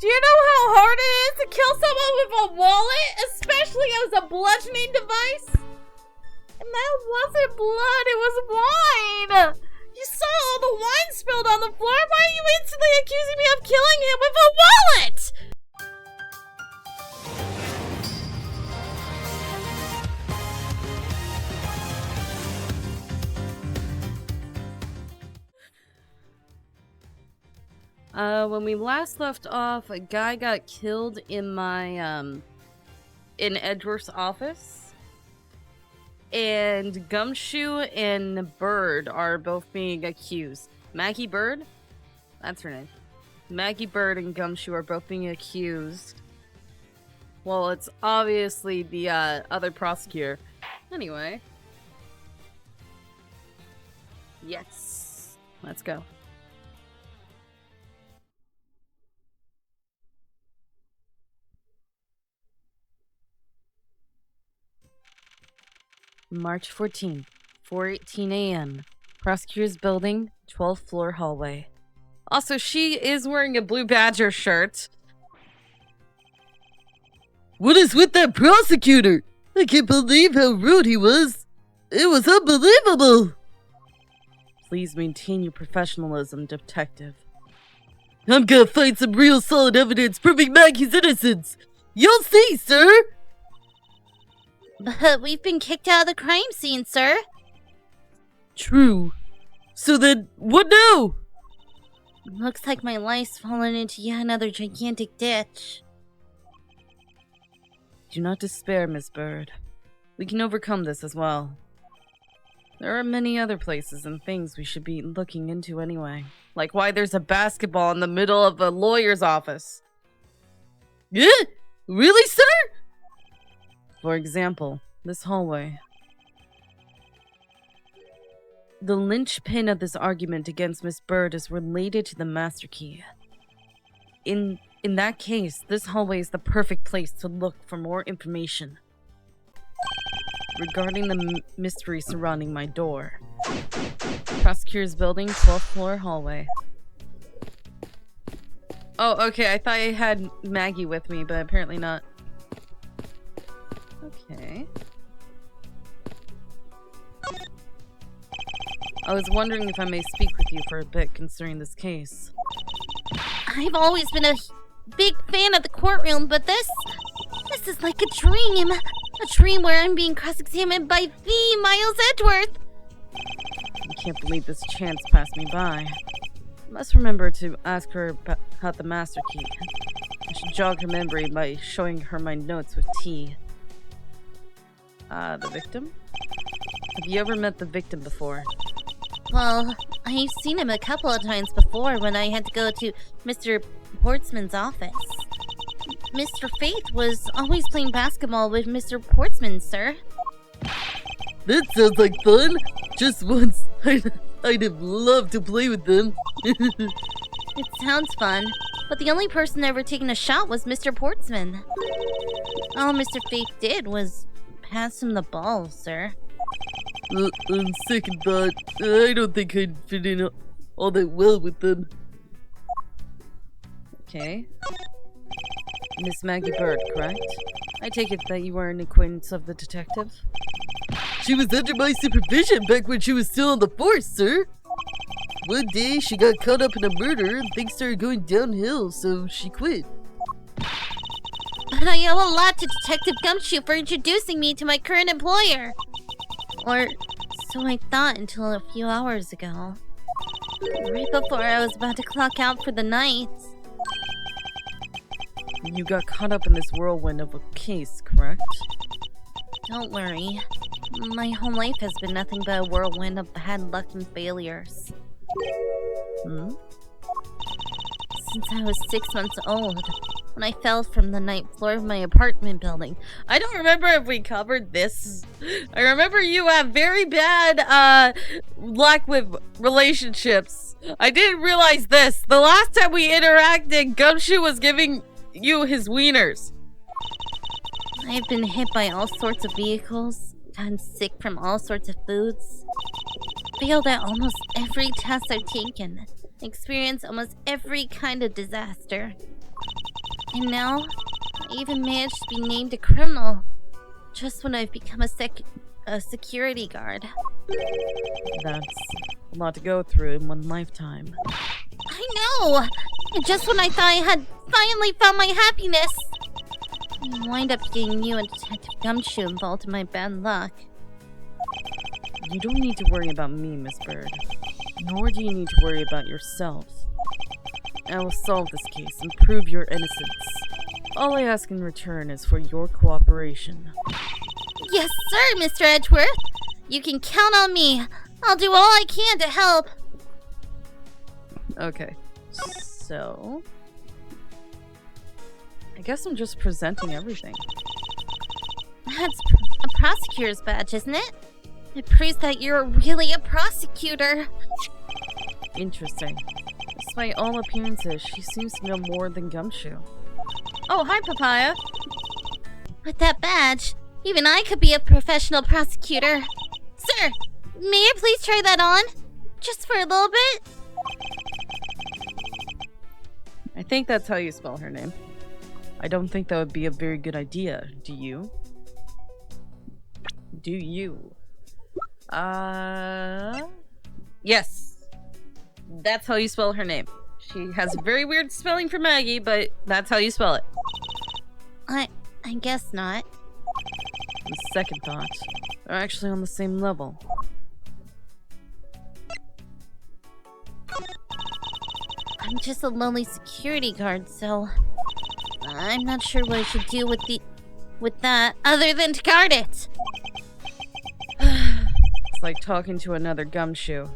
Do you know how hard it is to kill someone with a wallet? Especially as a bludgeoning device? And that wasn't blood, it was wine! You saw all the wine spilled on the floor, why are you instantly accusing me of killing him with a wallet? When we last left off, a guy got killed in my, in Edgeworth's office. And Gumshoe and Bird are both being accused. Maggey Bird? That's her name. Maggey Bird and Gumshoe are both being accused. Well, it's obviously the, other prosecutor. Anyway. Yes. Let's go. March 14th, 4:18 a.m. Prosecutor's building, 12th floor hallway. Also, she is wearing a Blue Badger shirt. What is with that prosecutor? I can't believe how rude he was. It was unbelievable. Please maintain your professionalism, detective. I'm gonna find some real solid evidence proving Maggie's innocence. You'll see, sir. But we've been kicked out of the crime scene, sir. True. So then, what now? Looks like my life's fallen into yet another gigantic ditch. Do not despair, Miss Bird. We can overcome this as well. There are many other places and things we should be looking into anyway. Like why there's a basketball in the middle of a lawyer's office. Yeah? Really, sir? For example, this hallway. The linchpin of this argument against Miss Bird is related to the master key. In that case, this hallway is the perfect place to look for more information regarding the mystery surrounding my door. Prosecutor's building, 12th floor hallway. Oh, okay, I thought I had Maggey with me, but apparently not. Okay. I was wondering if I may speak with you for a bit concerning this case. I've always been a big fan of the courtroom, but this is like a dream. A dream where I'm being cross-examined by the Miles Edgeworth. I can't believe this chance passed me by. I must remember to ask her about the master key. I should jog her memory by showing her my notes with tea. The victim? Have you ever met the victim before? Well, I've seen him a couple of times before when I had to go to Mr. Portsman's office. Mr. Faith was always playing basketball with Mr. Portsman, sir. That sounds like fun. Just once, I'd have loved to play with them. It sounds fun, but the only person ever taking a shot was Mr. Portsman. All Mr. Faith did was pass him the ball, sir. On second thought, I don't think I'd fit in all that well with them. Okay. Miss Maggey Bird, correct? I take it that you are an acquaintance of the detective? She was under my supervision back when she was still on the force, sir. One day, she got caught up in a murder and things started going downhill, so she quit. But I owe a lot to Detective Gumshoe for introducing me to my current employer. Or so I thought until a few hours ago. Right before I was about to clock out for the night. You got caught up in this whirlwind of a case, correct? Don't worry. My whole life has been nothing but a whirlwind of bad luck and failures. Hmm? Since I was 6 months old, when I fell from the 9th floor of my apartment building. I don't remember if we covered this. I remember you have very bad, luck with relationships. I didn't realize this. The last time we interacted, Gumshoe was giving you his wieners. I've been hit by all sorts of vehicles, gotten sick from all sorts of foods, failed at almost every test I've taken, experienced almost every kind of disaster. And now, I even managed to be named a criminal. Just when I've become a security guard. That's a lot to go through in one lifetime. I know! And just when I thought I had finally found my happiness, I wind up getting you and Detective Gumshoe involved in my bad luck. You don't need to worry about me, Miss Bird. Nor do you need to worry about yourself. I will solve this case and prove your innocence. All I ask in return is for your cooperation. Yes, sir, Mr. Edgeworth! You can count on me. I'll do all I can to help. Okay, so... I guess I'm just presenting everything. That's a prosecutor's badge, isn't it? It proves that you're really a prosecutor. Interesting. Despite all appearances, she seems to know more than Gumshoe. Oh, hi, Papaya. With that badge, even I could be a professional prosecutor. Sir, may I please try that on? Just for a little bit? I think that's how you spell her name. I don't think that would be a very good idea, do you? Do you? Yes. That's how you spell her name. She has a very weird spelling for Maggey, but that's how you spell it. I guess not. On second thought, they're actually on the same level. I'm just a lonely security guard, so I'm not sure what I should do with that other than to guard it. It's like talking to another Gumshoe.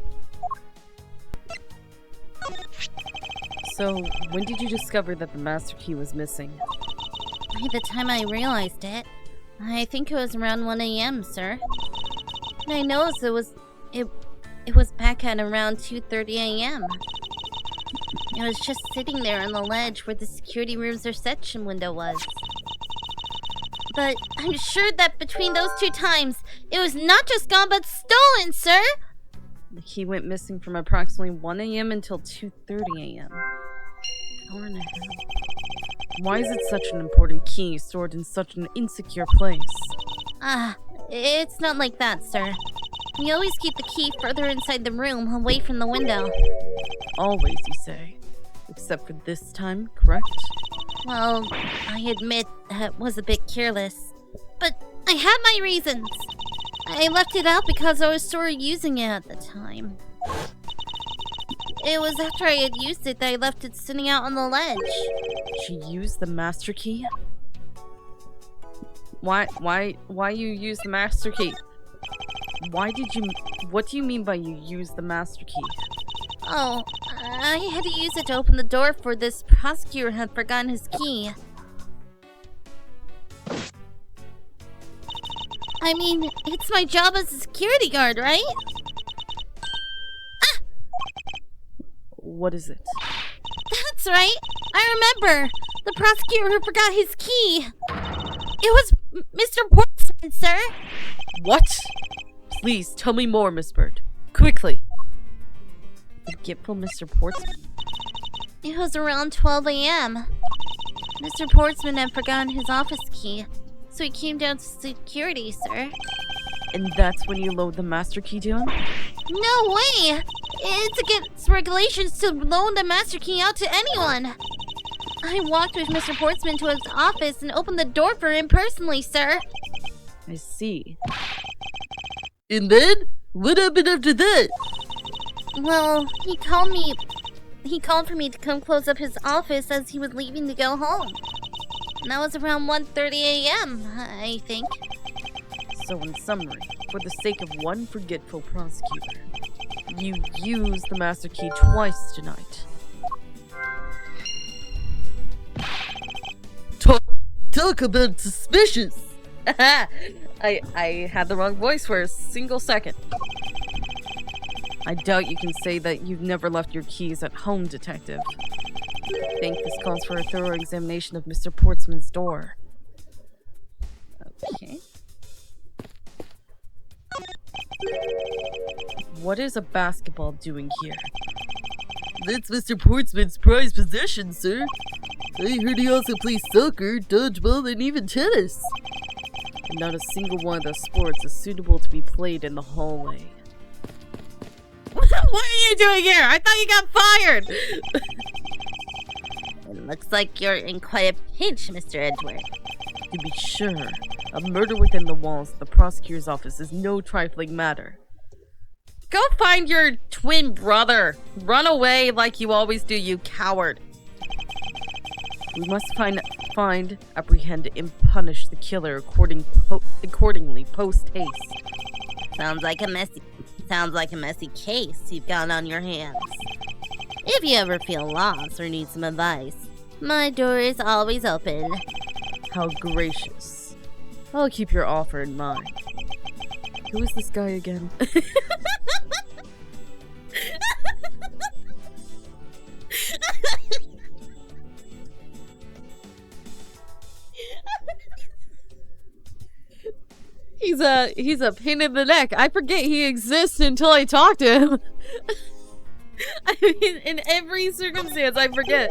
So, when did you discover that the master key was missing? By the time I realized it, I think it was around 1 a.m., sir. And I noticed it was back at around 2:30 a.m. It was just sitting there on the ledge where the security room's reception window was. But I'm sure that between those two times, it was not just gone but stolen, sir! The key went missing from approximately 1 a.m. until 2:30 a.m. Hour and a half. Why is it such an important key stored in such an insecure place? It's not like that, sir. We always keep the key further inside the room, away from the window. Always, you say. Except for this time, correct? Well, I admit that was a bit careless. But I had my reasons. I left it out because I was sort of using it at the time. It was after I had used it that I left it sitting out on the ledge. She used the master key? Why you use the master key? What do you mean by you used the master key? Oh, I had to use it to open the door for this prosecutor had forgotten his key. I mean, it's my job as a security guard, right? Ah! What is it? That's right. I remember. The prosecutor who forgot his key. It was Mr. Portsman, sir. What? Please, tell me more, Miss Bird. Quickly. Forgetful Mr. Portsman? It was around 12 a.m. Mr. Portsman had forgotten his office key, so he came down to security, sir. And that's when you load the master key to him? No way! It's against regulations to loan the master key out to anyone. I walked with Mr. Portsman to his office and opened the door for him personally, sir. I see. And then? What happened after that? Well, he called for me to come close up his office as he was leaving to go home. And that was around 1:30 a.m., I think. So in summary, for the sake of one forgetful prosecutor, you used the master key twice tonight. Talk about suspicious! I had the wrong voice for a single second. I doubt you can say that you've never left your keys at home, Detective. I think this calls for a thorough examination of Mr. Portsman's door. Okay. What is a basketball doing here? That's Mr. Portsman's prized possession, sir. I heard he also plays soccer, dodgeball, and even tennis. And not a single one of those sports is suitable to be played in the hallway. What are you doing here? I thought you got fired! It looks like you're in quite a pinch, Mr. Edgeworth. To be sure, a murder within the walls of the prosecutor's office is no trifling matter. Go find your twin brother! Run away like you always do, you coward! We must find, apprehend, and punish the killer accordingly, post-haste. Sounds like a messy case you've got on your hands. If you ever feel lost or need some advice, my door is always open. How gracious. I'll keep your offer in mind. Who is this guy again? He's a pain in the neck. I forget he exists until I talk to him. I mean, in every circumstance, I forget.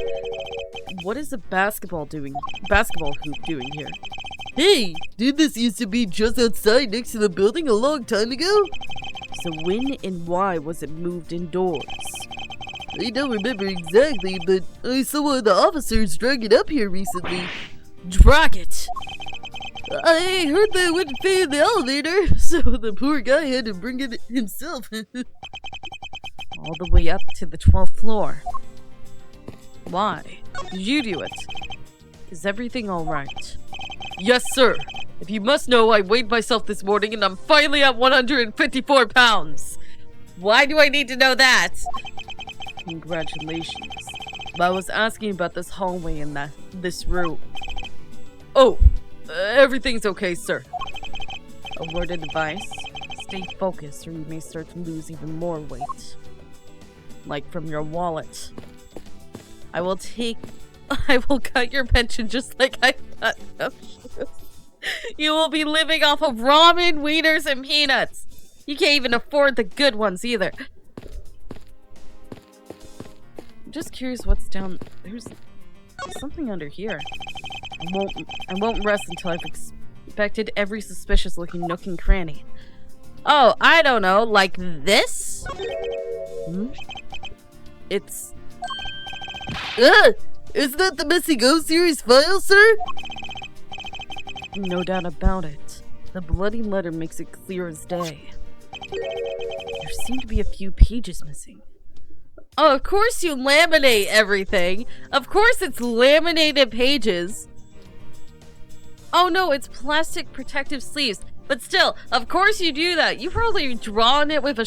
What is a basketball hoop doing here? Hey, did this used to be just outside next to the building a long time ago? So when and why was it moved indoors? I don't remember exactly, but I saw one of the officers drag it up here recently. Drag it! I heard they wouldn't pay in the elevator, so the poor guy had to bring it himself. All the way up to the 12th floor. Why? Did you do it? Is everything alright? Yes, sir! If you must know, I weighed myself this morning and I'm finally at 154 pounds! Why do I need to know that? Congratulations. But I was asking about this hallway and this room. Oh! Everyth's okay, sir. A word of advice. Stay focused or you may start to lose even more weight. Like from your wallet. I will cut your pension just like I cut Gumshoe's. You will be living off of ramen, wieners, and peanuts. You can't even afford the good ones either. I'm just curious what's down. There's something under here. I won't rest until I've inspected every suspicious-looking nook and cranny. Oh, I don't know, like this? It's... Is that the Missing Ghost series file, sir? No doubt about it. The bloody letter makes it clear as day. There seem to be a few pages missing. Oh, of course you laminate everything! Of course it's laminated pages! Oh no, it's plastic protective sleeves. But still, of course you do that. You probably drawn it with a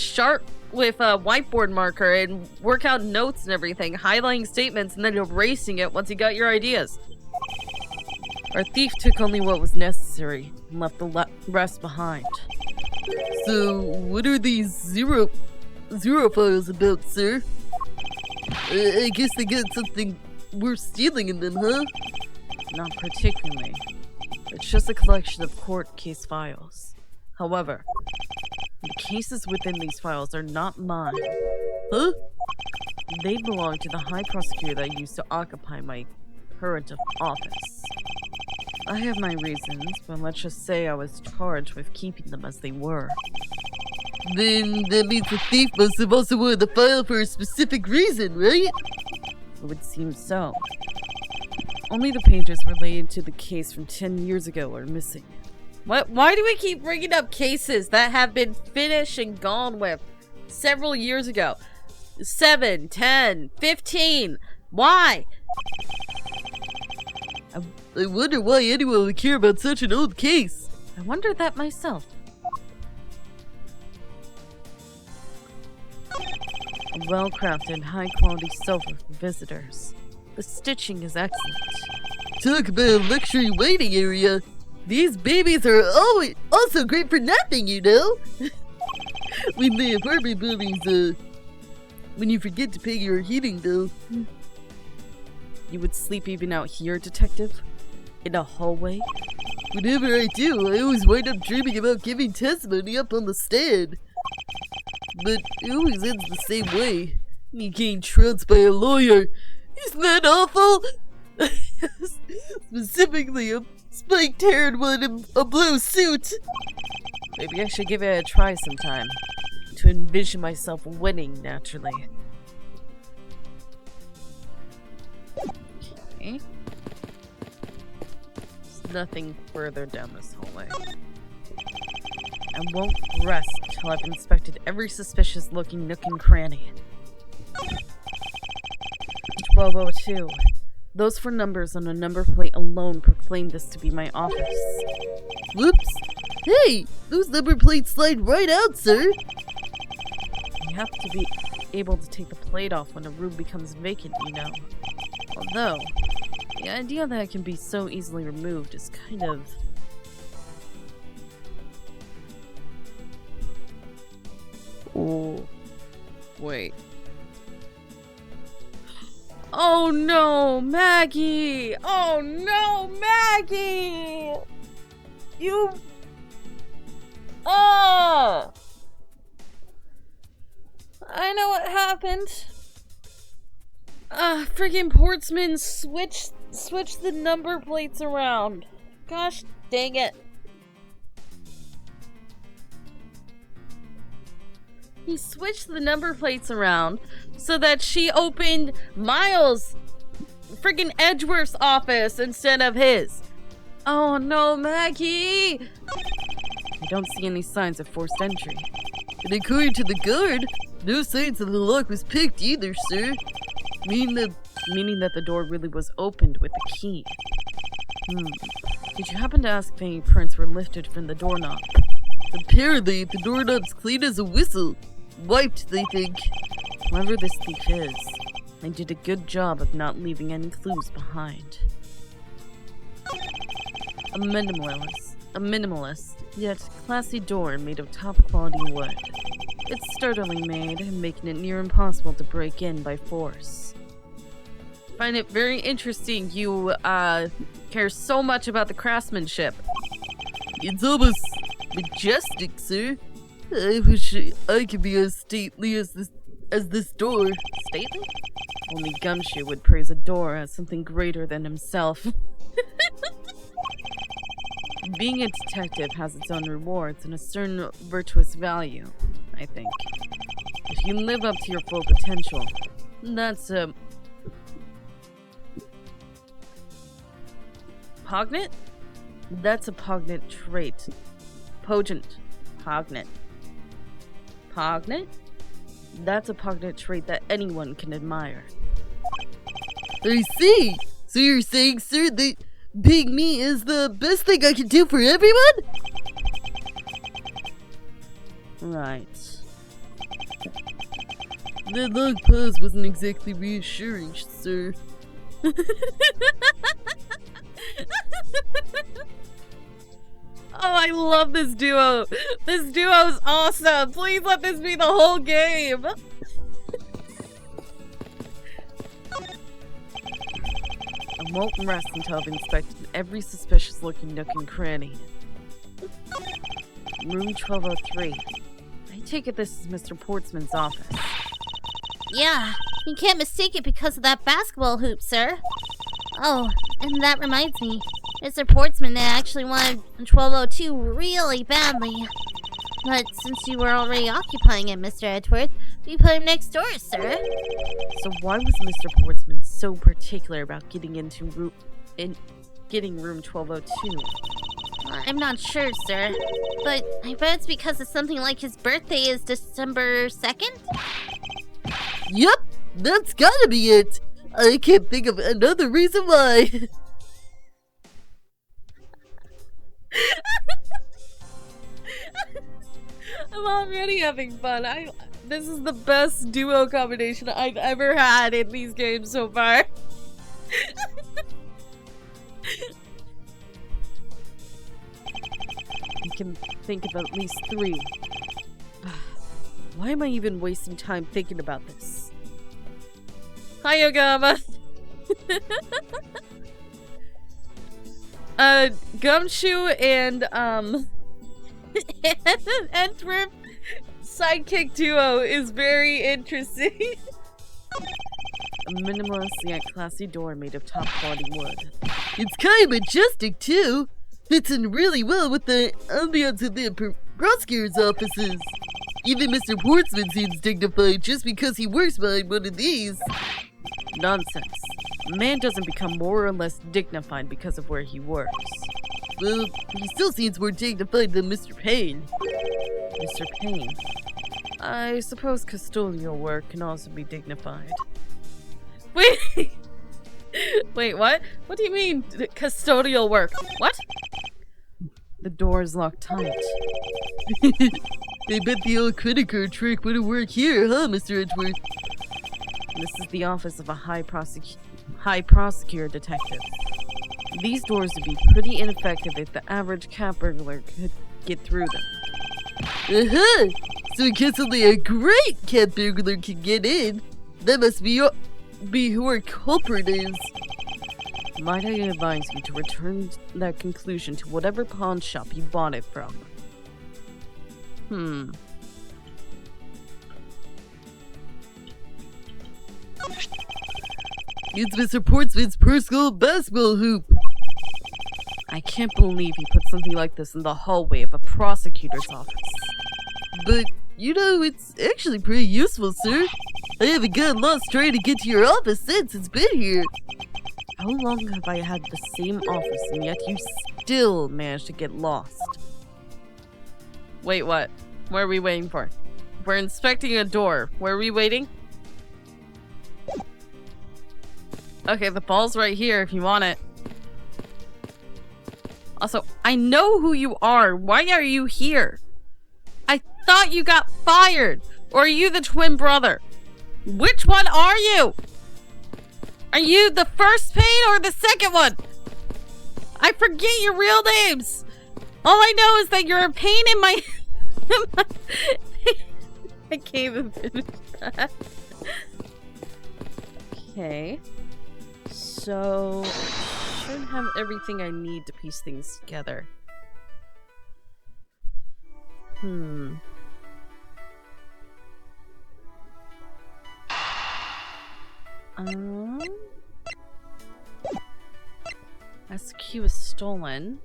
whiteboard marker and work out notes and everything, highlighting statements and then erasing it once you got your ideas. Our thief took only what was necessary and left the rest behind. So, what are these zero files about, sir? I guess they got something worth stealing in them, huh? Not particularly. It's just a collection of court case files. However, the cases within these files are not mine. Huh? They belong to the high prosecutor that used to occupy my current office. I have my reasons, but let's just say I was charged with keeping them as they were. Then that means the thief must have also wanted the file for a specific reason, right? It would seem so. Only the pages related to the case from 10 years ago are missing. What? Why do we keep bringing up cases that have been finished and gone with several years ago? 7, 10, 15. Why? I wonder why anyone would care about such an old case. I wondered that myself. A well-crafted, high-quality sofa for visitors. The stitching is excellent. Talk about a luxury waiting area. These babies are always also great for napping, you know. When the apartment buildings, when you forget to pay your heating bill. You would sleep even out here, detective? In a hallway? Whenever I do, I always wind up dreaming about giving testimony up on the stand. But it always ends the same way. Me getting trounced by a lawyer. Isn't that awful? Specifically, a spiked-haired one in a blue suit. Maybe I should give it a try sometime. To envision myself winning, naturally. Okay. There's nothing further down this hallway. I won't rest till I've inspected every suspicious-looking nook and cranny. 1202. Those four numbers on a number plate alone proclaim this to be my office. Whoops! Hey! Those number plates slide right out, sir! You have to be able to take the plate off when a room becomes vacant, you know. Although, the idea that it can be so easily removed is kind of... Oh. Wait. Oh no, Maggey! Oh no, Maggey! You... Oh! I know what happened. Friggin' Portsman switched the number plates around. Gosh dang it. He switched the number plates around so that she opened Miles' friggin' Edgeworth's office instead of his. Oh no, Maggey! I don't see any signs of forced entry. And according to the guard, no signs that the lock was picked either, sir. Meaning that the door really was opened with a key. Did you happen to ask if any prints were lifted from the doorknob? Apparently, the doorknob's clean as a whistle. Wiped, they think. Whoever this thief is, they did a good job of not leaving any clues behind. A minimalist, yet classy door made of top-quality wood. It's sturdily made, making it near impossible to break in by force. Find it very interesting you, care so much about the craftsmanship. It's almost majestic, sir. I wish I could be as stately as this door. Stately? Only Gumshoe would praise a door as something greater than himself. Being a detective has its own rewards and a certain virtuous value, I think. If you live up to your full potential, that's a... Pognant? That's a pognant trait. Pognant. Pognant? That's a pognant trait that anyone can admire. I see! So you're saying, sir, that being me is the best thing I can do for everyone? Right. That long pause wasn't exactly reassuring, sir. Oh, I love this duo. This duo is awesome. Please let this be the whole game. I won't rest until I've inspected every suspicious-looking nook and cranny. Room 1203. I take it this is Mr. Portsman's office. Yeah, you can't mistake it because of that basketball hoop, sir. Oh, and that reminds me. Mr. Portsman they actually wanted 1202 really badly. But since you were already occupying it, Mr. Edgeworth, we put him next door, sir. So why was Mr. Portsman so particular about getting room 1202? I'm not sure, sir. But I bet it's because of something like his birthday is December 2nd? Yup, that's gotta be it. I can't think of another reason why. I'm already having fun. This is the best duo combination I've ever had in these games so far. I can think of at least 3. Why am I even wasting time thinking about this? Hi, Yogama. Gumshoe and Edgeworth sidekick duo is very interesting. A minimalist yet classy door made of top quality wood. It's kind of majestic, too. Fits in really well with the ambiance of the prosecutor's offices. Even Mr. Portsman seems dignified just because he works behind one of these. Nonsense. A man doesn't become more or less dignified because of where he works. Well, he still seems more dignified than Mr. Payne. Mr. Payne? I suppose custodial work can also be dignified. Wait! Wait, what? What do you mean, custodial work? What? The door is locked tight. I bet the old credit card trick wouldn't work here, huh, Mr. Edgeworth? This is the office of a high prosecutor detective. These doors would be pretty ineffective if the average cat burglar could get through them. Uh-huh! So I guess only a great cat burglar can get in. That must be who our culprit is. Might I advise you to return that conclusion to whatever pawn shop you bought it from? It's Mr. Portsman's personal basketball hoop. I can't believe he put something like this in the hallway of a prosecutor's office. But, you know, it's actually pretty useful, sir. I haven't gotten lost trying to get to your office since it's been here. How long have I had the same office and yet you still managed to get lost? Wait, what? What are we waiting for? We're inspecting a door. Where are we waiting? Okay, the ball's right here if you want it. Also, I know who you are. Why are you here? I thought you got fired. Or are you the twin brother? Which one are you? Are you the first Payne or the second one? I forget your real names. All I know is that you're a pain in my... I can't even finish that. Okay. So, I should have everything I need to piece things together. SQ was stolen.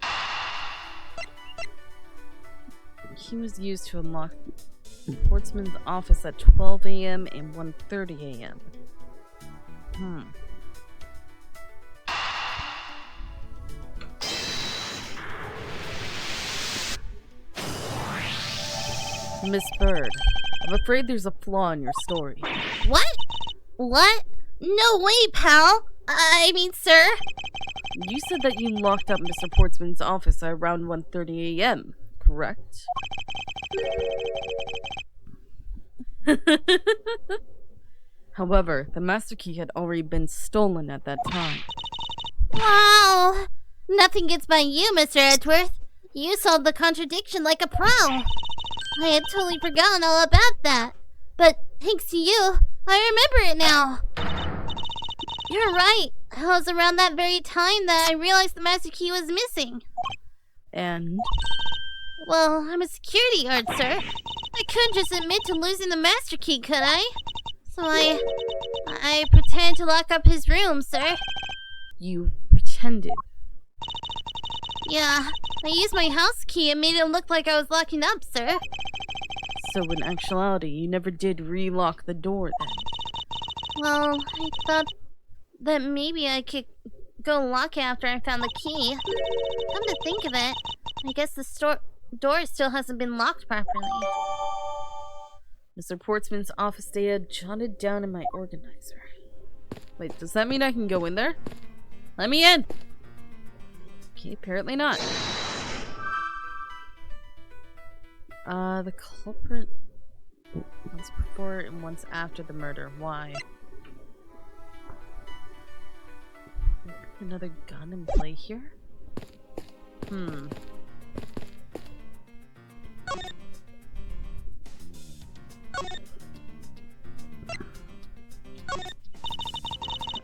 Key was used to unlock Portsman's office at 12 a.m. and 1:30 a.m. Miss Bird, I'm afraid there's a flaw in your story. What? What? No way, pal. I mean, sir. You said that you locked up Mr. Portsman's office at around 1:30 a.m., correct? However, the master key had already been stolen at that time. Wow. Nothing gets by you, Mr. Edgeworth. You solved the contradiction like a pro. I had totally forgotten all about that. But thanks to you, I remember it now. You're right. It was around that very time that I realized the master key was missing. And? Well, I'm a security guard, sir. I couldn't just admit to losing the master key, could I? So I pretended to lock up his room, sir. You pretended? Yeah, I used my house key and made it look like I was locking up, sir. So in actuality, you never did relock the door then? Well, I thought that maybe I could go lock it after I found the key. Come to think of it, I guess the door still hasn't been locked properly. Mr. Portsman's office data jotted down in my organizer. Wait, does that mean I can go in there? Let me in! Okay, apparently not. The culprit once before and once after the murder. Why? Another gun in play here?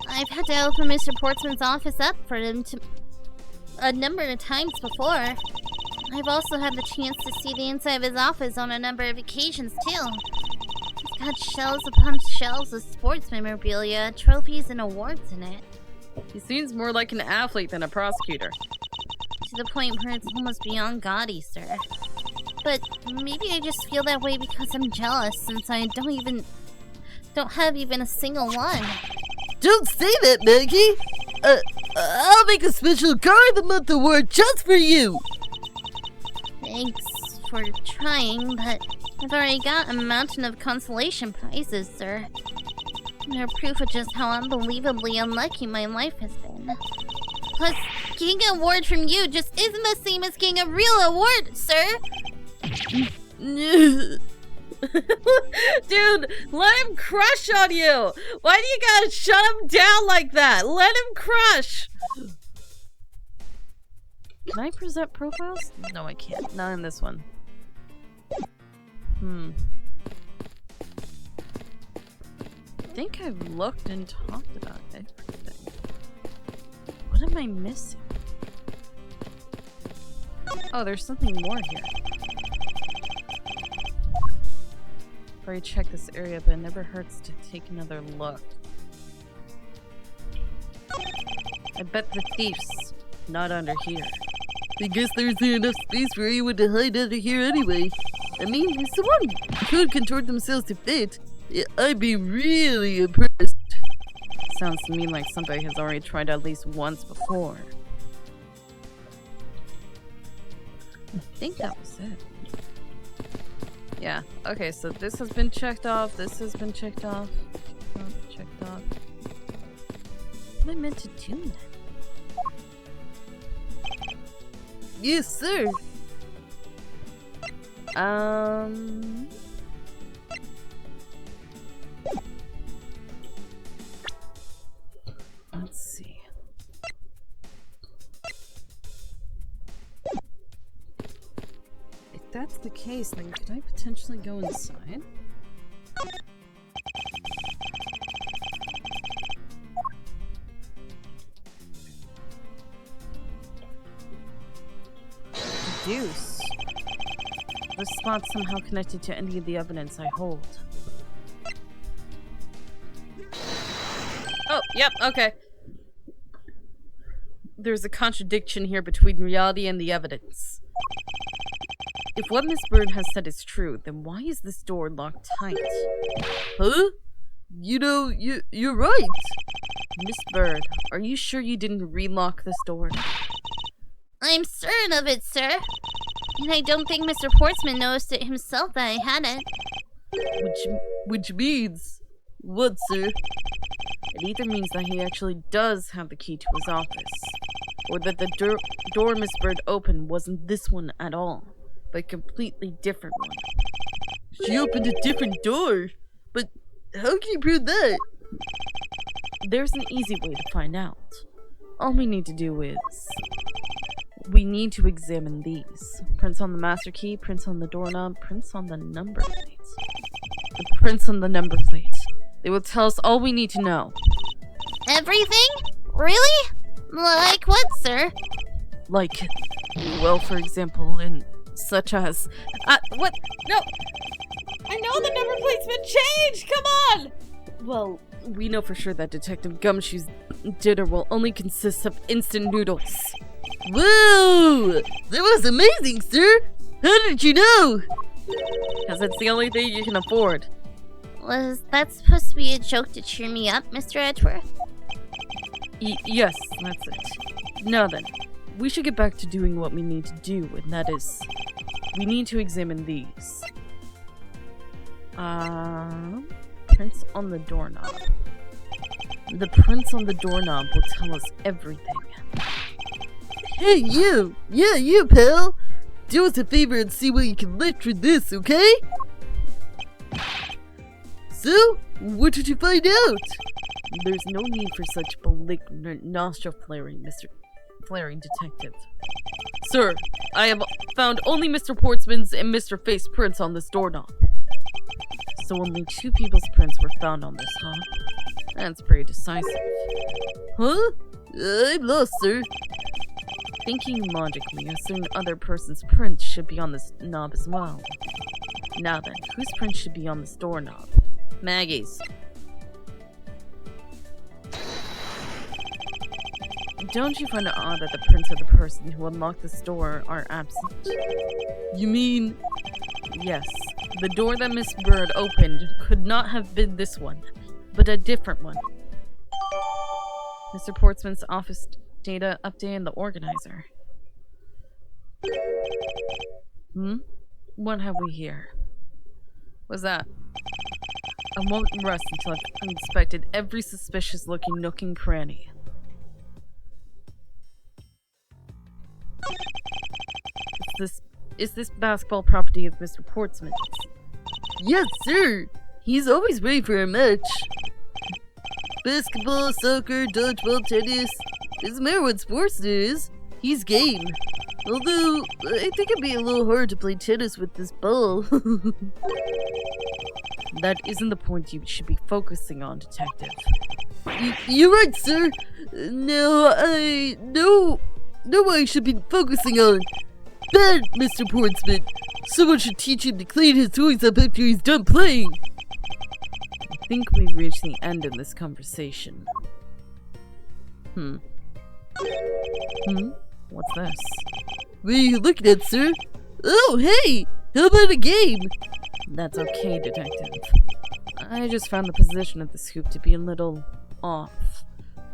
I've had to open Mr. Portsman's office up for him to a number of times before. I've also had the chance to see the inside of his office on a number of occasions too. He's got shelves upon shelves of sports memorabilia, trophies, and awards in it. He seems more like an athlete than a prosecutor. To the point where it's almost beyond gaudy, sir. But maybe I just feel that way because I'm jealous, since I don't have even a single one. Don't say that, Maggey! I'll make a special Car of the Month award just for you! Thanks for trying, but I've already got a mountain of consolation prizes, sir. They're proof of just how unbelievably unlucky my life has been. Plus, getting an award from you just isn't the same as getting a real award, sir! Dude, let him crush on you! Why do you gotta shut him down like that? Let him crush! Can I present profiles? No, I can't. Not in this one. I think I've looked and talked about everything. What am I missing? Oh, there's something more here. I've already checked this area, but it never hurts to take another look. I bet the thief's not under here. I guess there's enough space for anyone to hide under here anyway. I mean, if someone could contort themselves to fit, I'd be really impressed. Sounds to me like somebody has already tried at least once before. I think that was it. Yeah, okay, so this has been checked off, this has been checked off. Checked off. What am I meant to do then? Yes, sir. Let's see. If that's the case, then could I potentially go inside? Deuce. The spot's somehow connected to any of the evidence I hold. Oh, yep, okay. There's a contradiction here between reality and the evidence. If what Miss Bird has said is true, then why is this door locked tight? Huh? You know, you're right. Miss Bird, are you sure you didn't relock this door? I'm certain of it, sir. And I don't think Mr. Portsman noticed it himself that I hadn't. Which means what, sir? It either means that he actually does have the key to his office, or that the door Miss Bird opened wasn't this one at all, but a completely different one. She opened a different door? But how can you prove that? There's an easy way to find out. All we need to do is... we need to examine these. Prints on the master key, prints on the doorknob, prints on the number plate. The prints on the number plate. They will tell us all we need to know. Everything? Really? Like what, sir? Like, well, for example, in such as... what? No! I know the number plate's been changed! Come on! Well, we know for sure that Detective Gumshoe's dinner will only consist of instant noodles. Whoa! That was amazing, sir! How did you know? Because it's the only thing you can afford. Was that supposed to be a joke to cheer me up, Mr. Edgeworth? Yes, that's it. Now then, we should get back to doing what we need to do, and that is... we need to examine these. Prints on the doorknob. The prints on the doorknob will tell us everything. Hey, you! Yeah, you, pal! Do us a favor and see what you can lift with this, okay? So, what did you find out? There's no need for such belligerent nostril-flaring, Mr. Flaring Detective. Sir, I have found only Mr. Portsman's and Mr. Face's prints on this doorknob. So only 2 people's prints were found on this, huh? That's pretty decisive. Huh? I'm lost, sir. Thinking logically, a certain other person's prints should be on this knob as well. Now then, whose print should be on this doorknob? Maggey's. Don't you find it odd that the prints of the person who unlocked this door are absent? You mean... Yes. The door that Miss Bird opened could not have been this one, but a different one. Mr. Portsman's office data update in the organizer. What have we here? What's that? I won't rest until I've inspected every suspicious-looking nook and cranny. Is this basketball property of Mr. Portsman's? Yes, sir. He's always ready for a match. Basketball, soccer, dodgeball, tennis. Doesn't matter what sports there is. He's game. Although, I think it'd be a little hard to play tennis with this ball. That isn't the point you should be focusing on, Detective. You're right, sir. No, I know what I should be focusing on. Bad, Mr. Portsman. Someone should teach him to clean his toys up after he's done playing. I think we've reached the end of this conversation. What's this? What are you looking at, sir? Oh, hey! How about a game? That's okay, Detective. I just found the position of the scoop to be a little off.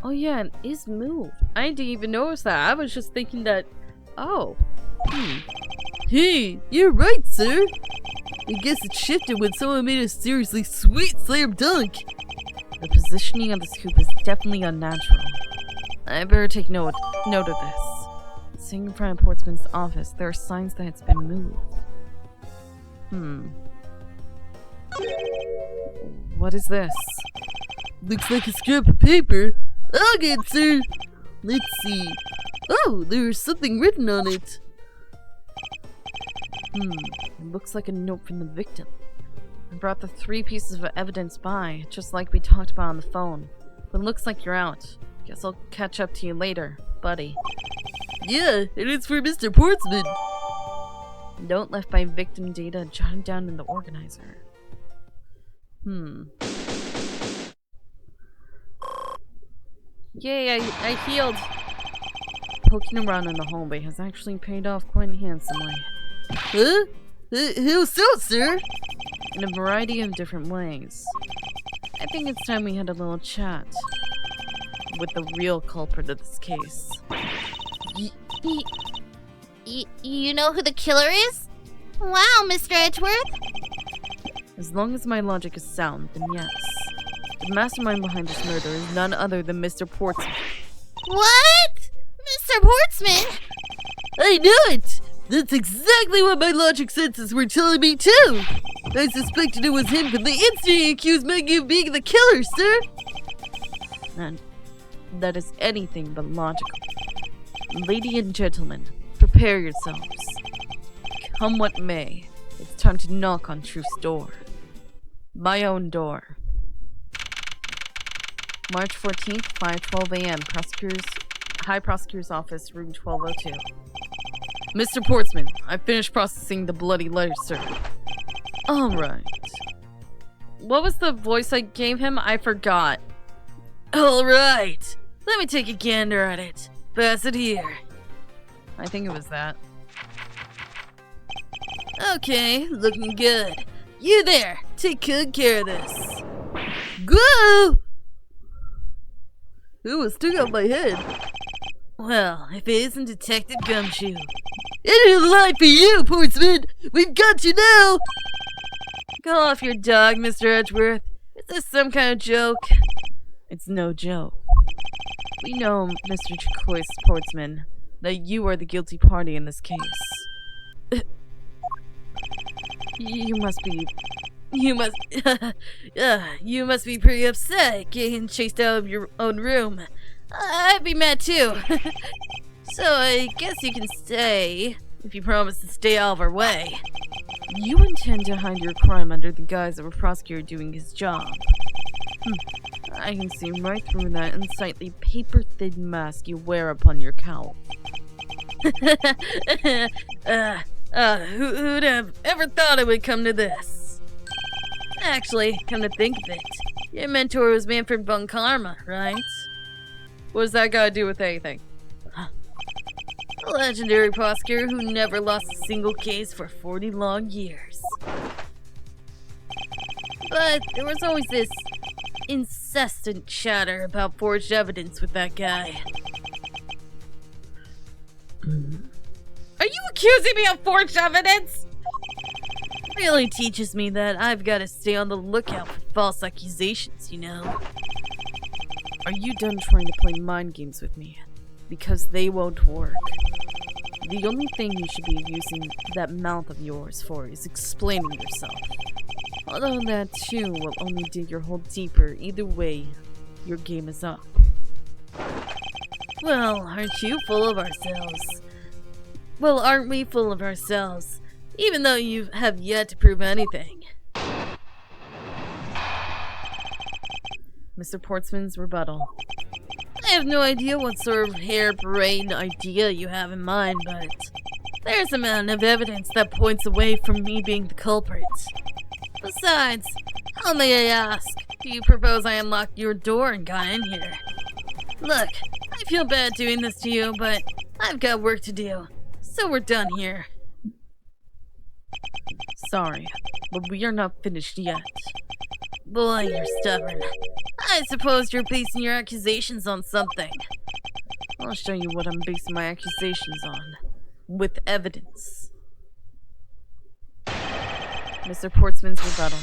Oh yeah, it is moved. I didn't even notice that. I was just thinking that... Oh. Hey, you're right, sir. I guess it shifted when someone made a seriously sweet slam dunk. The positioning of the scoop is definitely unnatural. I better take note of this. Sitting in front of Portsman's office, there are signs that it's been moved. What is this? Looks like a scrap of paper. I'll get it, sir. Let's see. Oh, there's something written on it. It looks like a note from the victim. I brought the 3 pieces of evidence by, just like we talked about on the phone. But it looks like you're out. Guess I'll catch up to you later, buddy. Yeah, and it's for Mr. Portsman. Note left by victim data jotted down in the organizer. Yay, I healed! Poking around in the hallway has actually paid off quite handsomely. Huh? How so, sir? In a variety of different ways. I think it's time we had a little chat with the real culprit of this case. You know who the killer is? Wow, Mr. Edgeworth. As long as my logic is sound, then yes. The mastermind behind this murder is none other than Mr. Portsman. What? Mr. Portsman? I knew it! That's exactly what my logic senses were telling me too! I suspected it was him from the instant he accused Maggey of being the killer, sir! And that is anything but logical. Ladies and gentlemen, prepare yourselves. Come what may, it's time to knock on truth's door. My own door. March 14th, 5:12 a.m. High Prosecutor's Office, room 1202. Mr. Portsman, I finished processing the bloody letter, sir. Alright. What was the voice I gave him? I forgot. Alright. Let me take a gander at it. Pass it here. I think it was that. Okay, looking good. You there, take good care of this. Go! Ooh, it stuck out my head. Well, if it isn't Detective Gumshoe. It ain't a lie for you, Portsman! We've got you now! Go off your dog, Mr. Edgeworth. Is this some kind of joke? It's no joke. We know, Mr. Choice Portsman, that you are the guilty party in this case. You must be pretty upset getting chased out of your own room. I'd be mad too. So I guess you can stay, if you promise to stay out of our way. You intend to hide your crime under the guise of a prosecutor doing his job. I can see right through that unsightly paper-thin mask you wear upon your cowl. Who'd have ever thought it would come to this? Actually, come to think of it, your mentor was Manfred von Karma, right? What does that got to do with anything? A legendary prosecutor who never lost a single case for 40 long years. But there was always this incessant chatter about forged evidence with that guy. Are you accusing me of forged evidence? Really teaches me that I've got to stay on the lookout for false accusations, you know? Are you done trying to play mind games with me? Because they won't work. The only thing you should be using that mouth of yours for is explaining yourself. Although that too will only dig your hole deeper, either way, your game is up. Well, aren't you full of ourselves? Well, aren't we full of ourselves? Even though you have yet to prove anything. Mr. Portsman's rebuttal. I have no idea what sort of harebrained idea you have in mind, but there's a mountain of evidence that points away from me being the culprit. Besides, how may I ask, do you propose I unlocked your door and got in here? Look, I feel bad doing this to you, but I've got work to do, so we're done here. Sorry, but we are not finished yet. Boy, you're stubborn. I suppose you're basing your accusations on something. I'll show you what I'm basing my accusations on. With evidence. Mr. Portsman's rebuttal.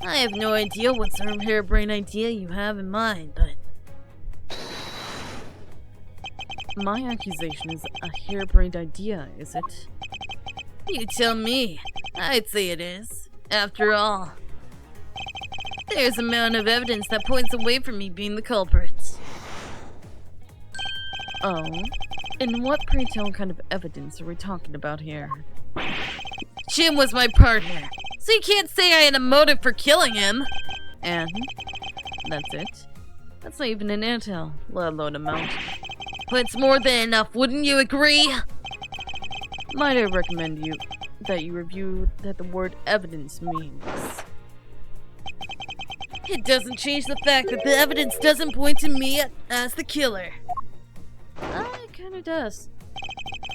I have no idea what sort of harebrained idea you have in mind, but... My accusation is a harebrained idea, is it? You tell me. I'd say it is. After all, there's a mountain of evidence that points away from me being the culprit. Oh? And what, pray tell, kind of evidence are we talking about here? Jim was my partner, so you can't say I had a motive for killing him. And? That's it? That's not even an intel, let alone a mountain. But it's more than enough, wouldn't you agree? Might I recommend that you review that the word evidence means? It doesn't change the fact that the evidence doesn't point to me as the killer. It kinda does.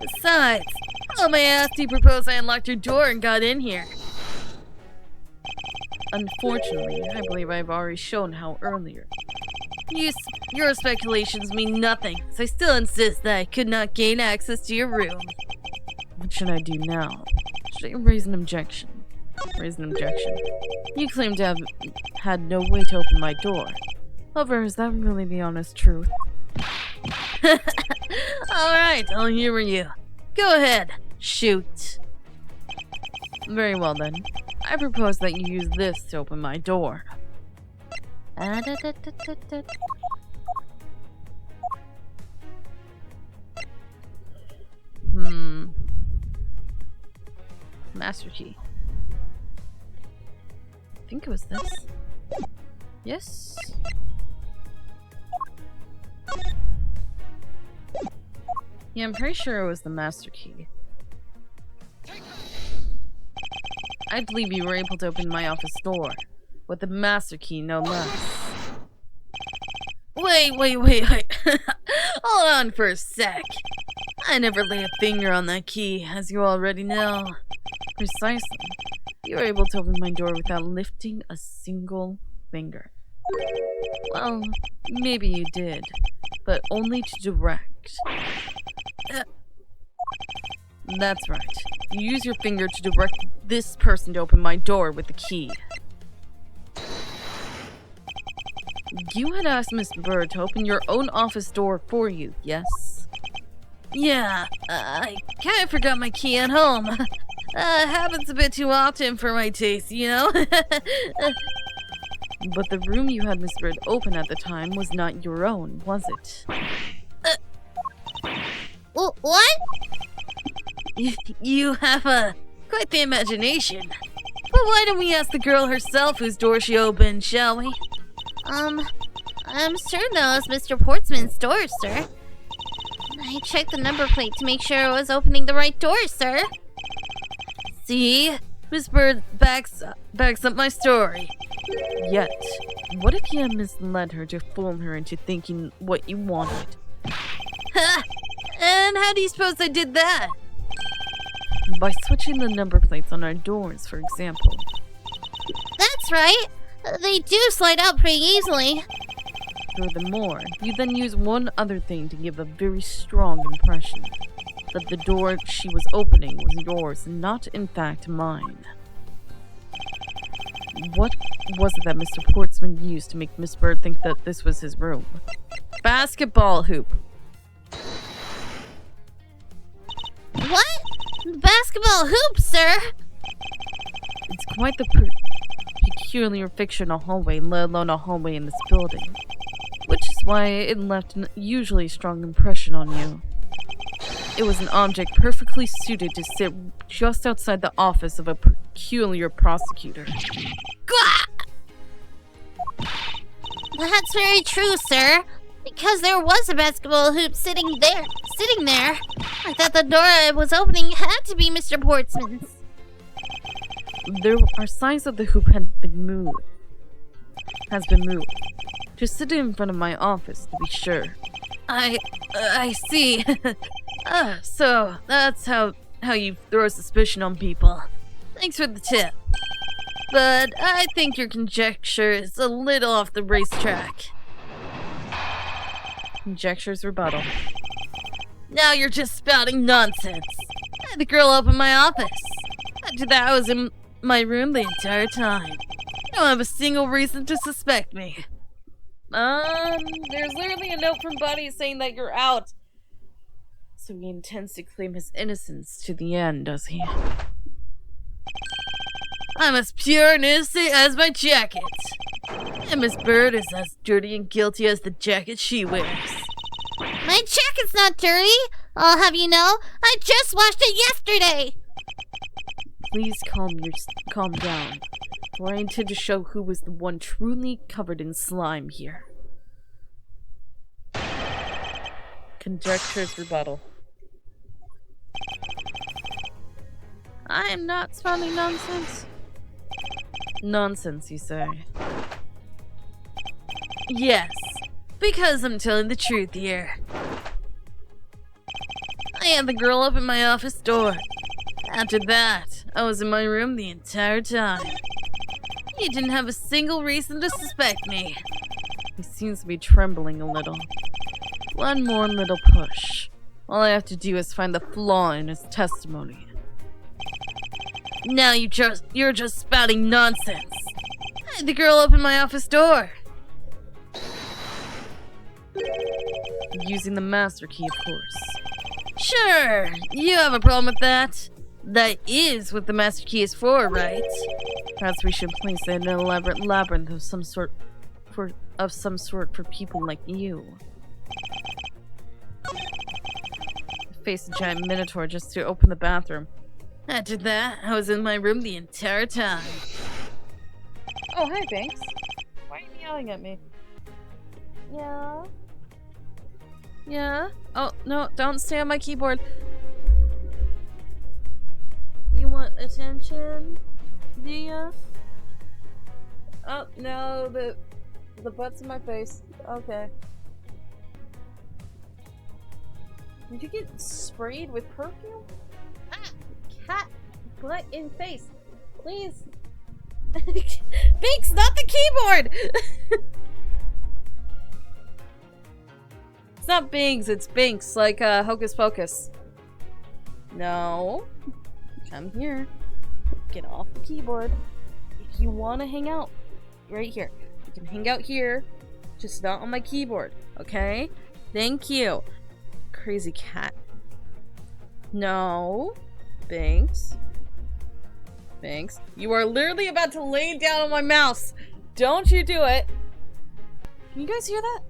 Besides, how may I ask do you propose I unlocked your door and got in here? Unfortunately, I believe I've already shown how earlier. Your speculations mean nothing, so I still insist that I could not gain access to your room. What should I do now? Should I raise an objection? Raise an objection. You claim to have had no way to open my door. However, is that really the honest truth? Alright, I'll humor you. Go ahead, shoot. Very well then. I propose that you use this to open my door. Master key. I think it was this. Yes. Yeah, I'm pretty sure it was the master key. I believe you were able to open my office door with the master key, no less. Wait. Hold on for a sec. I never lay a finger on that key, as you already know. Precisely. You were able to open my door without lifting a single finger. Well, maybe you did, but only to direct. That's right. You use your finger to direct this person to open my door with the key. You had asked Miss Bird to open your own office door for you, yes? Yeah, I kinda forgot my key at home. Happens a bit too often for my taste, you know? But the room you had Miss Bird open at the time was not your own, was it? What? You have quite the imagination. But why don't we ask the girl herself whose door she opened, shall we? I'm sure that was Mr. Portsman's door, sir. I checked the number plate to make sure it was opening the right door, sir. See? Miss Bird backs up my story. Yet, what if you misled her to fool her into thinking what you wanted? Ha! And how do you suppose I did that? By switching the number plates on our doors, for example. That's right. They do slide out pretty easily. Furthermore, you then use one other thing to give a very strong impression. That the door she was opening was yours, not in fact mine. What was it that Mr. Portsman used to make Miss Bird think that this was his room? Basketball hoop. What? Basketball hoop, sir? It's quite the peculiar fixture in a hallway, let alone a hallway in this building. Which is why it left an usually strong impression on you. It was an object perfectly suited to sit just outside the office of a peculiar prosecutor. That's very true, sir. Because there was a basketball hoop sitting there. I thought the door I was opening had to be Mr. Portsman's. There are signs that the hoop has been moved. Just sit in front of my office, to be sure. I see. So that's how you throw suspicion on people. Thanks for the tip. But I think your conjecture is a little off the racetrack. Conjecture's rebuttal. Now you're just spouting nonsense. I had the girl open my office. After that, I was in my room the entire time. You don't have a single reason to suspect me. There's literally a note from Buddy saying that you're out. So he intends to claim his innocence to the end, does he? I'm as pure and innocent as my jacket. And Miss Bird is as dirty and guilty as the jacket she wears. My jacket's not dirty. I'll have you know, I just washed it yesterday. Please calm down, for I intend to show who was the one truly covered in slime here. Conjecture's rebuttal. I am not spouting nonsense. Nonsense, you say? Yes, because I'm telling the truth here. I had the girl open my office door. After that, I was in my room the entire time. You didn't have a single reason to suspect me. He seems to be trembling a little. One more little push. All I have to do is find the flaw in his testimony. Now you're just spouting nonsense. I had the girl open my office door. Using the master key, of course. Sure, you have a problem with that. That is what the master key is for, right? Perhaps we should place it in an elaborate labyrinth of some sort for people like you. I faced a giant minotaur just to open the bathroom. After that, I was in my room the entire time. Oh, hi, Banks. Why are you yelling at me? Yeah? Yeah? Oh, no, don't stay on my keyboard. You want attention? Do ya? Oh, no, the butt's in my face. Okay. Did you get sprayed with perfume? Ah! Cat butt in face. Please. Binks, not the keyboard! It's not Bings, it's Binks, like Hocus Pocus. No. Come here. Get off the keyboard. If you want to hang out, right here. You can hang out here, just not on my keyboard, okay? Thank you. Crazy cat. No. Binks. Binks. You are literally about to lay down on my mouse. Don't you do it. Can you guys hear that?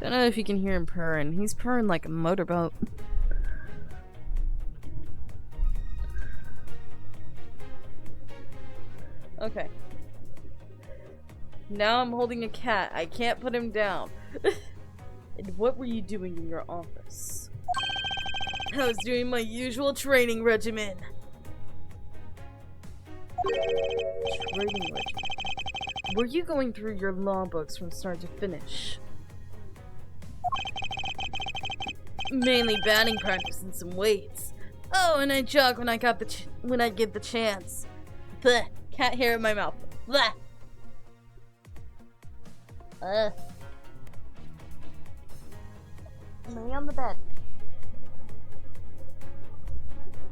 Don't know if you can hear him purring. He's purring like a motorboat. Okay. Now I'm holding a cat. I can't put him down. And what were you doing in your office? I was doing my usual training regimen. Training regimen. Were you going through your law books from start to finish? Mainly batting practice and some weights. Oh, and I jog when I get the chance. Blech. Cat hair in my mouth. Blech. Lay on the bed.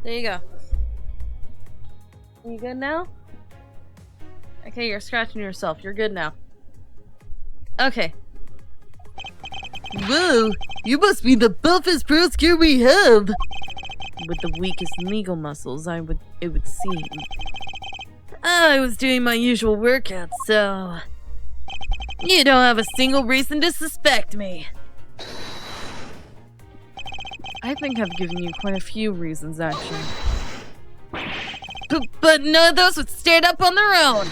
There you go. You good now? Okay, you're scratching yourself. You're good now. Okay. Whoa, you must be the buffest prosecutor we have. With the weakest legal muscles, it would seem. I was doing my usual workout, so... You don't have a single reason to suspect me. I think I've given you quite a few reasons, actually. But none of those would stand up on their own.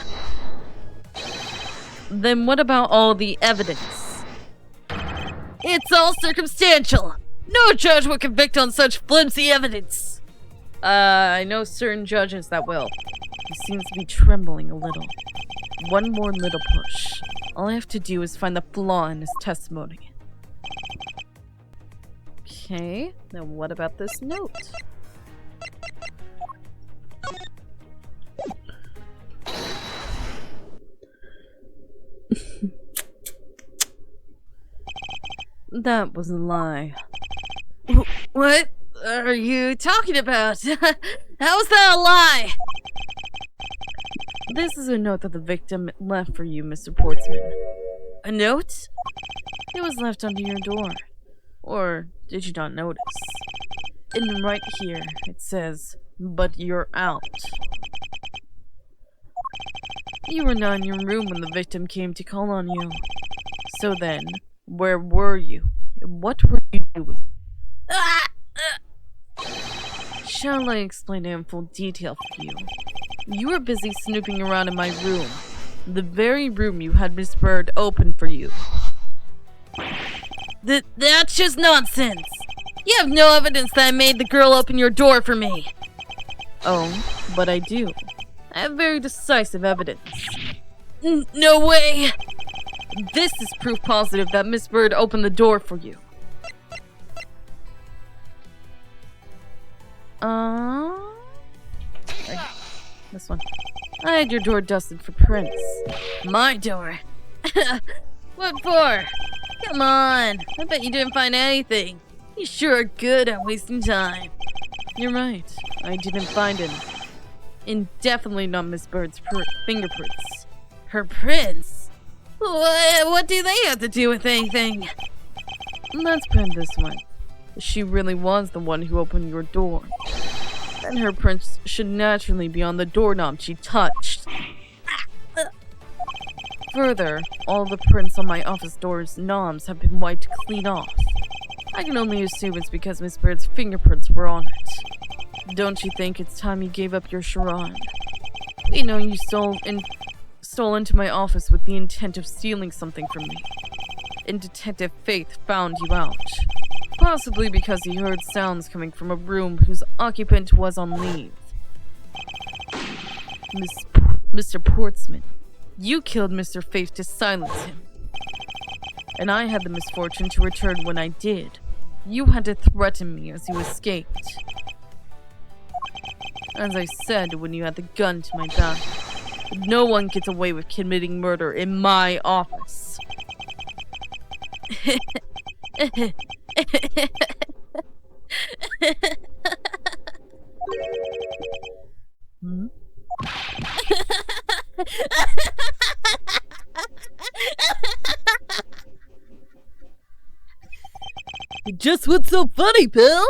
Then what about all the evidence? It's all circumstantial. No judge would convict on such flimsy evidence. I know certain judges that will. He seems to be trembling a little. One more little push. All I have to do is find the flaw in his testimony. Okay, now what about this note? That was a lie. What are you talking about? How is that a lie? This is a note that the victim left for you, Mr. Portsman. A note? It was left under your door. Or did you not notice? And right here, it says, "But you're out." You were not in your room when the victim came to call on you. So then, where were you? What were you doing? Shall I explain it in full detail for you? You were busy snooping around in my room. The very room you had Miss Bird open for you. That's just nonsense. You have no evidence that I made the girl open your door for me. Oh, but I do. I have very decisive evidence. No way! This is proof positive that Miss Bird opened the door for you. This one. I had your door dusted for prints. My door? What for? Come on, I bet you didn't find anything. You sure are good at wasting time. You're right, I didn't find any. And definitely not Miss Bird's fingerprints. Her prints? What do they have to do with anything? Let's put it this way. If she really was the one who opened your door, then her prints should naturally be on the doorknob she touched. Further, all the prints on my office door's knobs have been wiped clean off. I can only assume it's because Miss Bird's fingerprints were on it. Don't you think it's time you gave up your charade? We know you stole into my office with the intent of stealing something from me. And Detective Faith found you out. Possibly because he heard sounds coming from a room whose occupant was on leave. Mr. Portsman, you killed Mr. Faith to silence him. And I had the misfortune to return when I did. You had to threaten me as you escaped. As I said when you had the gun to my back, no one gets away with committing murder in my office. Hmm? Just what's so funny, pal?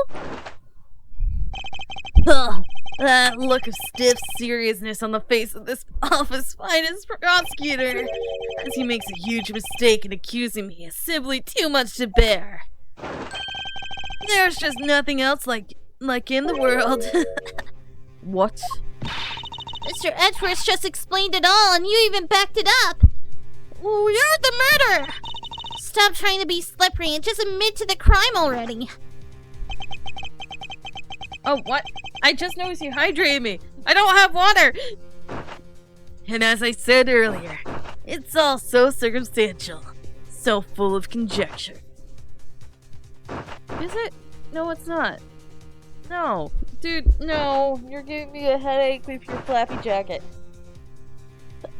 Oh, that look of stiff seriousness on the face of this office finest prosecutor, as he makes a huge mistake in accusing me is simply too much to bear. There's just nothing else like in the world. What? Mr. Edgeworth just explained it all, and you even backed it up. You're the murderer! Stop trying to be slippery and just admit to the crime already. Oh, what? I just noticed you hydrated me. I don't have water. And as I said earlier, it's all so circumstantial, so full of conjecture. Is it? No, it's not. No. Dude, no. You're giving me a headache with your flappy jacket.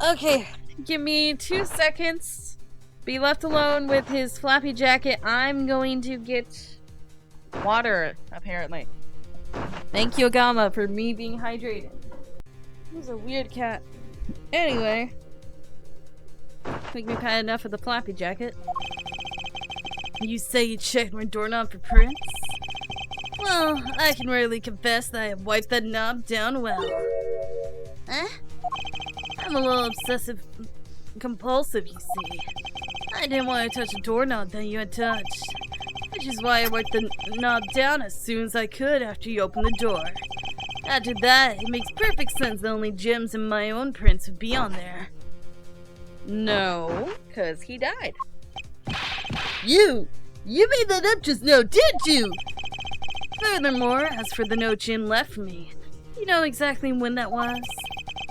Okay, give me 2 seconds. Be left alone with his flappy jacket. I'm going to get water, apparently. Thank you, Agama, for me being hydrated. Who's a weird cat? Anyway. I think we've had enough of the flappy jacket. You say you checked my doorknob for prints? Well, I can rarely confess that I have wiped that knob down well. Huh? I'm a little obsessive compulsive, you see. I didn't want to touch a doorknob that you had touched, which is why I wiped the knob down as soon as I could after you opened the door. After that, it makes perfect sense that only Jim's and my own prints would be on there. No, because he died. You made that up just now, didn't you? Furthermore, as for the note Jim left for me, you know exactly when that was?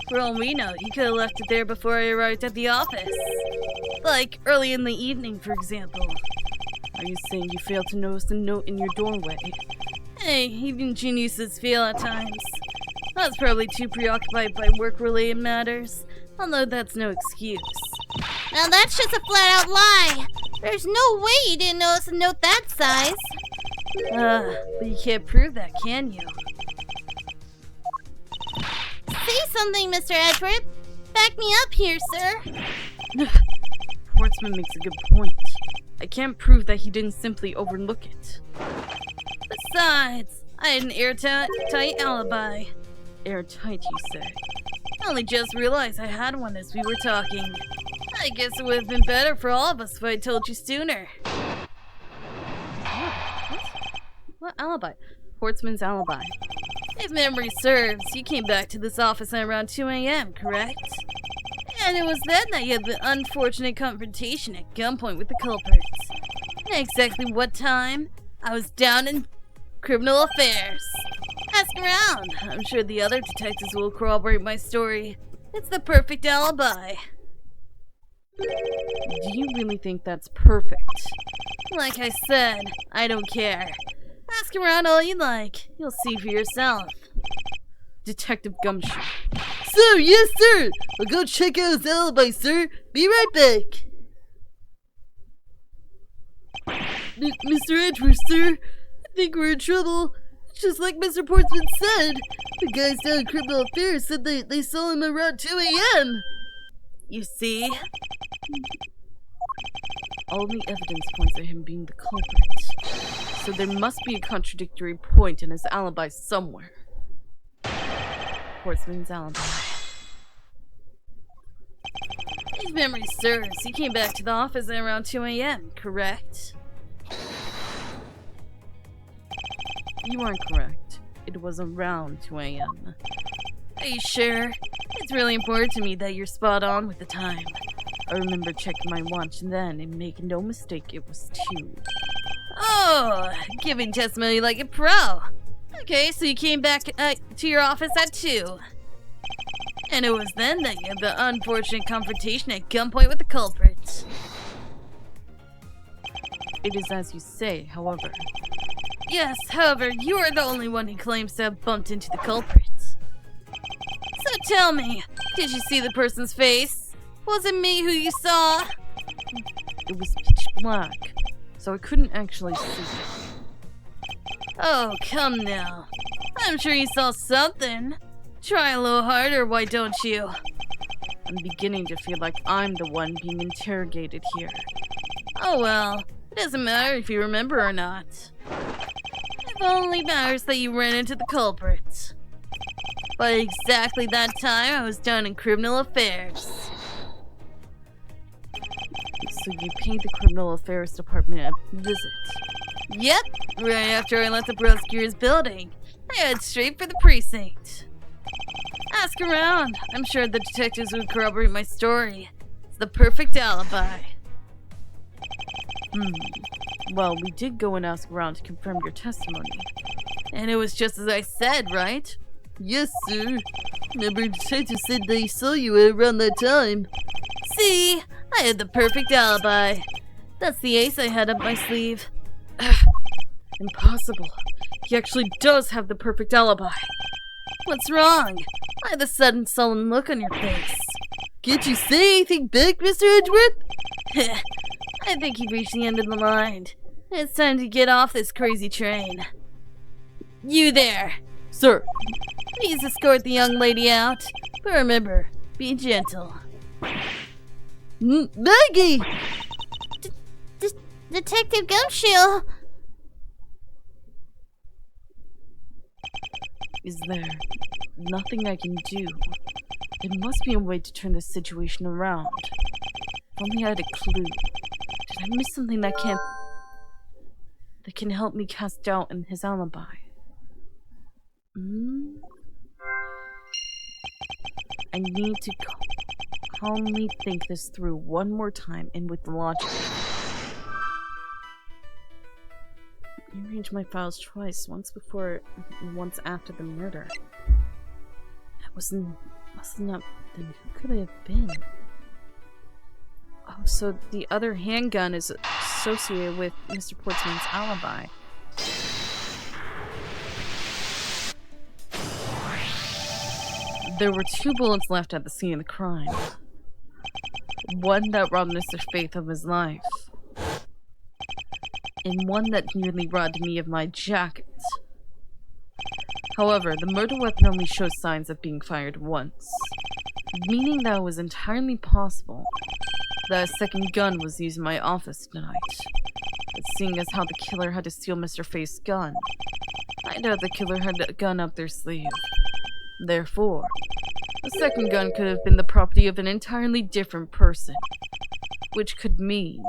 For all we know, he could have left it there before I arrived at the office. Like, early in the evening, for example. Are you saying you failed to notice the note in your doorway? Hey, even geniuses fail at times. I was probably too preoccupied by work-related matters, although that's no excuse. Now that's just a flat-out lie. There's no way you didn't notice a note that size. But you can't prove that, can you? Say something, Mr. Edgeworth. Back me up here, sir. Portsman makes a good point. I can't prove that he didn't simply overlook it. Besides, I had an airtight alibi. Airtight, you say? I only just realized I had one as we were talking. I guess it would have been better for all of us if I told you sooner. What alibi? Portsman's alibi. If memory serves, you came back to this office at around 2 a.m., correct? And it was then that you had the unfortunate confrontation at gunpoint with the culprits. At exactly what time? I was down in criminal affairs. Ask around. I'm sure the other detectives will corroborate my story. It's the perfect alibi. Do you really think that's perfect? Like I said, I don't care. Ask around all you like. You'll see for yourself. Detective Gumshoe. Sir, yes, sir. I'll go check out his alibi, sir. Be right back. Mr. Edgeworth, sir. I think we're in trouble. Just like Mr. Portsman said. The guys down in criminal affairs said they saw him around 2 a.m. You see? All the evidence points at him being the culprit. So there must be a contradictory point in his alibi somewhere. Portsman's alibi. If memory serves, he came back to the office at around 2 a.m., correct? You aren't correct. It was around 2 a.m. Are you sure? It's really important to me that you're spot on with the time. I remember checking my watch then and make no mistake, it was 2. Oh, giving testimony like a pro. Okay, so you came back to your office at 2. And it was then that you had the unfortunate confrontation at gunpoint with the culprit. It is as you say, however. Yes, however, you are the only one who claims to have bumped into the culprit. So tell me, did you see the person's face? Was it me who you saw? It was pitch black, so I couldn't actually see it. Oh, come now. I'm sure you saw something. Try a little harder, why don't you? I'm beginning to feel like I'm the one being interrogated here. Oh well, it doesn't matter if you remember or not. It only matters that you ran into the culprit. By exactly that time, I was down in criminal affairs. So you paid the criminal affairs department a visit? Yep, right after I left the prosecutor's building. I headed straight for the precinct. Ask around. I'm sure the detectives would corroborate my story. It's the perfect alibi. Well, we did go and ask around to confirm your testimony. And it was just as I said, right? Yes, sir. Remember, Detective said they saw you at around that time. See? I had the perfect alibi. That's the ace I had up my sleeve. Impossible. He actually does have the perfect alibi. What's wrong? Why the sudden sullen look on your face? Can't you say anything back, Mr. Edgeworth? I think you've reached the end of the line. It's time to get off this crazy train. You there! Sir. Please escort the young lady out. But remember, be gentle. Maggey! Detective Gumshoe! Is there nothing I can do? There must be a way to turn this situation around. If only I had a clue. Did I miss something that can help me cast doubt in his alibi? I need to calmly think this through one more time and with logic. I rearranged my files twice, once before and once after the murder. That must not then who could it have been? Oh, so the other handgun is associated with Mr. Portsman's alibi. There were 2 bullets left at the scene of the crime. One that robbed Mr. Faith of his life. And one that nearly robbed me of my jacket. However, the murder weapon only shows signs of being fired once, meaning that it was entirely possible that a second gun was used in my office tonight. But seeing as how the killer had to steal Mr. Faith's gun, I doubt the killer had a gun up their sleeve. Therefore, the second gun could have been the property of an entirely different person, which could mean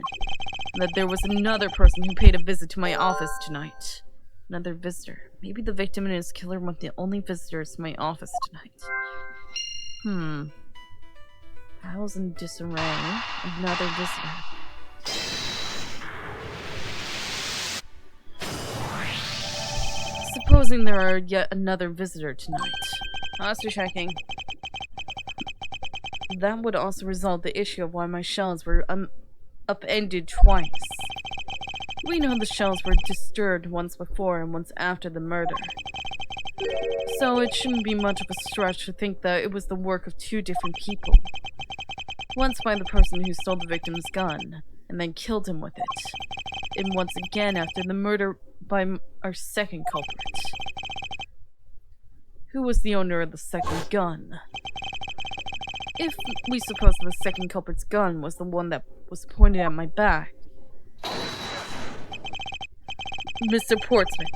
that there was another person who paid a visit to my office tonight. Another visitor. Maybe the victim and his killer weren't the only visitors to my office tonight. Files in disarray. Another visitor. Supposing there are yet another visitor tonight. Posture checking. That would also resolve the issue of why my shells were upended twice. We know the shells were disturbed once before and once after the murder. So it shouldn't be much of a stretch to think that it was the work of 2 different people. Once by the person who stole the victim's gun, and then killed him with it. And once again after the murder by our second culprit. Who was the owner of the second gun? If we suppose the second culprit's gun was the one that was pointed at my back. Mr. Portsman,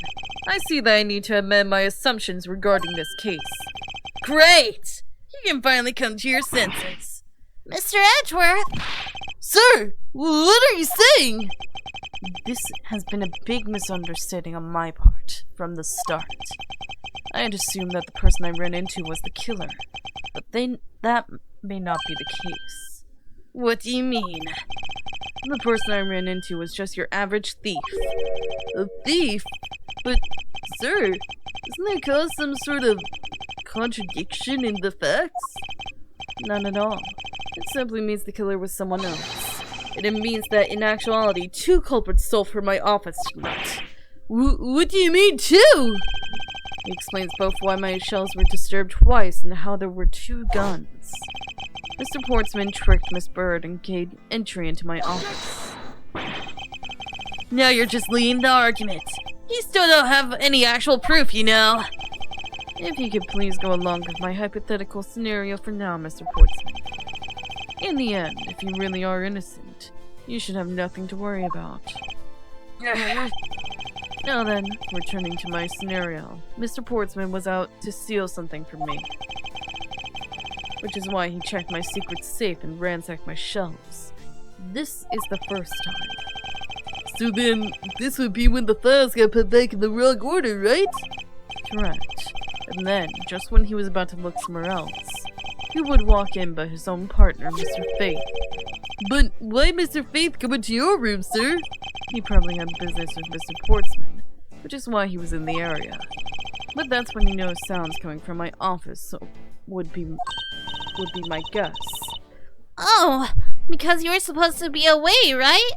I see that I need to amend my assumptions regarding this case. Great! You can finally come to your senses. Mr. Edgeworth! Sir, what are you saying? This has been a big misunderstanding on my part from the start. I had assumed that the person I ran into was the killer, but that may not be the case. What do you mean? The person I ran into was just your average thief. A thief? But, sir, doesn't that cause some sort of contradiction in the facts? None at all. It simply means the killer was someone else. And it means that in actuality, 2 culprits stole from my office tonight. What do you mean, 2? It explains both why my shells were disturbed twice and how there were 2 guns. Mr. Portsman tricked Miss Bird and gained entry into my office. Now you're just leading the argument. You still don't have any actual proof, you know. If you could please go along with my hypothetical scenario for now, Mr. Portsman. In the end, if you really are innocent, you should have nothing to worry about. Now then, returning to my scenario, Mr. Portsman was out to steal something from me. Which is why he checked my secret safe and ransacked my shelves. This is the first time. So then, this would be when the files got put back in the wrong order, right? Correct. And then, just when he was about to look somewhere else, he would walk in by his own partner, Mr. Faith. But why Mr. Faith come into your room, sir? He probably had business with Mr. Portsman, which is why he was in the area. But that's when he knows sounds coming from my office, so would be my guess. Oh, because you were supposed to be away, right?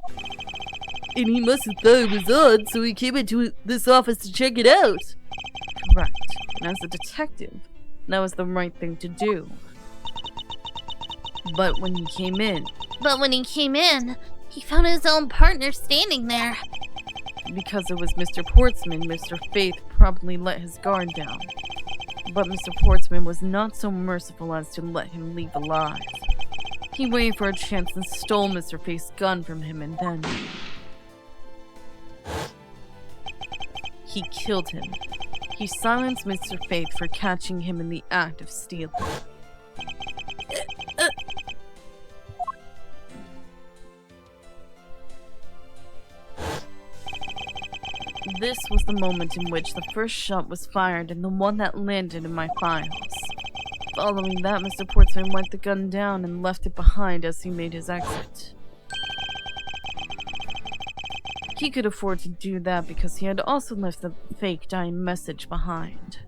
And he must have thought it was odd, so he came into this office to check it out. Correct. And as a detective, that was the right thing to do. But when he came in, he found his own partner standing there. because it was Mr. Portsman, Mr. Faith promptly let his guard down. But Mr. Portsman was not so merciful as to let him leave alive. He waited for a chance and stole Mr. Faith's gun from him, and then he killed him. He silenced Mr. Faith for catching him in the act of stealing. This was the moment in which the first shot was fired and the one that landed in my files. Following that, Mr. Portsman wiped the gun down and left it behind as he made his exit. He could afford to do that because he had also left the fake dying message behind.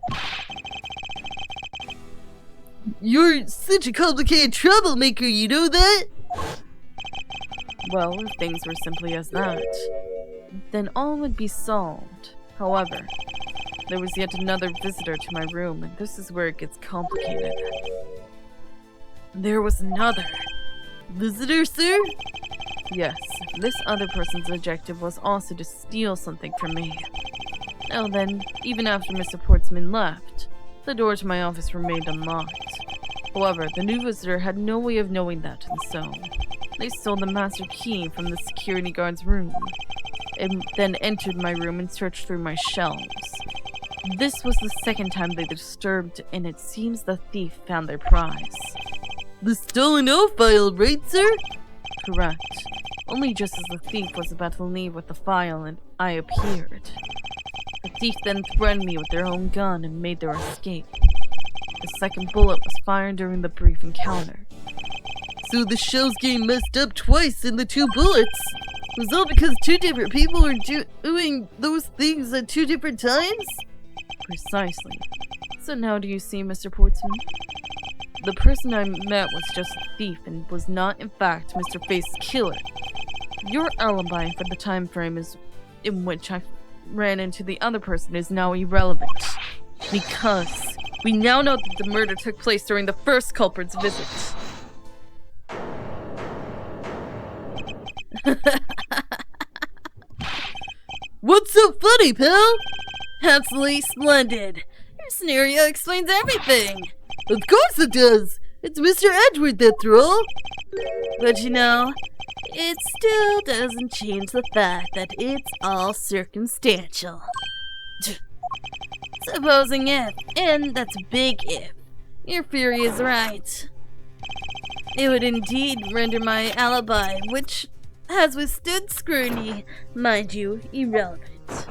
You're such a complicated troublemaker, you know that? Well, if things were simply as that, then all would be solved. However, there was yet another visitor to my room, and this is where it gets complicated. There was another Visitor, sir? Yes, this other person's objective was also to steal something from me. Now then, even after Mr. Portsman left, the door to my office remained unlocked. However, the new visitor had no way of knowing that, and so they stole the master key from the security guard's room, and then entered my room and searched through my shelves. This was the second time they disturbed, and it seems the thief found their prize. The stolen O file, right, sir? Correct. Only just as the thief was about to leave with the file, and I appeared. The thief then threatened me with their own gun and made their escape. The second bullet was fired during the brief encounter. So the shell's getting messed up twice in the 2 bullets. Was all because 2 different people were doing those things at 2 different times? Precisely. So now do you see, Mr. Portsman? The person I met was just a thief and was not, in fact, Mr. Faith's killer. Your alibi for the time frame in which I ran into the other person is now irrelevant. Because we now know that the murder took place during the first culprit's visit. What's so funny, pal? Absolutely splendid. Your scenario explains everything. Of course it does. It's Mr. Edgeworth, after all. But you know, it still doesn't change the fact that it's all circumstantial. Supposing if, and that's a big if, your theory is right, it would indeed render my alibi, which has withstood scrutiny, mind you, irrelevant.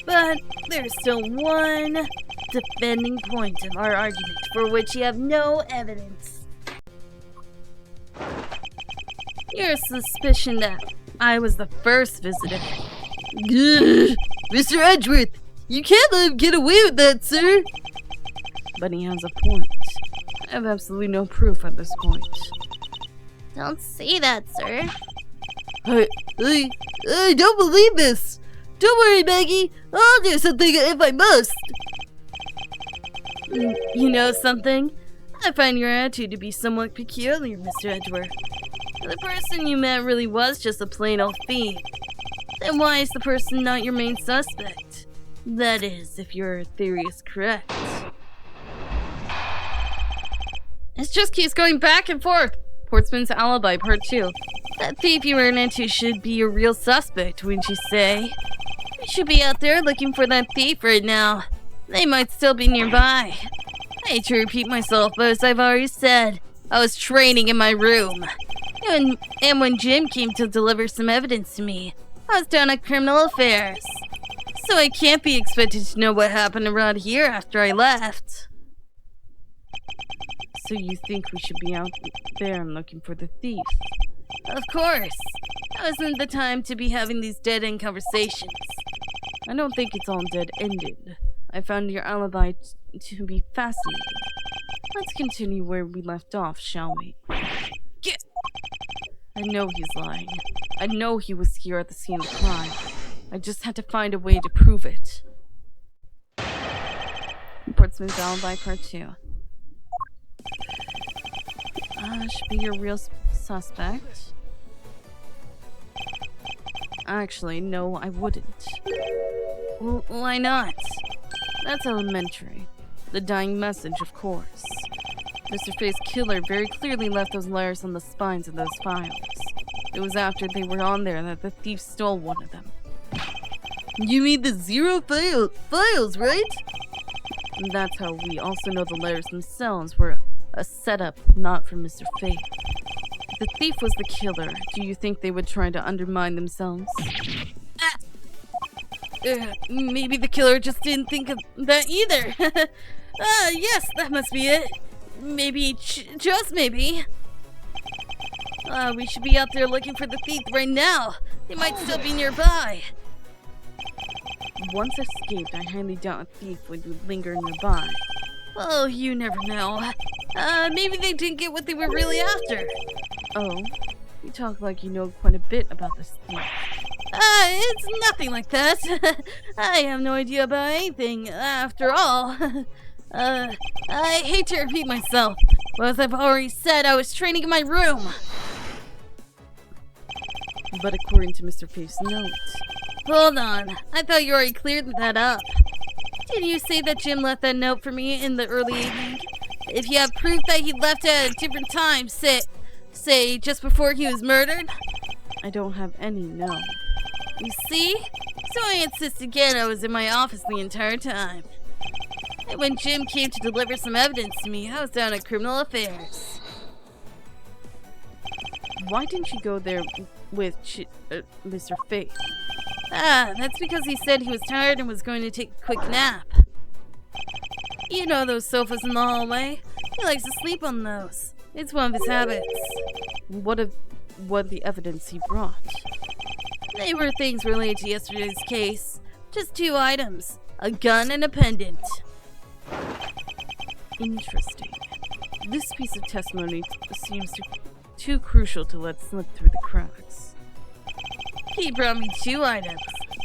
But there's still one defending point of our argument for which you have no evidence. Your suspicion that I was the first visitor. Ugh. Mr. Edgeworth, you can't let him get away with that, sir. But he has a point. I have absolutely no proof at this point. Don't say that, sir. I don't believe this. Don't worry, Maggey. I'll do something if I must. You know something? I find your attitude to be somewhat peculiar, Mr. Edgeworth. If the person you met really was just a plain old thief, then why is the person not your main suspect? That is, if your theory is correct. It just keeps going back and forth. Portsman's alibi, part 2. That thief you ran into should be your real suspect, wouldn't you say? We should be out there looking for that thief right now. They might still be nearby. I hate to repeat myself, but as I've already said, I was training in my room. And when Jim came to deliver some evidence to me, I was down at criminal affairs. So I can't be expected to know what happened around here after I left. So you think we should be out there and looking for the thief? Of course. Now isn't the time to be having these dead-end conversations. I don't think it's all dead-ended. I found your alibi to be fascinating. Let's continue where we left off, shall we? Get! I know he's lying. I know he was here at the scene of the crime. I just had to find a way to prove it. Portsmouth's alibi part 2. Should be your real suspect. Actually, no, I wouldn't. Why not? That's elementary. The dying message, of course. Mr. Faye's killer very clearly left those letters on the spines of those files. It was after they were on there that the thief stole one of them. You mean the 0 files, right? And that's how we also know the letters themselves were a setup, not for Mr. Faye. If the thief was the killer, do you think they would try to undermine themselves? Maybe the killer just didn't think of that either. Yes, that must be it. Maybe, just maybe. We should be out there looking for the thief right now. They might still be nearby. Once escaped, I highly doubt a thief would linger nearby. Oh, you never know. Maybe they didn't get what they were really after. Oh, you talk like you know quite a bit about this thief. It's nothing like that. I have no idea about anything, after all. I hate to repeat myself, but as I've already said, I was training in my room. But according to Mr. Faye's note... Hold on, I thought you already cleared that up. Did you say that Jim left that note for me in the early evening? If you have proof that he left it at a different time, say just before he was murdered? I don't have any, no. You see? So I insist again I was in my office the entire time. And when Jim came to deliver some evidence to me, I was down at Criminal Affairs. Why didn't you go there with Mr. Faye? That's because he said he was tired and was going to take a quick nap. You know those sofas in the hallway? He likes to sleep on those. It's one of his habits. What the evidence he brought? They were things related to yesterday's case. Just 2 items. A gun and a pendant. Interesting. This piece of testimony seems too crucial to let slip through the cracks. He brought me 2 items.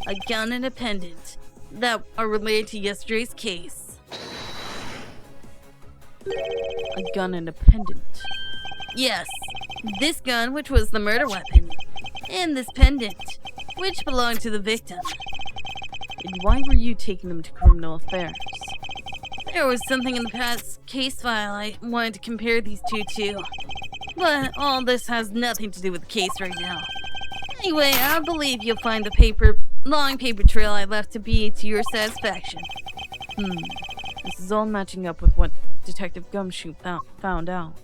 A gun and a pendant. That are related to yesterday's case. A gun and a pendant? Yes. This gun, which was the murder weapon. And this pendant, which belonged to the victim. And why were you taking them to Criminal Affairs? There was something in the past case file I wanted to compare these two to. But all this has nothing to do with the case right now. Anyway, I believe you'll find the long paper trail I left to be to your satisfaction. This is all matching up with what Detective Gumshoe found out.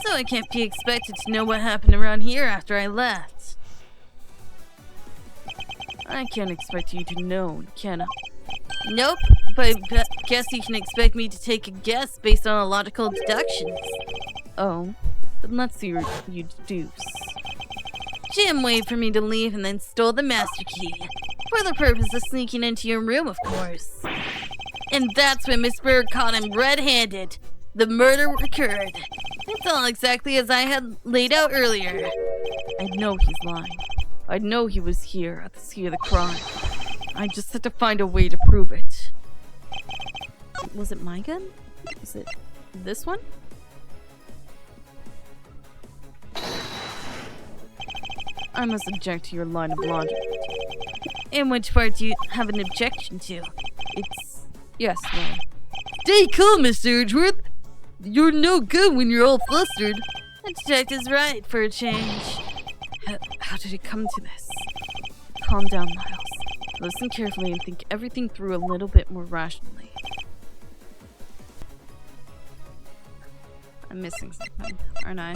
So I can't be expected to know what happened around here after I left. I can't expect you to know, can I? Nope, but I guess you can expect me to take a guess based on illogical deductions. Oh, then let's see what you deduce. Jim waited for me to leave and then stole the master key. For the purpose of sneaking into your room, of course. And that's when Miss Bird caught him red-handed. The murder occurred. It's all exactly as I had laid out earlier. I know he's lying. I know he was here at the scene of the crime. I just had to find a way to prove it. Was it my gun? Is it this one? I must object to your line of logic. In which part do you have an objection to? Yes, ma'am. Stay calm, Mr. Edgeworth. You're no good when you're all flustered. The detective's right for a change. How did it come to this? Calm down, Miles. Listen carefully and think everything through a little bit more rationally. I'm missing something, aren't I?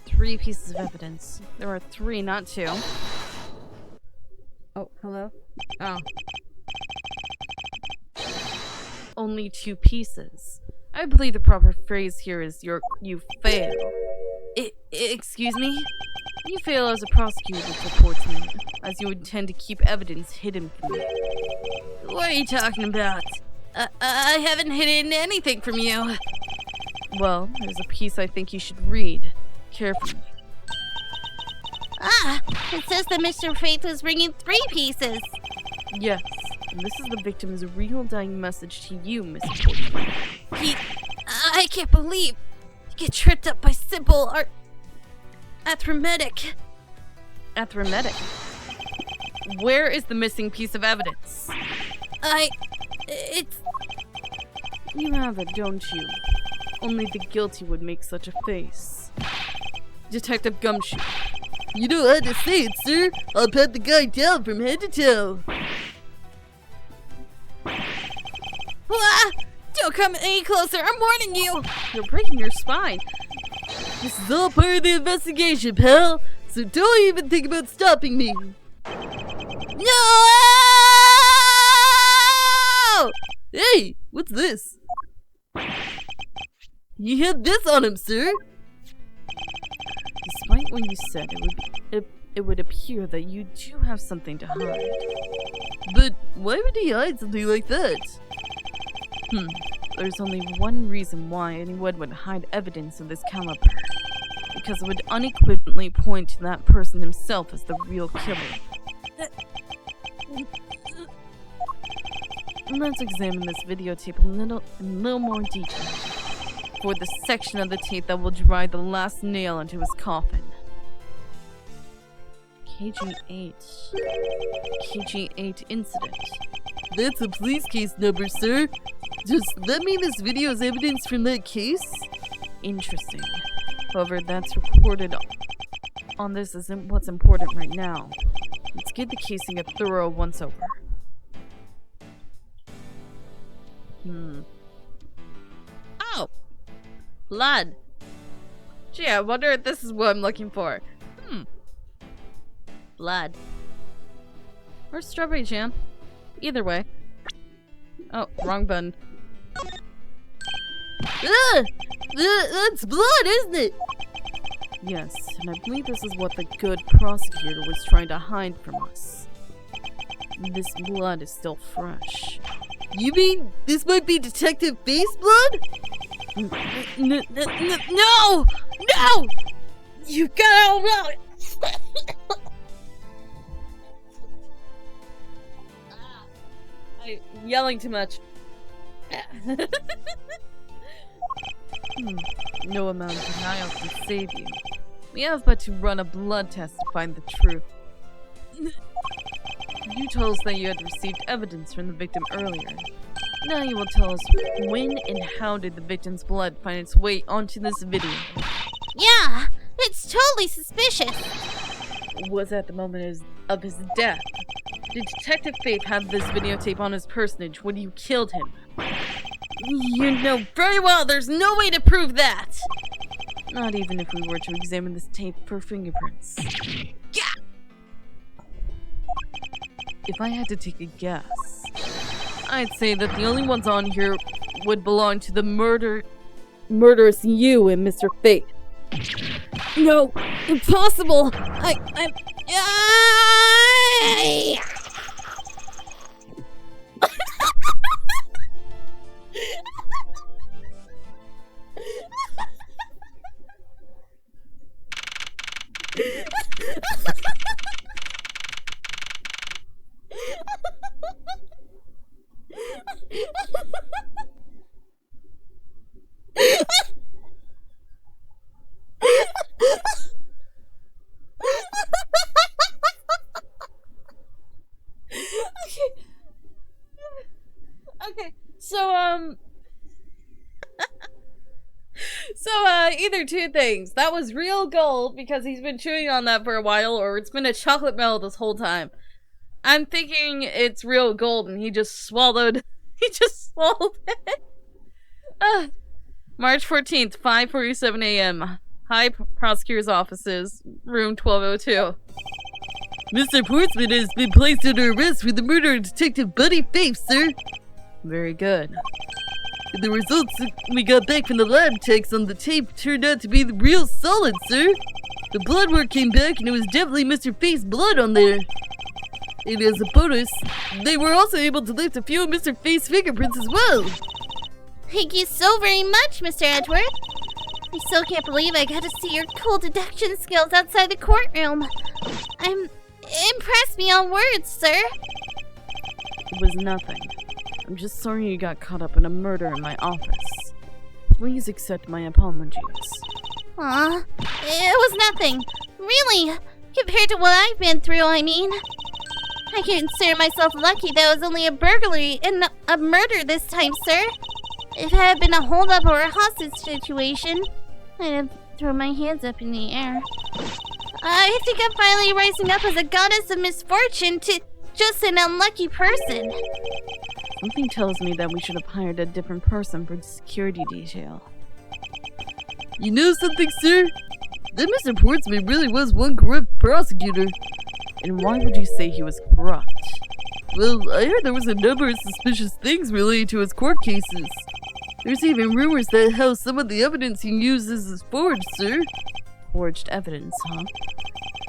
Three pieces of evidence. There are 3, not 2. Oh, hello? Oh. Only 2 pieces. I believe the proper phrase here is you fail. Excuse me? You fail as a prosecutor reports me, as you intend to keep evidence hidden from me. What are you talking about? I haven't hidden anything from you. Well, there's a piece I think you should read carefully. Ah, it says that Mr. Faith was bringing 3 pieces. Yes, and this is the victim's real dying message to you, Miss Portman. I can't believe you get tripped up by simple arithmetic. Arithmetic? Where is the missing piece of evidence? It's... You have it, don't you? Only the guilty would make such a face. Detective Gumshoe. You don't have to say it, sir. I'll pat the guy down from head to toe. Ah! Don't come any closer, I'm warning you! You're breaking your spine. This is all part of the investigation, pal. So don't even think about stopping me. No! Hey, what's this? You had this on him, sir. Despite what you said, it would appear that you do have something to hide. But why would he hide something like that? There's only one reason why anyone would hide evidence of this caliber. Because it would unequivocally point to that person himself as the real killer. Let's examine this videotape in a little more detail. For the section of the tape that will drive the last nail into his coffin. KG8. KG8 incident. That's a police case number, sir. Does that mean this video is evidence from that case? Interesting. However, that's recorded on this isn't what's important right now. Let's give the casing a thorough once-over. Oh! Blood. Gee, I wonder if this is what I'm looking for. Blood. Or strawberry jam. Either way. Oh, wrong button. That's blood, isn't it? Yes, and I believe this is what the good prosecutor was trying to hide from us. This blood is still fresh. You mean this might be Detective Faith's blood? No! No! You gotta know it! I'm yelling too much. No amount of denial can save you. We have but to run a blood test to find the truth. You told us that you had received evidence from the victim earlier. Now you will tell us when and how did the victim's blood find its way onto this video? Yeah, it's totally suspicious. Was at the moment of his death. Did Detective Faith have this videotape on his personage when you killed him? You know very well there's no way to prove that! Not even if we were to examine this tape for fingerprints. Yeah! If I had to take a guess, I'd say that the only ones on here would belong to the murderous you and Mr. Faith. No! Impossible! Okay, so either two things. That was real gold because he's been chewing on that for a while, or it's been a chocolate melon this whole time. I'm thinking it's real gold and he just swallowed it. March 14th, 5:47 a.m. High Prosecutor's Offices, room 1202. Mr. Portsman has been placed under arrest for the murder of Detective Buddy Faith, sir. Very good. The results we got back from the lab techs on the tape turned out to be the real solid, sir. The blood work came back and it was definitely Mr. Faith's blood on there. And as a bonus, they were also able to lift a few of Mr. Faith's fingerprints as well. Thank you so very much, Mr. Edgeworth. I still can't believe I got to see your cool deduction skills outside the courtroom. I'm impressed beyond words, sir. It was nothing. I'm just sorry you got caught up in a murder in my office. Please accept my apologies. Aw, it was nothing. Really, compared to what I've been through, I mean. I consider myself lucky that it was only a burglary and a murder this time, sir. If it had been a holdup or a hostage situation, I'd have thrown my hands up in the air. I think I'm finally rising up as a goddess of misfortune to just an unlucky person. Something tells me that we should have hired a different person for the security detail. You know something, sir? That Mr. Portsman really was one corrupt prosecutor. And why would you say he was corrupt? Well, I heard there was a number of suspicious things related to his court cases. There's even rumors that how some of the evidence he uses is forged, sir. Forged evidence, huh?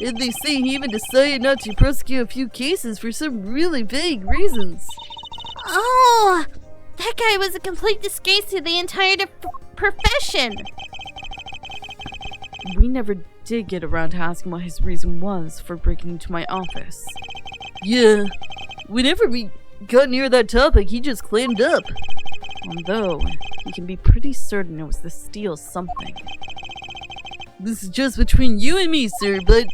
And they say he even decided not to prosecute a few cases for some really vague reasons. Oh, that guy was a complete disgrace to the entire profession. We never did get around to asking what his reason was for breaking into my office. Yeah, whenever we got near that topic, he just clammed up. Although, we can be pretty certain it was to steal something. This is just between you and me, sir, but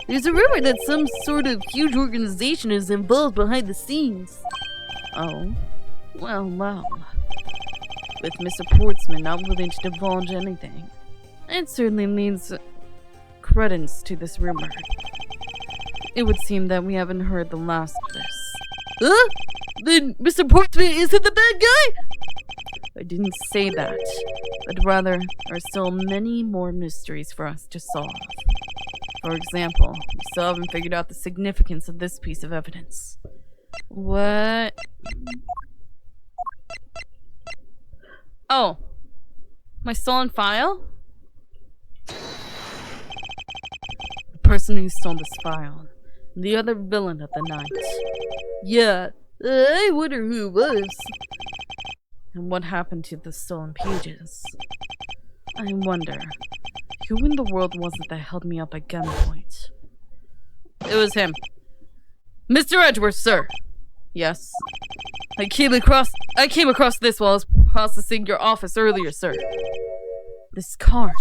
there's a rumor that some sort of huge organization is involved behind the scenes. Oh? Well. With Mr. Portsman not willing to divulge anything, it certainly leans credence to this rumor. It would seem that we haven't heard the last of this. Huh? Then Mr. Portsman isn't the bad guy? I didn't say that, but rather there are still many more mysteries for us to solve. For example, we still haven't figured out the significance of this piece of evidence. What? Oh. My stolen file? The person who stole this file. The other villain of the night. Yeah, I wonder who it was. And what happened to the stolen pages? I wonder, who in the world was it that held me up at gunpoint? It was him. Mr. Edgeworth, sir! Yes. I came across this while I was processing your office earlier, sir. This card.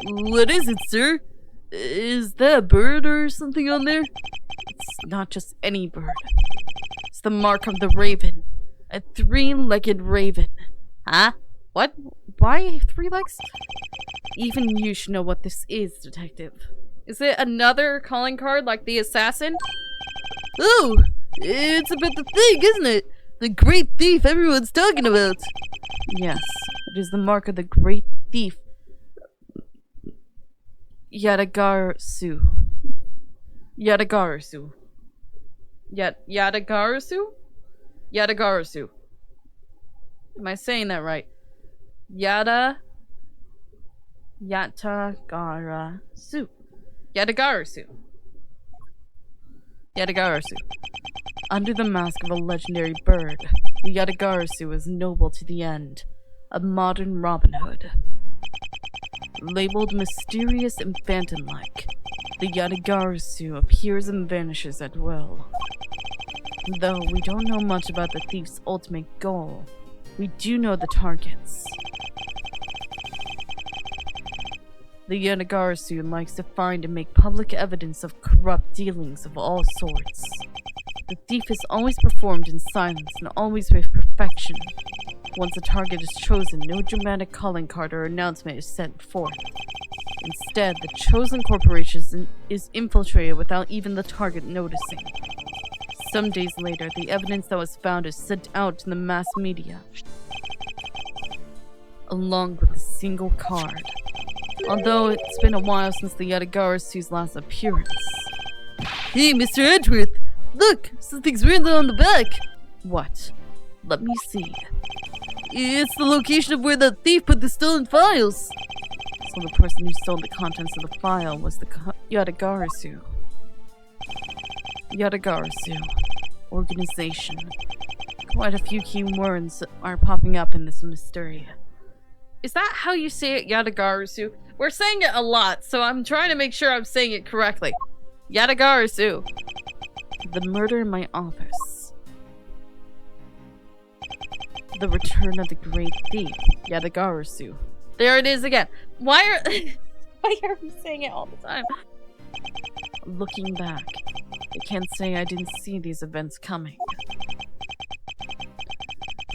What is it, sir? Is that a bird or something on there? It's not just any bird. It's the mark of the raven. A three-legged raven. Huh? What? Why 3 legs? Even you should know what this is, detective. Is it another calling card like the assassin? Oh, it's about the thing, isn't it? The great thief everyone's talking about. Yes, it is the mark of the great thief. Yadagarasu. Am I saying that right? Yatagarasu. Under the mask of a legendary bird, the Yatagarasu is noble to the end, a modern Robin Hood. Labeled mysterious and phantom-like, the Yatagarasu appears and vanishes at will. Though we don't know much about the thief's ultimate goal, we do know the targets. The Yatagarasu likes to find and make public evidence of corrupt dealings of all sorts. The thief is always performed in silence and always with perfection. Once a target is chosen, no dramatic calling card or announcement is sent forth. Instead, the chosen corporation is infiltrated without even the target noticing. Some days later, the evidence that was found is sent out to the mass media, along with a single card. Although it's been a while since the Yatagarasu's last appearance. Hey, Mr. Edgeworth! Look! Something's written on the back! What? Let me see. It's the location of where the thief put the stolen files. So the person who stole the contents of the file was the Yadagarasu. Yadagarasu. Organization. Quite a few key words are popping up in this mystery. Is that how you say it, Yadagarasu? We're saying it a lot, so I'm trying to make sure I'm saying it correctly. Yadagarasu. The murder in my office. The return of the great thief, Yadagarasu. There it is again. Why are we saying it all the time? Looking back, I can't say I didn't see these events coming.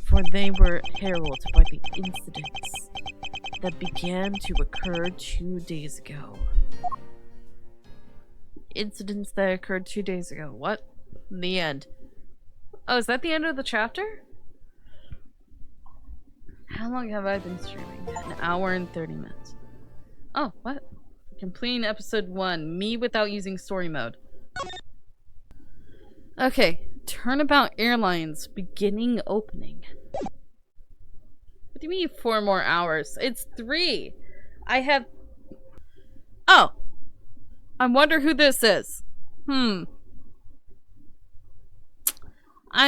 For they were heralded by the incidents that began to occur 2 days ago. Incidents that occurred 2 days ago. What? The end. Oh, is that the end of the chapter? How long have I been streaming? An hour and 30 minutes. Oh, what? Completing episode 1. Me without using story mode. Okay. Turnabout Airlines beginning opening. What do you mean 4 more hours? It's 3. I have... Oh! I wonder who this is. I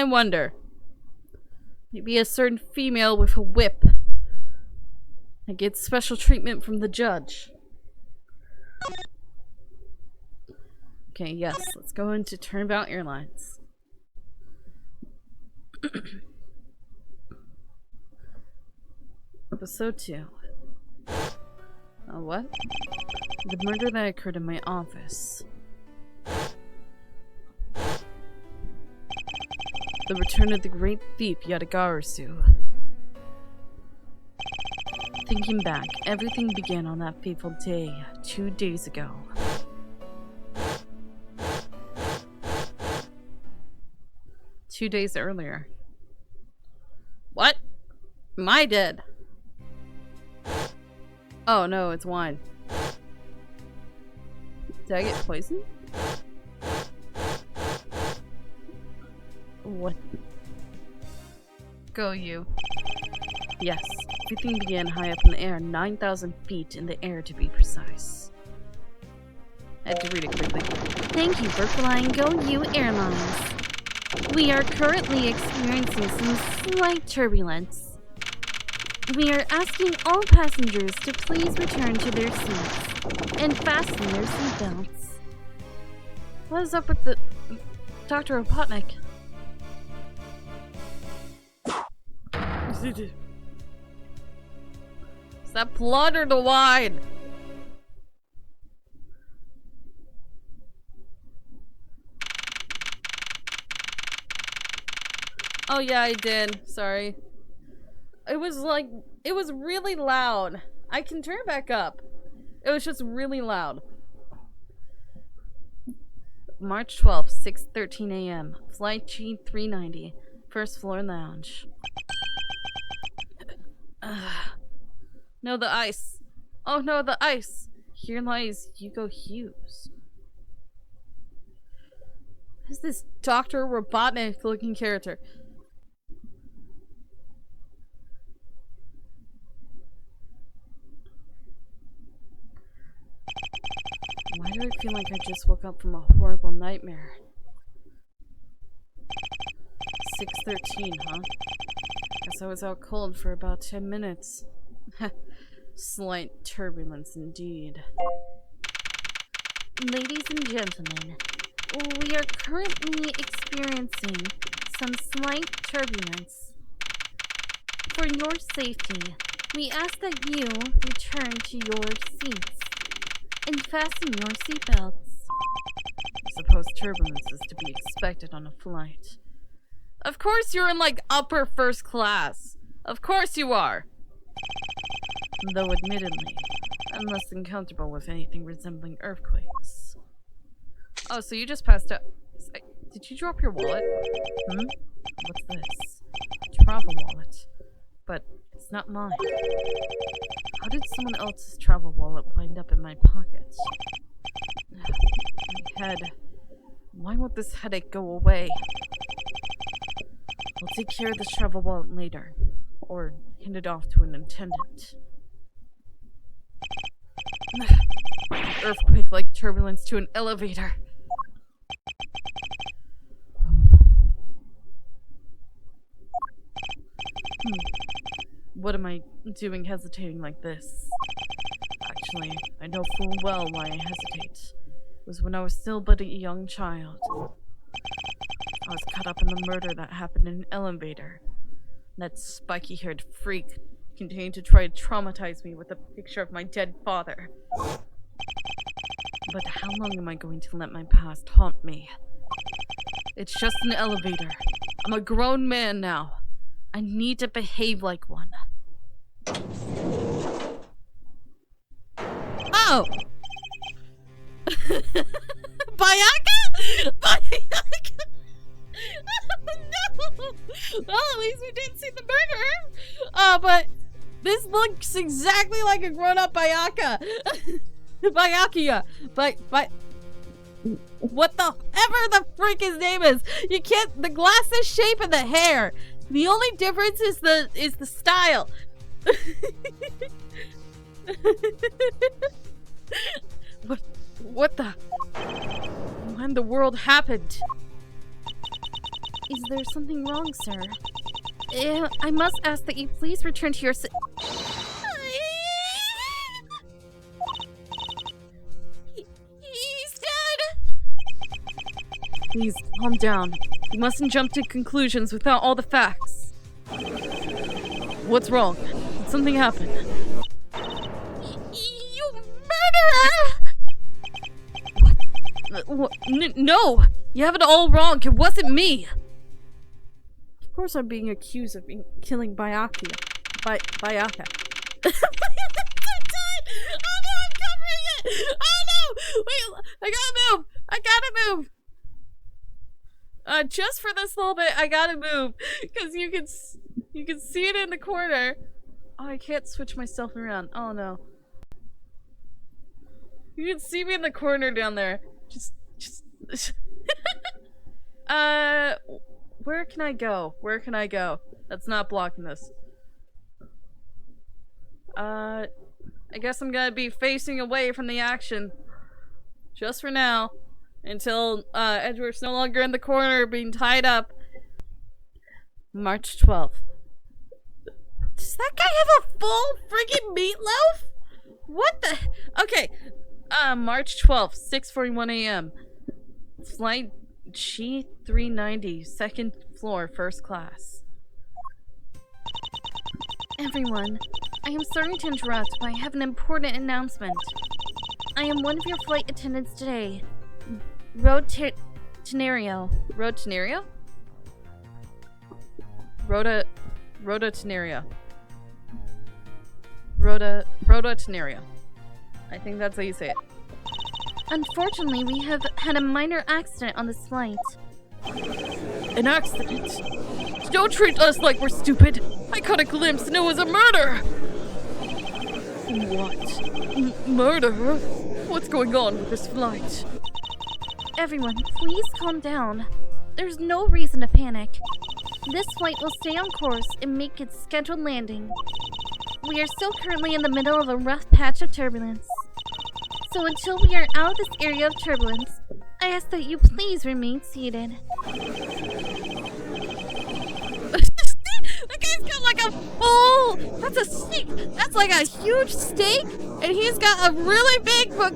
wonder. Maybe a certain female with a whip that gets special treatment from the judge. Okay, yes, let's go into Turnabout Airlines. Episode 2. Oh, what? The murder that occurred in my office. The return of the great thief, Yadagarasu. Thinking back, everything began on that fateful day, 2 days ago. Two days earlier. What? Am I dead? Oh no, it's wine. Did I get poisoned? What? Go you. Yes, everything began high up in the air, 9,000 feet in the air to be precise. I had to read it quickly. Thank you for flying Go You Airlines. We are currently experiencing some slight turbulence. We are asking all passengers to please return to their seats and fasten their seatbelts. What is up with the Dr. Robotnik? Is that blood or the wine? Oh yeah, I did. Sorry. It was really loud. I can turn it back up. It was just really loud. March 12th, 6:13 a.m. Flight G390. First floor lounge. No, the ice. Oh no, the ice. Here lies Hugo Hughes. Who's this Dr. Robotnik looking character? Why do I feel like I just woke up from a horrible nightmare? 6:13, huh? Guess I was out cold for about 10 minutes. Slight turbulence indeed. Ladies and gentlemen, we are currently experiencing some slight turbulence. For your safety, we ask that you return to your seats and fasten your seatbelts. I suppose turbulence is to be expected on a flight. Of course you're in like upper first class. Of course you are. Though admittedly, I'm less than comfortable with anything resembling earthquakes. Oh, so you just passed out. Did you drop your wallet? What's this? Travel wallet. But it's not mine. How did someone else's travel wallet wind up in my pocket? My head. Why won't this headache go away? I'll take care of this travel wallet later. Or hand it off to an attendant. Earthquake-like turbulence to an elevator. What am I doing hesitating like this? Actually, I know full well why I hesitate. It was when I was still but a young child. I was caught up in the murder that happened in an elevator. That spiky-haired freak continued to try to traumatize me with a picture of my dead father. But how long am I going to let my past haunt me? It's just an elevator. I'm a grown man now. I need to behave like one. Oh! Bayaka? Bayaka! No! Well, at least we didn't see the murderer! But this looks exactly like a grown-up Bayaka! Bayakia! What the ever the frick his name is! You can't— the glasses shape and the hair! The only difference is the style! What the— when the world happened? Is there something wrong, sir? I must ask that you please return to your He's dead! Please, calm down. You mustn't jump to conclusions without all the facts. What's wrong? Did something happen? You murderer! What? No! You have it all wrong. It wasn't me. Of course, I'm being accused of killing Bayaka. Bayaka. Oh no, I'm covering it! Oh no! Wait, I gotta move! Just for this little bit, I gotta move. Because you can see it in the corner. Oh, I can't switch myself around. Oh no. You can see me in the corner down there. Just where can I go? Where can I go? That's not blocking this. I guess I'm gonna be facing away from the action. Just for now. Until, Edgeworth's no longer in the corner being tied up. March 12th. Does that guy have a full friggin' meatloaf? What the— okay. March 12th, 6:41 a.m. Flight G390, second floor, first class. Everyone, I am sorry to interrupt, but I have an important announcement. I am one of your flight attendants today. Tenario. Tenario? Rhoda Tenario. Rhoda Tenario. I think that's how you say it. Unfortunately, we have had a minor accident on this flight. An accident? Don't treat us like we're stupid! I caught a glimpse and it was a murder! What? Murder? What's going on with this flight? Everyone, please calm down. There's no reason to panic. This flight will stay on course and make its scheduled landing. We are still currently in the middle of a rough patch of turbulence. So until we are out of this area of turbulence, I ask that you please remain seated. That guy's got like a full— that's a steak! That's like a huge steak! And he's got a really big book.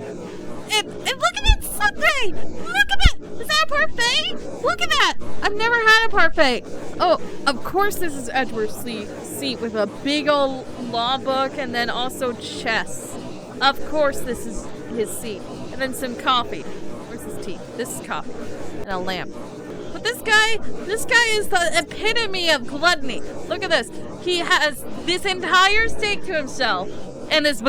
And look at that sundae! Look at that! Is that a parfait? Look at that! I've never had a parfait! Oh, of course this is Edgeworth's seat with a big old law book and then also chess. Of course this is his seat. And then some coffee. Where's his tea? This is coffee. And a lamp. But this guy is the epitome of gluttony. Look at this. He has this entire steak to himself. And this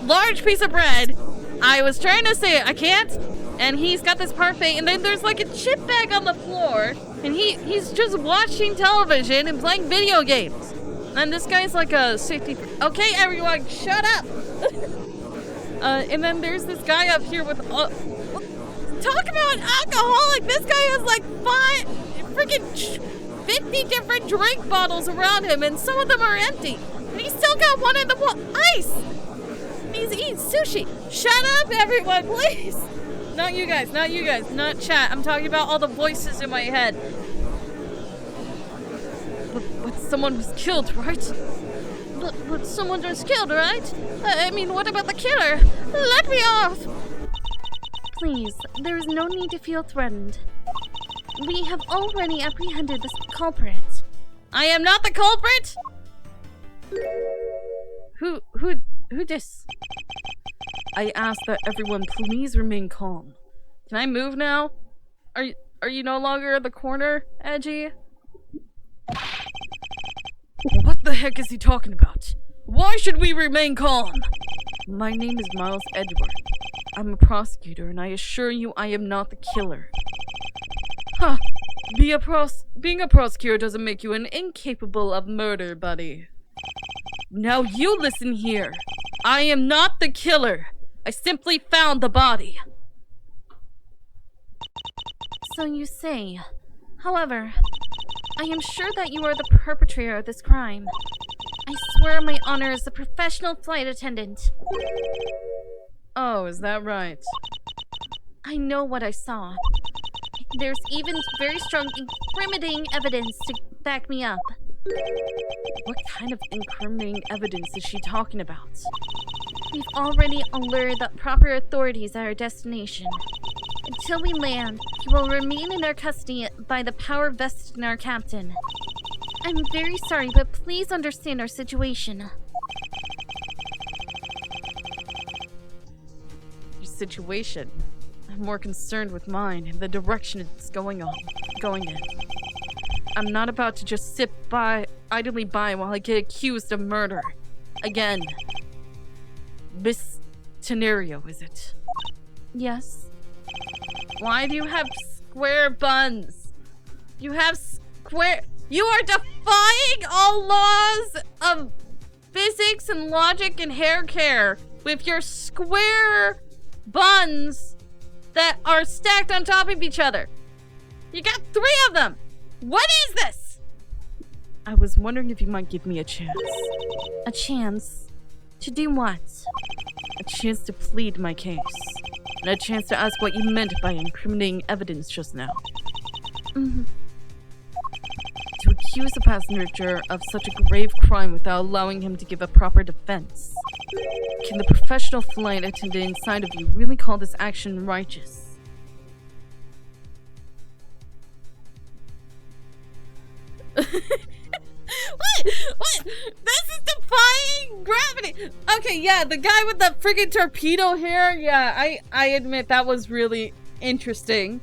large piece of bread. I was trying to say it, I can't. And he's got this parfait, and then there's like a chip bag on the floor, and he's just watching television and playing video games. And this guy's like a safety— okay, everyone, shut up. And then there's this guy up here with talk about an alcoholic. This guy has like freaking 50 different drink bottles around him, and some of them are empty. And he's still got one in the ice. And he's eating sushi. Shut up, everyone, please. Not you guys, not chat. I'm talking about all the voices in my head. But someone was killed, right? But someone was killed, right? I mean, what about the killer? Let me off! Please, there is no need to feel threatened. We have already apprehended the culprit. I am not the culprit! Who this? I ask that everyone please remain calm. Can I move now? Are you no longer at the corner, Edgy? What the heck is he talking about? Why should we remain calm? My name is Edgeworth. I'm a prosecutor, and I assure you I am not the killer. Huh. Being a prosecutor doesn't make you an incapable of murder, buddy. Now you listen here. I am not the killer. I simply found the body. So you say. However, I am sure that you are the perpetrator of this crime. I swear on my honor as a professional flight attendant. Oh, is that right? I know what I saw. There's even very strong incriminating evidence to back me up. What kind of incriminating evidence is she talking about? We've already alerted the proper authorities at our destination. Until we land, he will remain in our custody by the power vested in our captain. I'm very sorry, but please understand our situation. Your situation? I'm more concerned with mine and the direction it's going in. I'm not about to just sit idly by while I get accused of murder. Again. Miss Tenerio, is it? Yes. Why do you have square buns? You are defying all laws of physics and logic and hair care with your square buns that are stacked on top of each other. You got 3 of them. What is this? I was wondering if you might give me a chance. A chance? To do what? A chance to plead my case. And a chance to ask what you meant by incriminating evidence just now. Mm-hmm. To accuse a passenger of such a grave crime without allowing him to give a proper defense. Can the professional flight attendant inside of you really call this action righteous? What? This is defying gravity. Okay, yeah, the guy with the friggin' torpedo hair. Yeah, I admit that was really interesting.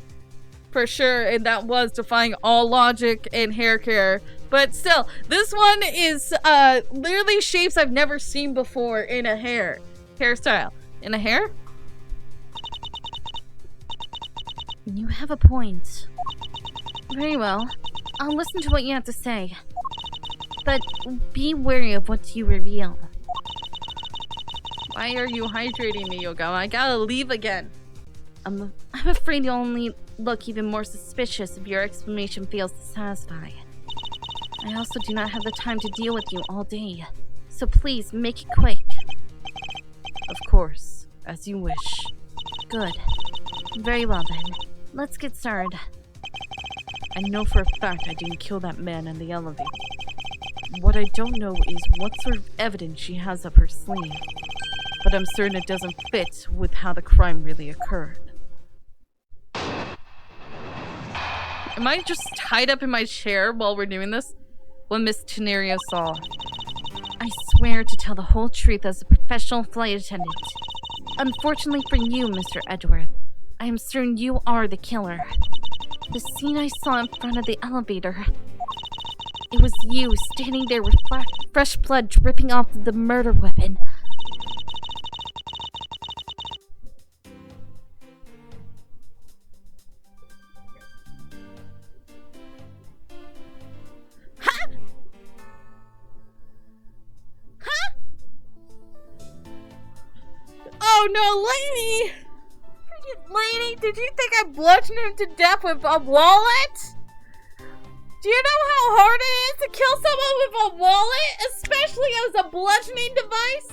For sure, and that was defying all logic and hair care. But still, this one is literally shapes I've never seen before in a hairstyle. In a hair? You have a point. Very well. I'll listen to what you have to say. But be wary of what you reveal. Why are you hydrating me, Yoga? I gotta leave again. I'm afraid you'll only look even more suspicious if your explanation fails to satisfy. I also do not have the time to deal with you all day. So please, make it quick. Of course, as you wish. Good. Very well then. Let's get started. I know for a fact I didn't kill that man in the elevator. What I don't know is what sort of evidence she has up her sleeve. But I'm certain it doesn't fit with how the crime really occurred. Am I just tied up in my chair while we're doing this? What Miss Tenerio saw. I swear to tell the whole truth as a professional flight attendant. Unfortunately for you, Mr. Edgeworth, I am certain you are the killer. The scene I saw in front of the elevator. It was you standing there with fresh blood dripping off the murder weapon. Oh no, lady! Freaking lady, did you think I bludgeoned him to death with a wallet? Do you know how hard it is to kill someone with a wallet? Especially as a bludgeoning device?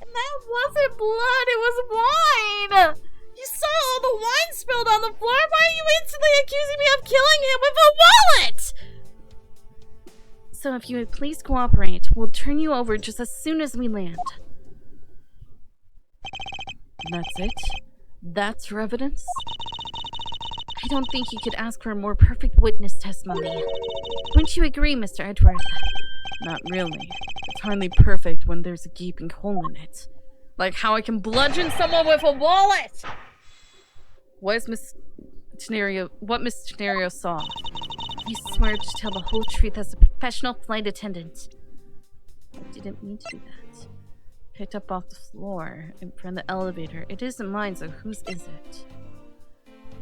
And that wasn't blood, it was wine! You saw all the wine spilled on the floor. Why are you instantly accusing me of killing him with a wallet? So if you would please cooperate, we'll turn you over just as soon as we land. That's it? That's your evidence? I don't think you could ask for a more perfect witness testimony. Wouldn't you agree, Mr. Edgeworth? Not really. It's hardly perfect when there's a gaping hole in it. Like how I can bludgeon someone with a wallet! What Miss Tenario saw? You swear to tell the whole truth as a professional flight attendant. I didn't mean to do that. Picked up off the floor in front of the elevator. It isn't mine, so whose is it?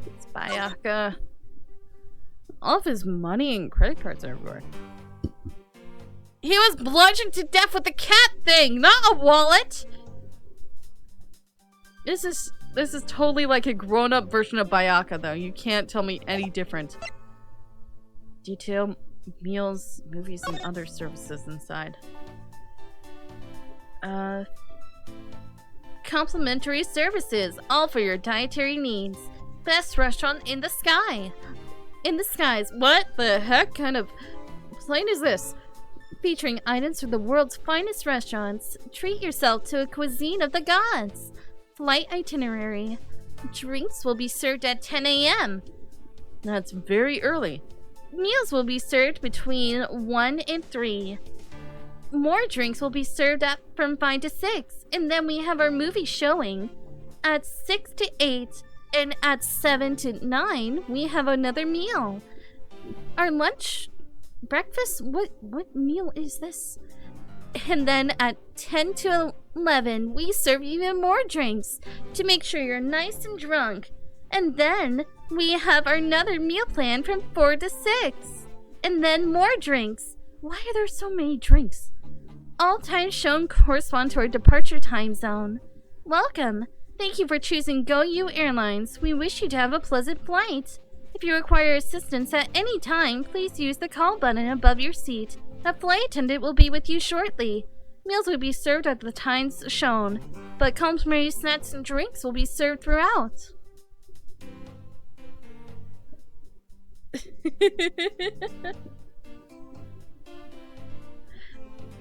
It's Bayaka. All of his money and credit cards are everywhere. He was bludgeoned to death with a cat thing, not a wallet! This is totally like a grown-up version of Bayaka, though. You can't tell me any different. Detail, meals, movies, and other services inside. Complimentary services, all for your dietary needs. Best restaurant in the sky. In the skies. What the heck kind of plane is this? Featuring items from the world's finest restaurants. Treat yourself to a cuisine of the gods. Flight itinerary. Drinks will be served at 10 a.m. That's very early. Meals will be served between 1 and 3. More drinks will be served from 5 to 6. And then we have our movie showing at 6 to 8. And at 7 to 9, we have another meal. Our lunch, breakfast, what meal is this? And then at 10 to 11, we serve even more drinks to make sure you're nice and drunk. And then we have another meal plan from 4 to 6. And then more drinks. Why are there so many drinks? All times shown correspond to our departure time zone. Welcome. Thank you for choosing GoU Airlines. We wish you to have a pleasant flight. If you require assistance at any time, please use the call button above your seat. A flight attendant will be with you shortly. Meals will be served at the times shown, but complimentary snacks and drinks will be served throughout.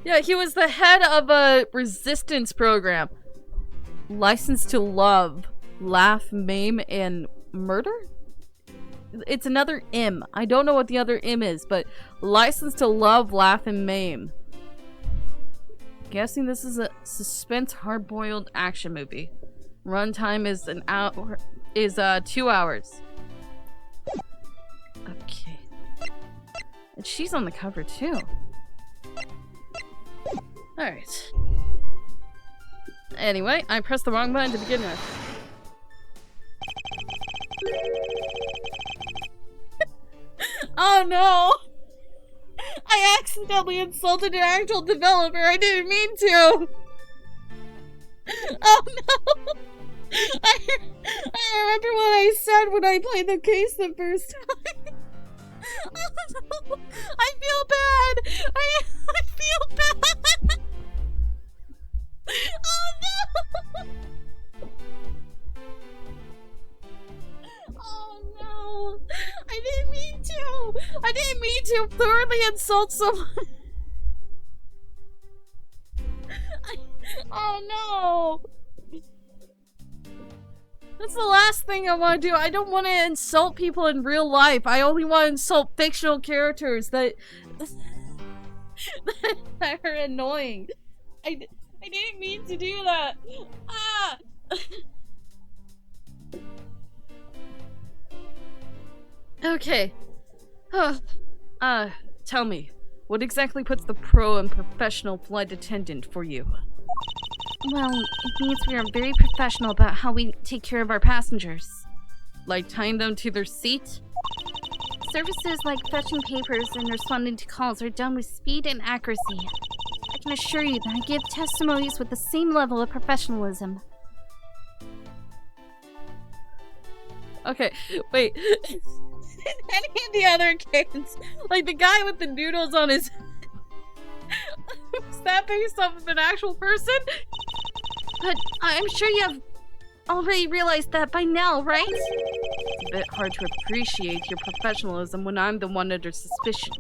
Yeah, he was the head of a resistance program. License to Love, Laugh, Maim, and Murder? It's another M. I don't know what the other M is, but License to Love, Laugh, and Maim. Guessing this is a suspense hard-boiled action movie. Runtime is 2 hours. Okay. And she's on the cover too. Alright. Anyway, I pressed the wrong button to begin with. Oh no! I accidentally insulted an actual developer. I didn't mean to. Oh no! I remember what I said when I played the case the first time. Oh no! I feel bad. I feel bad. Oh no! Oh no! I didn't mean to! I didn't mean to thoroughly insult someone! Oh no! That's the last thing I want to do. I don't want to insult people in real life. I only want to insult fictional characters that are annoying. I didn't mean to do that. Ah! Okay. Tell me, what exactly puts the pro and professional flight attendant for you? Well, it means we are very professional about how we take care of our passengers. Like tying them to their seat? Services like fetching papers and responding to calls are done with speed and accuracy. I can assure you that I give testimonies with the same level of professionalism. Okay, wait. any of the other kids. Like the guy with the noodles on his is that based off of an actual person? But I'm sure you have already realized that by now, right? It's a bit hard to appreciate your professionalism when I'm the one under suspicion.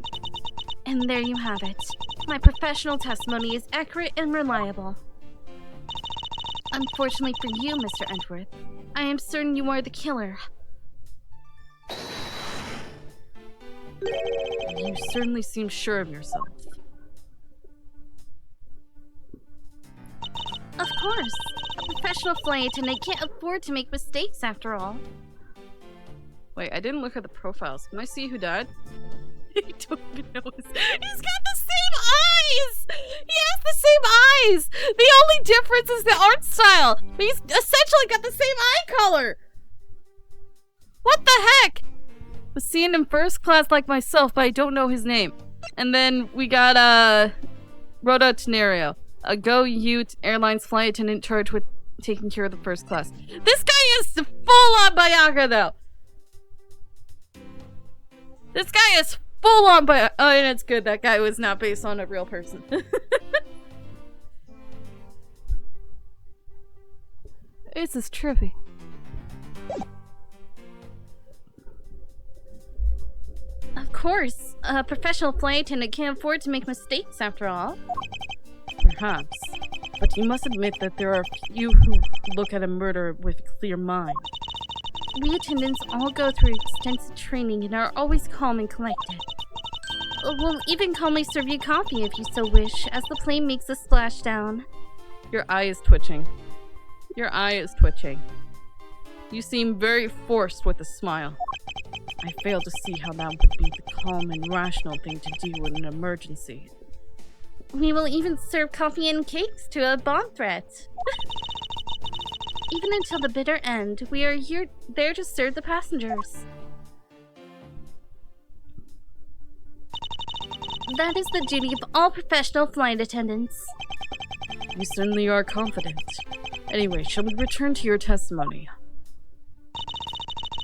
And there you have it. My professional testimony is accurate and reliable. Unfortunately for you, Mr. Edgeworth, I am certain you are the killer. You certainly seem sure of yourself. Of course. A professional flight attendant can't afford to make mistakes after all. Wait, I didn't look at the profiles. Can I see who died? I don't even know his... He's got the same eyes! He has the same eyes! The only difference is the art style. But he's essentially got the same eye color. What the heck? Was seen in first class like myself, but I don't know his name. And then we got, Rhoda Tenario, a Go Ute Airlines flight attendant charged with taking care of the first class. This guy is full-on Bianca, though. This guy is full-on Bianca. Oh, and it's good that guy was not based on a real person. This is trippy. Of course, a professional flight attendant can't afford to make mistakes after all. Perhaps. But you must admit that there are few who look at a murder with a clear mind. We attendants all go through extensive training and are always calm and collected. We'll even calmly serve you coffee if you so wish, as the plane makes a splashdown. Your eye is twitching. Your eye is twitching. You seem very forced with a smile. I fail to see how that would be the calm and rational thing to do in an emergency. We will even serve coffee and cakes to a bomb threat. Even until the bitter end, we are there to serve the passengers. That is the duty of all professional flight attendants. You certainly are confident. Anyway, shall we return to your testimony?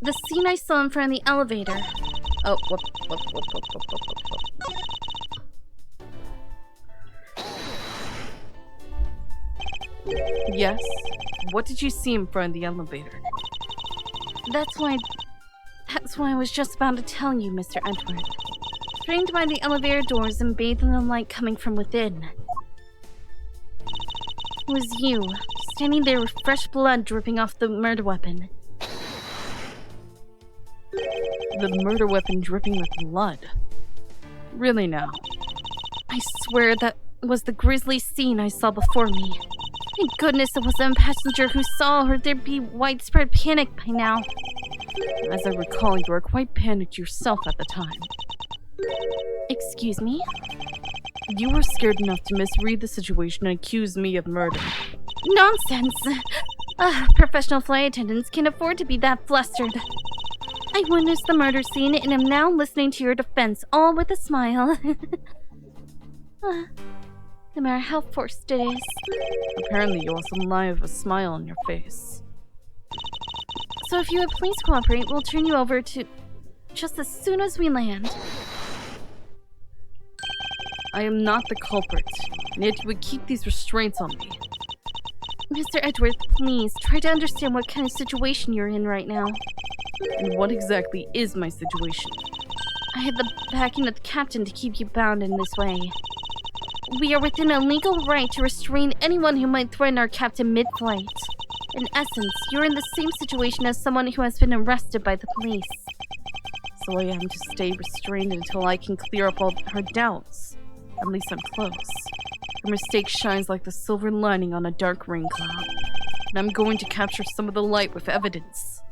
The scene I saw in front of the elevator. Oh, whoop. Yes. What did you see in front of the elevator? That's why I was just about to tell you, Mr. Edgeworth. Framed by the elevator doors and bathed in the light coming from within. It was you, standing there with fresh blood dripping off the murder weapon. The murder weapon dripping with blood. Really now? I swear that was the grisly scene I saw before me. Thank goodness it wasn't a passenger who saw, or there'd be widespread panic by now. As I recall, you were quite panicked yourself at the time. Excuse me? You were scared enough to misread the situation and accuse me of murder. Nonsense! Professional flight attendants can't afford to be that flustered. I witnessed the murder scene and am now listening to your defense, all with a smile. No matter how forced it is. Apparently you also lie with a smile on your face. So if you would please cooperate, we'll turn you over to... just as soon as we land. I am not the culprit, and yet you would keep these restraints on me. Mr. Edgeworth, please, try to understand what kind of situation you're in right now. And what exactly is my situation? I have the backing of the captain to keep you bound in this way. We are within a legal right to restrain anyone who might threaten our captain mid-flight. In essence, you're in the same situation as someone who has been arrested by the police. So I am to stay restrained until I can clear up all her doubts. At least I'm close. Her mistake shines like the silver lining on a dark rain cloud. And I'm going to capture some of the light with evidence.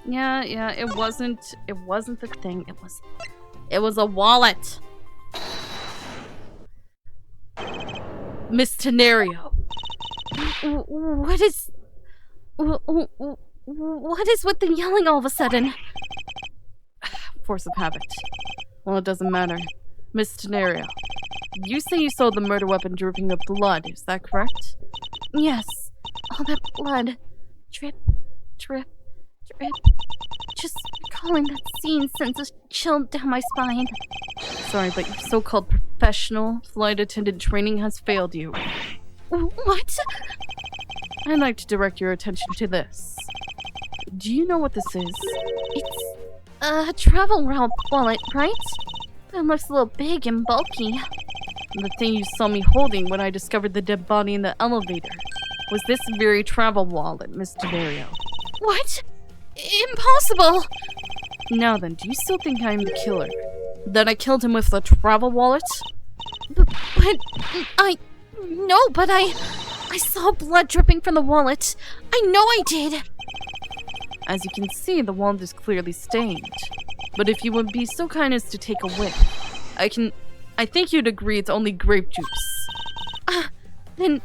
Yeah, it wasn't the thing. It was a wallet. Miss Tenario. What is with the yelling all of a sudden? Force of habit. Well, it doesn't matter. Miss Tenario, you say you saw the murder weapon dripping with blood, is that correct? Yes. All that blood. Drip, drip, drip. Just recalling that scene sends a chill down my spine. Sorry, but your so-called professional flight attendant training has failed you. What? I'd like to direct your attention to this. Do you know what this is? It's a travel route wallet, right? It looks a little big and bulky. The thing you saw me holding when I discovered the dead body in the elevator was this very travel wallet, Miss Denario. What? Impossible! Now then, do you still think I am the killer? That I killed him with the travel wallet? But I saw blood dripping from the wallet. I know I did. As you can see, the wallet is clearly stained. But if you would be so kind as to take a whiff, I think you'd agree it's only grape juice. Then...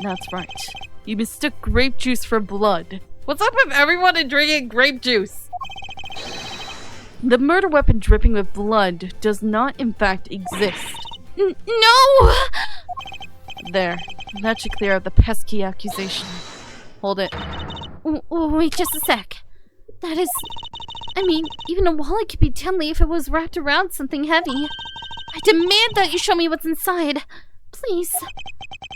That's right. You mistook grape juice for blood. What's up with everyone and drinking grape juice? The murder weapon dripping with blood does not in fact exist. No! There. That should clear up the pesky accusation. Hold it. Wait just a sec. That is... I mean, even a wallet could be deadly if it was wrapped around something heavy. I demand that you show me what's inside. Please.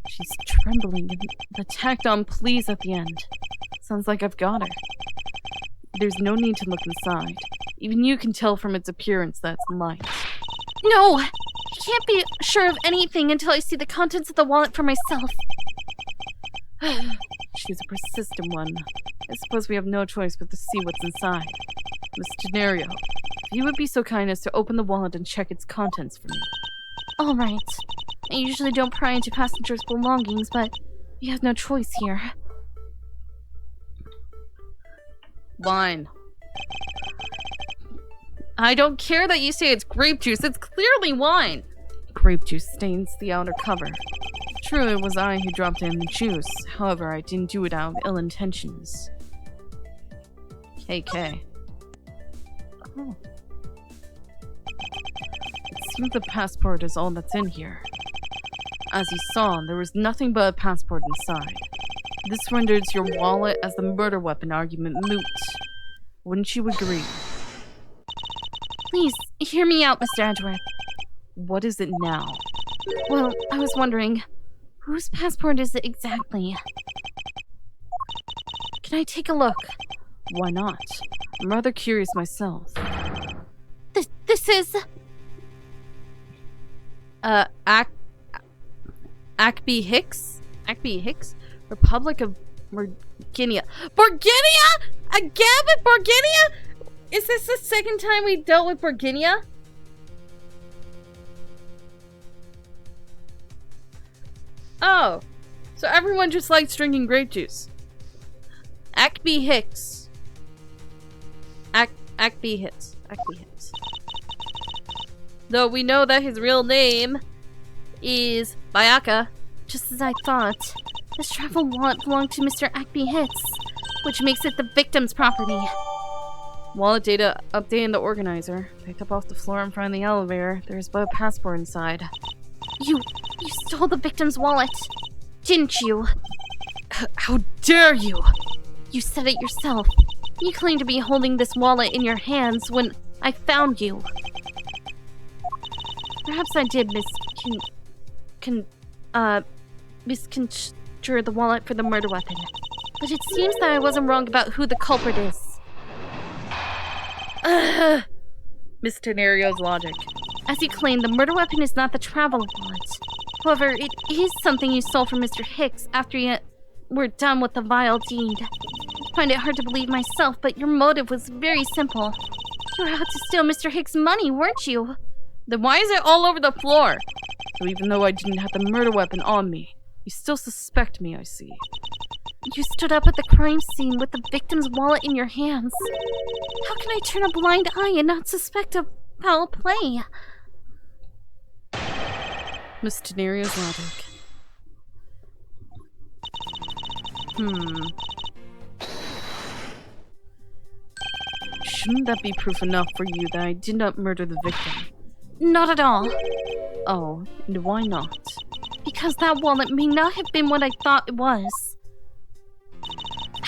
She's trembling and the tacked on please at the end. Sounds like I've got her. There's no need to look inside. Even you can tell from its appearance that it's light. No! I can't be sure of anything until I see the contents of the wallet for myself. She's a persistent one. I suppose we have no choice but to see what's inside. Miss Denario, if you would be so kind as to open the wallet and check its contents for me. All right. I usually don't pry into passengers' belongings, but we have no choice here. Wine. I don't care that you say it's grape juice. It's clearly wine. Grape juice stains the outer cover. True, it was I who dropped in the juice. However, I didn't do it out of ill intentions. KK. Oh. It seems the passport is all that's in here. As you saw, there was nothing but a passport inside. This renders your wallet as the murder weapon argument moot. Wouldn't you agree? Please, hear me out, Mr. Edgeworth. What is it now? Well, I was wondering, whose passport is it exactly? Can I take a look? Why not? I'm rather curious myself. This is... Ackby Hicks? Ackby Hicks? Republic of Borginia. Borginia?! Again with Borginia?! Is this the second time we dealt with Borginia? Oh. So everyone just likes drinking grape juice. Ackby Hicks. Ackby Hicks. Ackby Hicks. Though we know that his real name is Bayaka. Just as I thought. This travel wallet belonged to Mr. Ackby Hicks, which makes it the victim's property. Wallet data updating the organizer. Picked up off the floor in front of the elevator. There's but a passport inside. You stole the victim's wallet, didn't you? How dare you! You said it yourself. You claimed to be holding this wallet in your hands when I found you. Perhaps I did misconstrue the wallet for the murder weapon. But it seems that I wasn't wrong about who the culprit is. Miss Tenario's logic. As you claim, the murder weapon is not the travel wallet. However, it is something you stole from Mr. Hicks after you were done with the vile deed. I find it hard to believe myself, but your motive was very simple. You were out to steal Mr. Hicks' money, weren't you? Then why is it all over the floor? So even though I didn't have the murder weapon on me, you still suspect me, I see. You stood up at the crime scene with the victim's wallet in your hands. How can I turn a blind eye and not suspect of foul play? Miss Tenario's logic. Shouldn't that be proof enough for you that I did not murder the victim? Not at all. Oh, and why not? Because that wallet may not have been what I thought it was.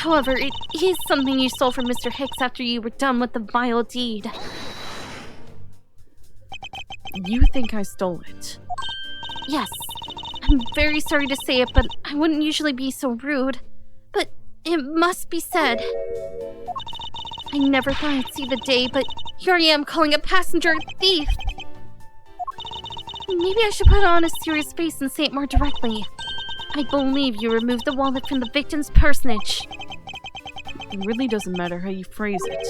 However, it is something you stole from Mr. Hicks after you were done with the vile deed. You think I stole it? Yes. I'm very sorry to say it, but I wouldn't usually be so rude. But it must be said. I never thought I'd see the day, but here I am calling a passenger a thief. Maybe I should put on a serious face and say it more directly. I believe you removed the wallet from the victim's personage. It really doesn't matter how you phrase it.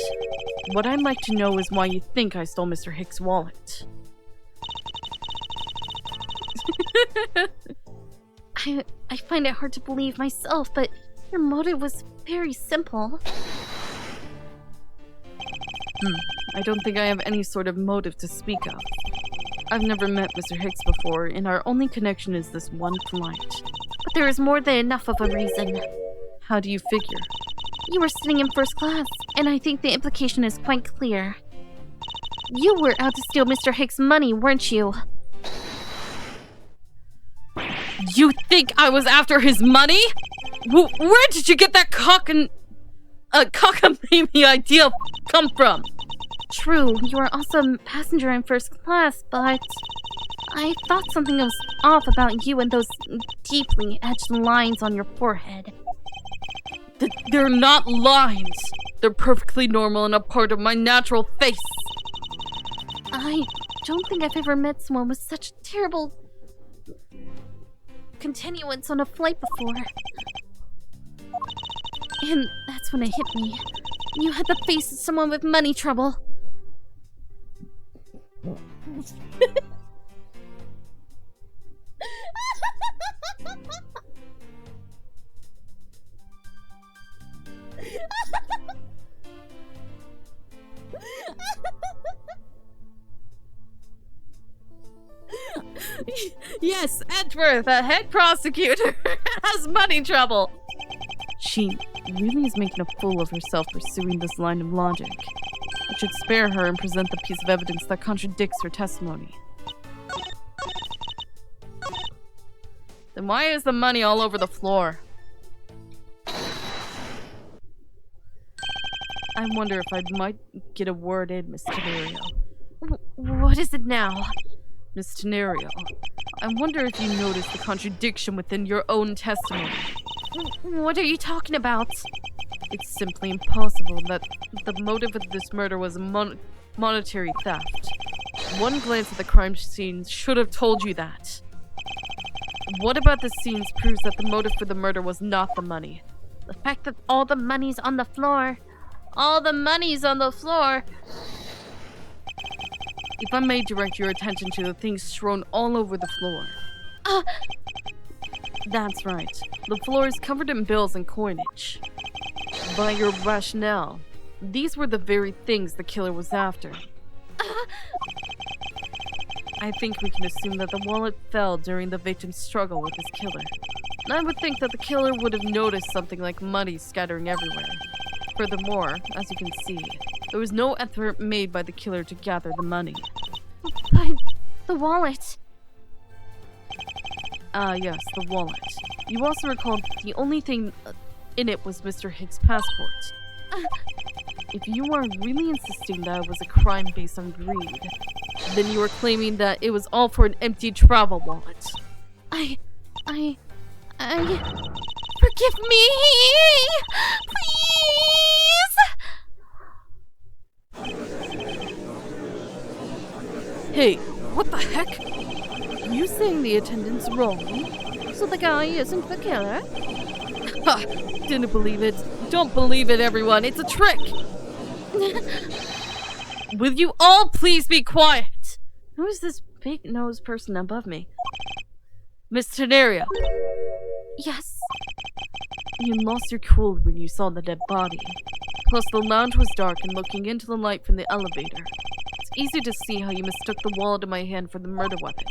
What I'd like to know is why you think I stole Mr. Hicks' wallet. I find it hard to believe myself, but your motive was very simple. I don't think I have any sort of motive to speak of. I've never met Mr. Hicks before, and our only connection is this one flight. But there is more than enough of a reason. How do you figure? You were sitting in first class, and I think the implication is quite clear. You were out to steal Mr. Hicks' money, weren't you? You think I was after his money? Where did you get that cockamamie idea come from? True, you were also a passenger in first class, but I thought something was off about you and those deeply etched lines on your forehead. They're not lines. They're perfectly normal and a part of my natural face. I don't think I've ever met someone with such terrible continuance on a flight before. And that's when it hit me. You had the face of someone with money trouble. Yes, Edgeworth, a head prosecutor, has money trouble. She really is making a fool of herself pursuing this line of logic. I should spare her and present the piece of evidence that contradicts her testimony. Then why is the money all over the floor? I wonder if I might get a word in, Miss Tenerio. What is it now? Miss Tenerio, I wonder if you noticed the contradiction within your own testimony. What are you talking about? It's simply impossible that the motive of this murder was monetary theft. One glance at the crime scene should have told you that. What about the scenes proves that the motive for the murder was not the money? The fact that all the money's on the floor. All the money's on the floor. If I may direct your attention to the things strewn all over the floor. That's right. The floor is covered in bills and coinage. By your rationale, these were the very things the killer was after. I think we can assume that the wallet fell during the victim's struggle with his killer. And I would think that the killer would have noticed something like money scattering everywhere. Furthermore, as you can see, there was no effort made by the killer to gather the money. But the wallet. Yes, the wallet. You also recalled the only thing in it was Mr. Hicks' passport. If you are really insisting that it was a crime based on greed, then you are claiming that it was all for an empty travel wallet. I... Forgive me! Please! Hey, what the heck? Are you saying the attendant's wrong? So the guy isn't the killer? Ha! Didn't believe it. Don't believe it, everyone. It's a trick! Will you all please be quiet? Who is this big-nosed person above me? Miss Tenerio. Yes? You lost your cool when you saw the dead body. Plus, the lounge was dark, and looking into the light from the elevator, it's easy to see how you mistook the wallet in my hand for the murder weapon.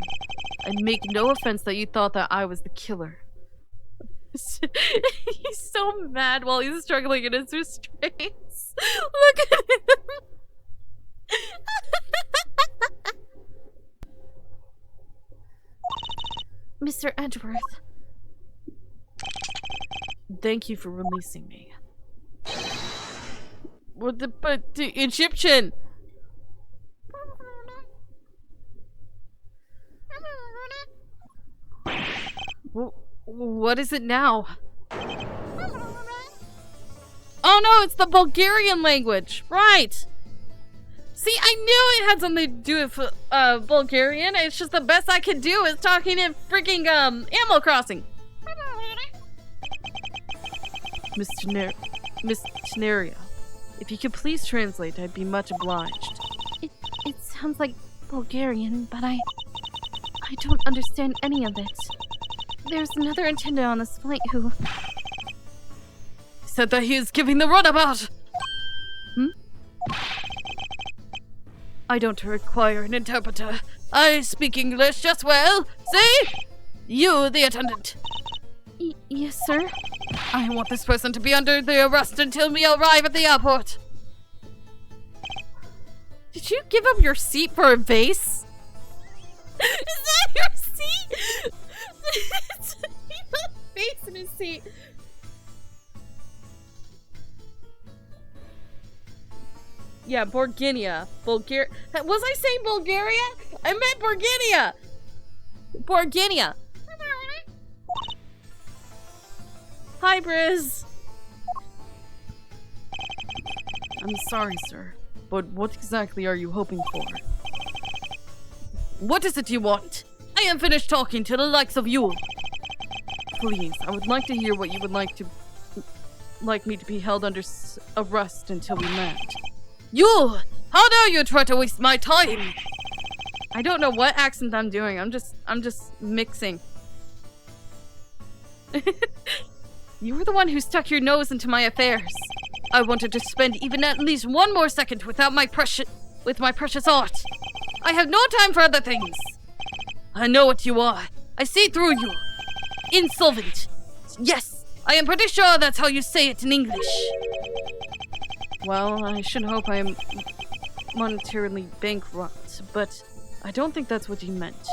I make no offense that you thought that I was the killer. He's so mad while he's struggling in his restraints. Look at him! Mr. Edgeworth. Thank you for releasing me. What the Egyptian? What is it now? Oh no, it's the Bulgarian language. Right. See, I knew it had something to do with Bulgarian. It's just the best I could do is talking in freaking Animal Crossing. Miss Teneria, if you could please translate, I'd be much obliged. It sounds like Bulgarian, but I don't understand any of it. There's another attendant on this flight who said that he is giving the runabout. I don't require an interpreter. I speak English just well. See? You, the attendant. Yes, sir. I want this person to be under the arrest until we arrive at the airport. Did you give up your seat for a vase? Is that your seat? He put a vase in his seat. Yeah, Borginia. Was I saying Bulgaria? I meant Borginia. Borginia. Hi, Briz. I'm sorry, sir, but what exactly are you hoping for? What is it you want? I am finished talking to the likes of you. Please, I would like to hear what you would like me to be held under arrest until we land. You! How dare you try to waste my time? I don't know what accent I'm doing. I'm just mixing. You were the one who stuck your nose into my affairs. I wanted to spend even at least one more second with my precious art. I have no time for other things. I know what you are. I see through you. Insolvent. Yes, I am pretty sure that's how you say it in English. Well, I should hope I am monetarily bankrupt, but I don't think that's what you meant.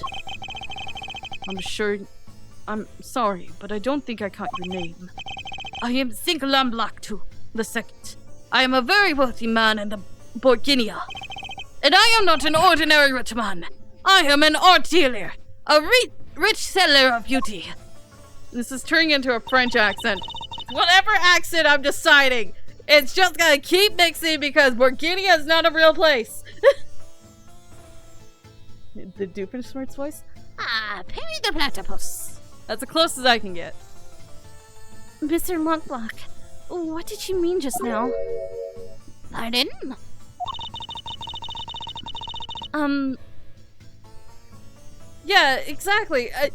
I'm sorry, but I don't think I caught your name. I am Zinkalam Black2 the second. I am a very wealthy man in the Borginia. And I am not an ordinary rich man. I am an art dealer, a rich seller of beauty. This is turning into a French accent. Whatever accent I'm deciding, it's just gonna keep mixing because Borginia is not a real place. The Doofenshmirtz voice? Ah, Perry the Platypus. That's the closest I can get. Mr. Montblanc, what did you mean just now? Pardon? Yeah, exactly. I'm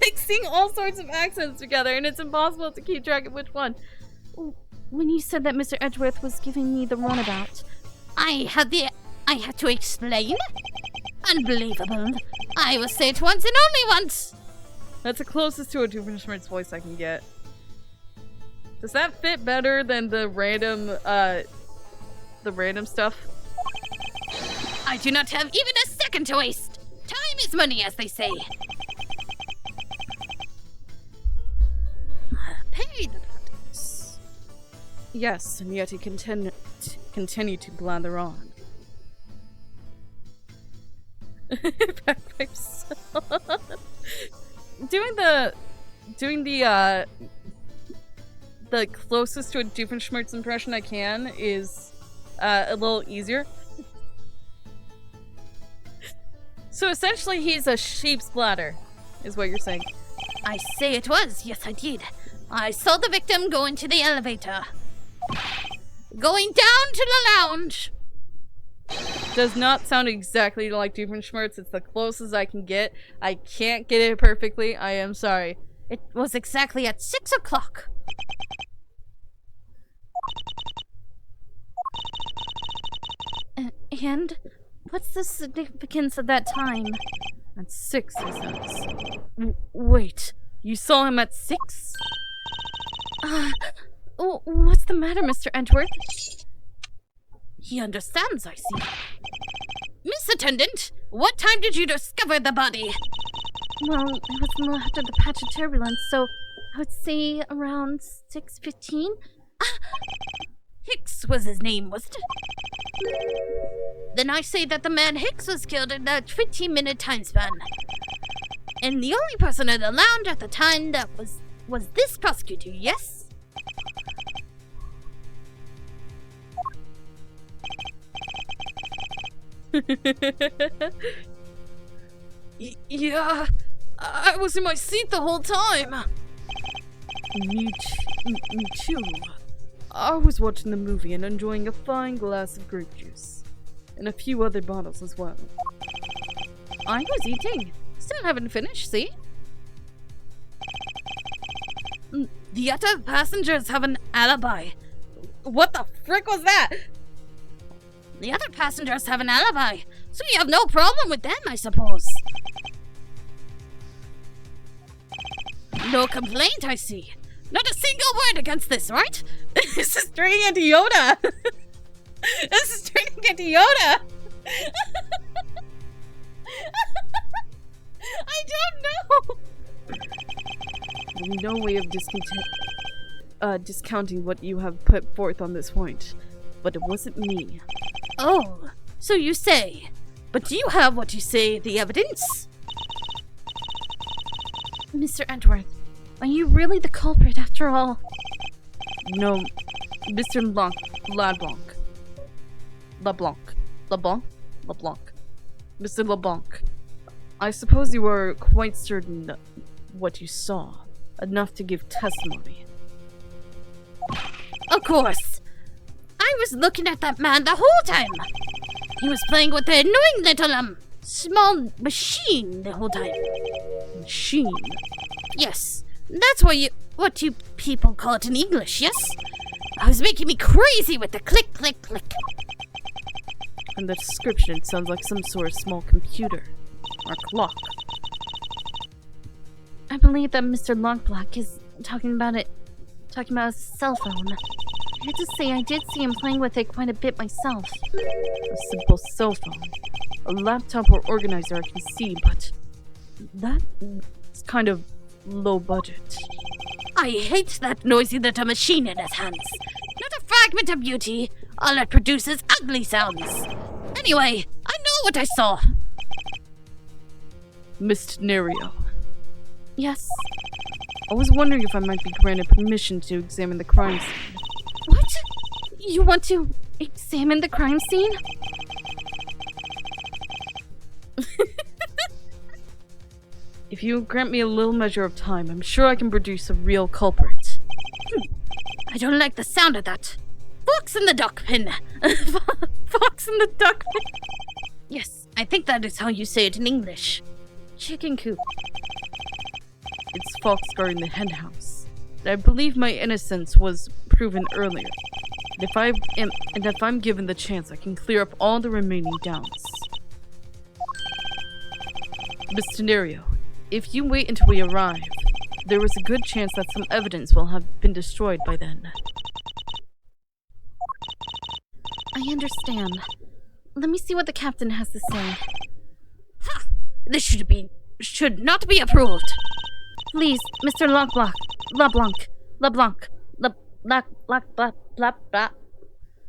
mixing all sorts of accents together, and it's impossible to keep track of which one. When you said that Mr. Edgeworth was giving me the runabout, I had to explain? Unbelievable. I will say it once and only once. That's the closest to a Doofenshmirtz voice I can get. Does that fit better than the random stuff? I do not have even a second to waste. Time is money, as they say. Pay the platypus. Yes, and yet he continued to blather on. Bagpipes. Doing the closest to a Doofenshmirtz impression I can is a little easier. So essentially he's a sheep's bladder, is what you're saying. I say it was. Yes, I did. I saw the victim go into the elevator. Going down to the lounge. Does not sound exactly like Doofenshmirtz. It's the closest I can get. I can't get it perfectly. I am sorry. It was exactly at 6 o'clock. and what's the significance of that time? At 6, he says. Wait, you saw him at 6? What's the matter, Mr. Edgeworth? He understands, I see. Miss Attendant, what time did you discover the body? Well, it was after the patch of turbulence, so I would say around 6:15. was his name, was it? Then I say that the man Hicks was killed in a 15-minute time span. And the only person in the lounge at the time that was this prosecutor, yes? Yeah, I was in my seat the whole time. Me too. I was watching the movie and enjoying a fine glass of grape juice. And a few other bottles as well. I was eating. Still haven't finished, see? The other passengers have an alibi. What the frick was that? The other passengers have an alibi, so you have no problem with them, I suppose. No complaint, I see. Not a single word against this, right? This is turning into Yoda. This is turning into Yoda. I don't know. No way of discounting what you have put forth on this point, but it wasn't me. Oh, so you say. But do you have what you say, the evidence? Mr. Edgeworth, are you really the culprit after all? No, Mr. LeBlanc. Mr. LeBlanc, I suppose you are quite certain what you saw, enough to give testimony. Of course. I was looking at that man the whole time. He was playing with the annoying little, small machine the whole time. Machine? Yes, that's what you people call it in English, yes? I was making me crazy with the click, click, click. From the description, it sounds like some sort of small computer. Or clock. I believe that Mr. Lockblock is talking about a cell phone. I have to say, I did see him playing with it quite a bit myself. A simple cell phone. A laptop or organizer I can see, but that's kind of low budget. I hate that noisy little machine in his hands. Not a fragment of beauty. All it produces ugly sounds. Anyway, I know what I saw. Mr. Nerio. Yes? I was wondering if I might be granted permission to examine the crime scene. What? You want to examine the crime scene? If you grant me a little measure of time, I'm sure I can produce a real culprit. I don't like the sound of that. Fox in the duck pen. Fox in the duck pen? Yes, I think that is how you say it in English. Chicken coop. It's fox guarding the hen house. I believe my innocence was proven earlier. And if I'm given the chance, I can clear up all the remaining doubts. Mr. Nerio, if you wait until we arrive, there is a good chance that some evidence will have been destroyed by then. I understand. Let me see what the captain has to say. Ha! This should not be approved. Please, Mr. LeBlanc.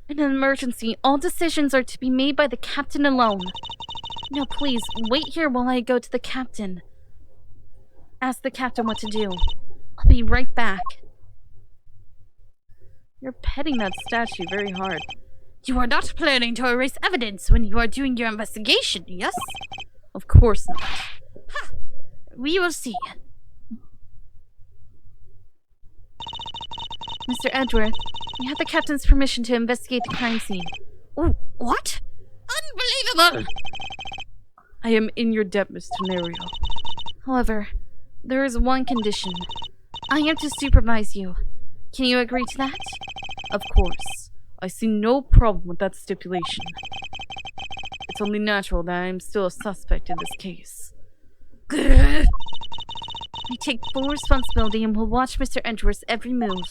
In an emergency, all decisions are to be made by the captain alone. Now please, wait here while I go to the captain. Ask the captain what to do. I'll be right back. You're petting that statue very hard. You are not planning to erase evidence when you are doing your investigation, yes? Of course not. Ha! We will see. Mr. Edgeworth, you have the captain's permission to investigate the crime scene. Ooh, what? Unbelievable! I am in your debt, Mr. Nerio. However, there is one condition. I am to supervise you. Can you agree to that? Of course. I see no problem with that stipulation. It's only natural that I am still a suspect in this case. I take full responsibility and will watch Mr. Edgeworth's every move.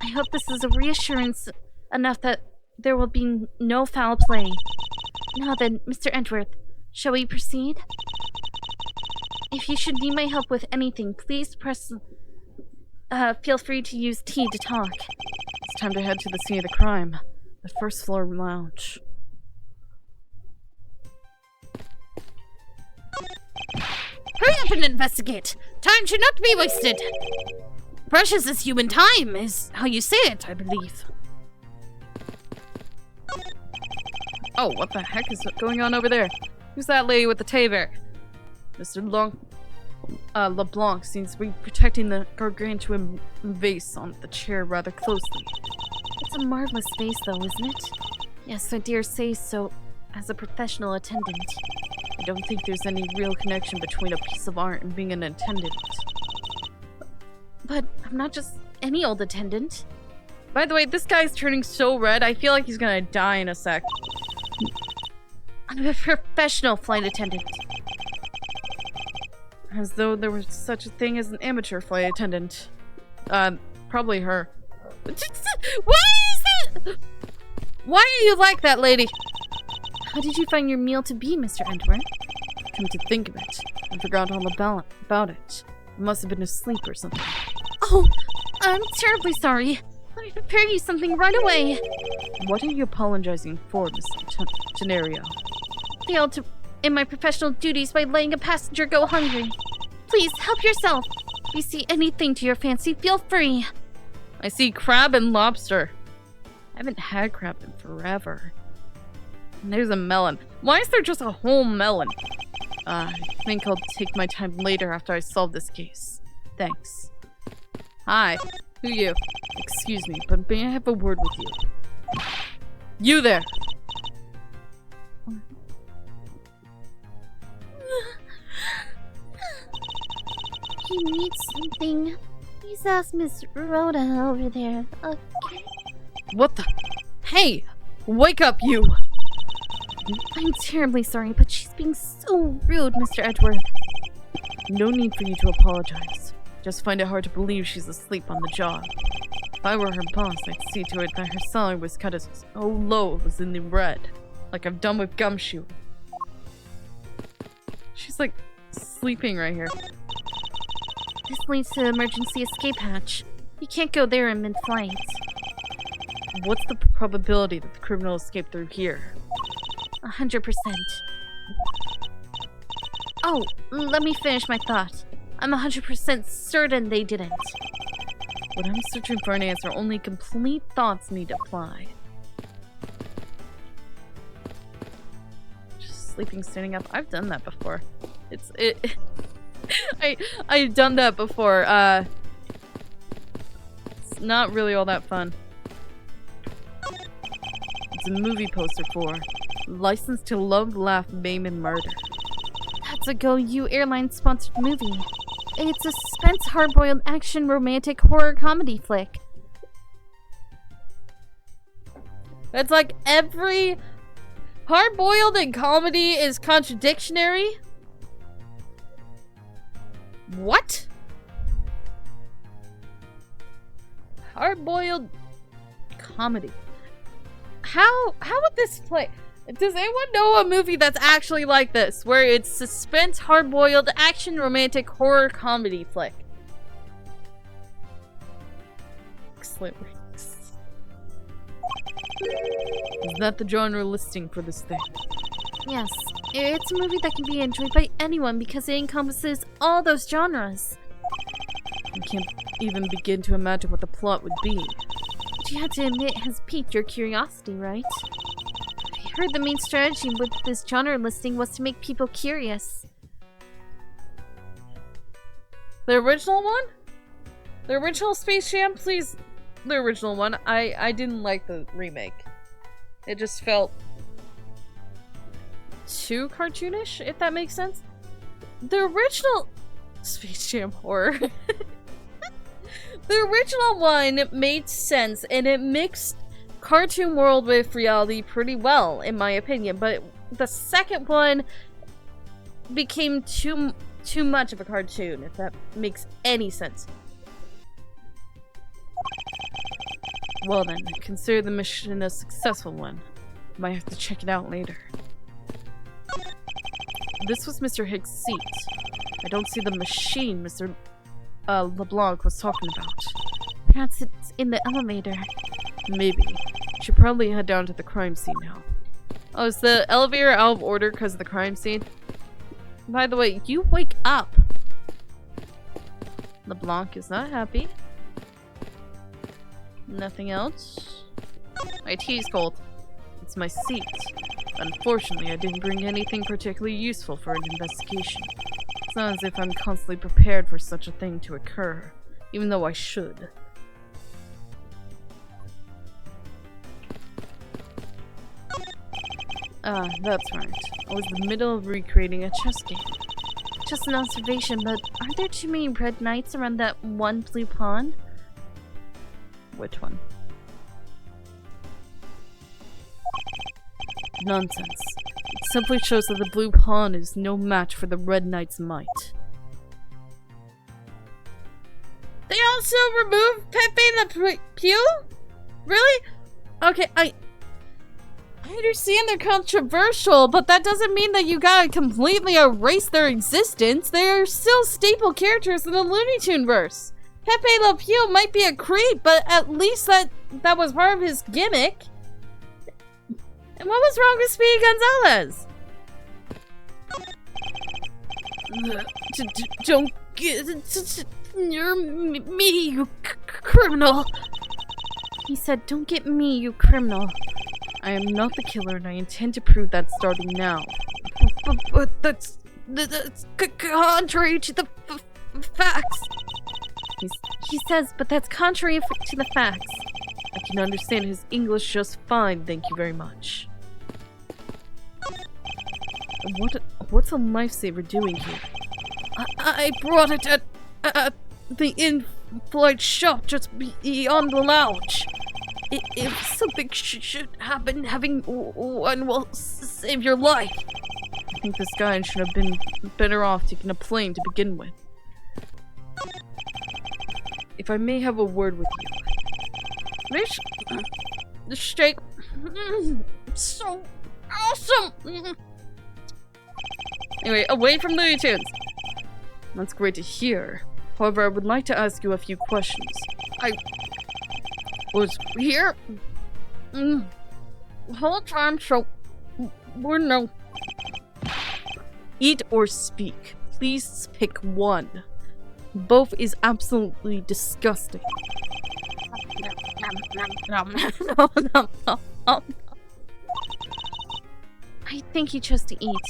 I hope this is a reassurance enough that there will be no foul play. Now then, Mr. Edgeworth, shall we proceed? If you should need my help with anything, please feel free to use T to talk. It's time to head to the scene of the crime. The first floor lounge. Hurry up and investigate! Time should not be wasted! Precious is human time, is how you say it, I believe. Oh, what the heck is going on over there? Who's that lady with the teddy bear? Mr. LeBlanc seems to be protecting the gargantuan vase on the chair rather closely. It's a marvelous vase, though, isn't it? Yes, I dare say so, as a professional attendant. I don't think there's any real connection between a piece of art and being an attendant. But I'm not just any old attendant. By the way, this guy's turning so red, I feel like he's gonna die in a sec. I'm a professional flight attendant. As though there was such a thing as an amateur flight attendant. Probably her. Why is that? Why are you like that, lady? How did you find your meal to be, Mr. Edgeworth? Come to think of it, I forgot all about it. I must have been asleep or something. Oh, I'm terribly sorry. Let me prepare you something right away. What are you apologizing for, Mr. Tenario? Failed to in my professional duties by letting a passenger go hungry. Please, help yourself. If you see anything to your fancy, feel free. I see crab and lobster. I haven't had crab in forever. And there's a melon. Why is there just a whole melon? I think I'll take my time later after I solve this case. Thanks. Hi. Who you? Excuse me, but may I have a word with you? You there! He needs something. Please ask Miss Rhoda over there, okay? What the? Hey! Wake up, you! I'm terribly sorry, but she's being so rude, Mr. Edgeworth. No need for you to apologize. Just find it hard to believe she's asleep on the job. If I were her boss, I'd see to it that her salary was cut as so low it was in the red. Like I've done with Gumshoe. She's like sleeping right here. This leads to the emergency escape hatch. You can't go there in mid-flight. What's the probability that the criminal escaped through here? 100%. Oh, let me finish my thought. I'm 100% certain they didn't. When I'm searching for an answer, only complete thoughts need apply. Just sleeping, standing up. I've done that before. I've done that before. It's not really all that fun. It's a movie poster for License to Love, Laugh, Maim, and Murder. That's a GoU airline-sponsored movie. It's a suspense, hard-boiled action, romantic, horror comedy flick. It's like every hard-boiled and comedy is contradictionary. What? Hard-boiled comedy. How would this play? Does anyone know a movie that's actually like this, where it's suspense, hard-boiled, action, romantic, horror, comedy flick? Excellent. Is that the genre listing for this thing? Yes, it's a movie that can be enjoyed by anyone because it encompasses all those genres. I can't even begin to imagine what the plot would be. But you have to admit it has piqued your curiosity, right? I heard the main strategy with this genre listing was to make people curious. The original one? The original Space Jam? Please, the original one. I didn't like the remake. It just felt too cartoonish, if that makes sense. The original Space Jam horror. The original one made sense, and it mixed cartoon world with reality pretty well, in my opinion. But the second one became too much of a cartoon, if that makes any sense. Well then, consider the mission a successful one. Might have to check it out later. This was Mr. Higgs' seat. I don't see the machine Mr. LeBlanc was talking about. Perhaps it's in the elevator. Maybe. should probably head down to the crime scene now. Oh, is the elevator out of order because of the crime scene? By the way, you wake up! LeBlanc is not happy. Nothing else? My tea's cold. It's my seat. Unfortunately, I didn't bring anything particularly useful for an investigation. It's not as if I'm constantly prepared for such a thing to occur, even though I should. Ah, that's right. I was in the middle of recreating a chess game. Just an observation, but aren't there too many red knights around that one blue pawn? Which one? Nonsense. It simply shows that the blue pawn is no match for the red knight's might. They also removed Pepe Le Pew? Really? Okay, I understand they're controversial, but that doesn't mean that you gotta completely erase their existence. They're still staple characters in the Looney Tune verse. Pepe Le Pew might be a creep, but at least that was part of his gimmick. And what was wrong with Speedy Gonzalez? Don't get near me, you criminal. He said, "Don't get me, you criminal." I am not the killer, and I intend to prove that starting now. But that's contrary to the facts. He says, but that's contrary to the facts. I can understand his English just fine, thank you very much. What's a lifesaver doing here? I brought it at the in-flight shop just beyond the lounge. If something should happen, having one will save your life. I think this guy should have been better off taking a plane to begin with. If I may have a word with you. This steak, so awesome. Anyway, away from Looney Tunes. That's great to hear. However, I would like to ask you a few questions. I was here the whole time, so we're no. Eat or speak. Please pick one. Both is absolutely disgusting. I think he chose to eat.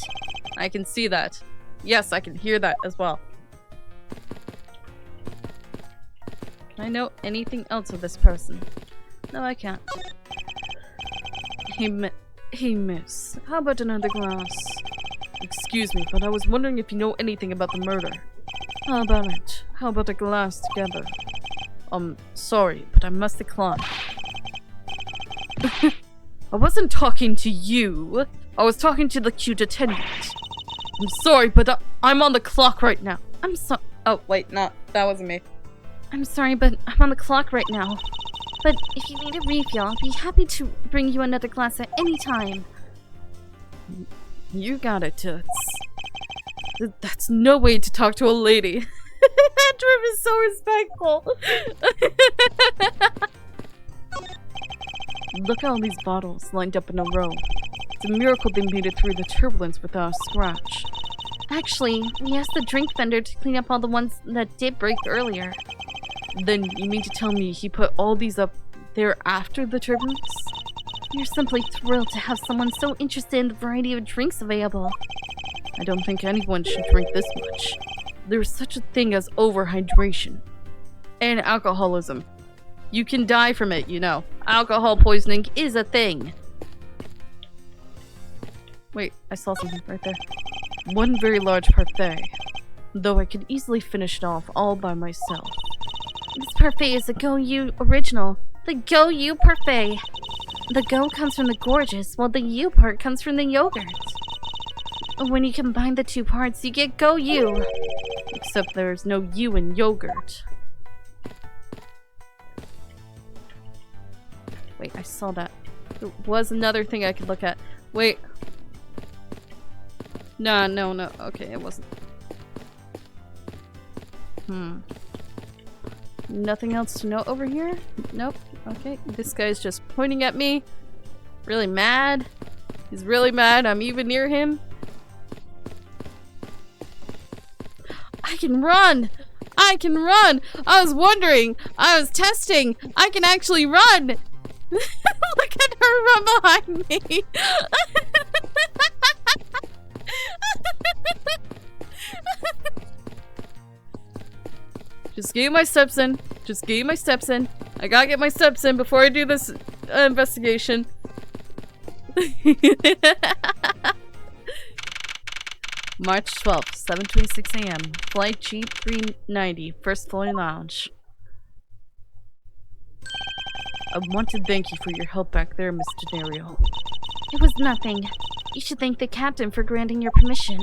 I can see that. Yes, I can hear that as well. Can I know anything else of this person? No, I can't. Hey, miss. How about another glass? Excuse me, but I was wondering if you know anything about the murder. How about it? How about a glass together? Sorry, but I must decline. I wasn't talking to you. I was talking to the cute attendant. I'm sorry, but I'm on the clock right now. I'm so- Oh, wait, no, that wasn't me. I'm sorry, but I'm on the clock right now. But if you need a refill, I'll be happy to bring you another glass at any time. You got it, Toots. That's no way to talk to a lady. Edgeworth is so respectful. Look at all these bottles lined up in a row. It's a miracle they made it through the turbulence without a scratch. Actually, we asked the drink vendor to clean up all the ones that did break earlier. Then you mean to tell me he put all these up there after the turbulence? You're simply thrilled to have someone so interested in the variety of drinks available. I don't think anyone should drink this much. There's such a thing as overhydration. And alcoholism. You can die from it, you know. Alcohol poisoning is a thing. Wait, I saw something right there. One very large parfait. Though I could easily finish it off all by myself. This parfait is a Go-You original. The Go-You parfait. The Go comes from the gorgeous, while the U part comes from the yogurt. When you combine the two parts, you get Go-You. Except there's no U in yogurt. Wait, I saw that. There was another thing I could look at. Wait. No. Okay, it wasn't. Nothing else to note over here? Nope. Okay, this guy's just pointing at me. Really mad. He's really mad. I'm even near him. I can run! I can run! I was wondering. I was testing. I can actually run! Look at her run behind me! Just getting my steps in. Just getting my steps in. I gotta get my steps in before I do this investigation. March 12th, 7:26 a.m. Flight G390, first floor lounge. I want to thank you for your help back there, Mr. Dario. It was nothing. You should thank the captain for granting your permission.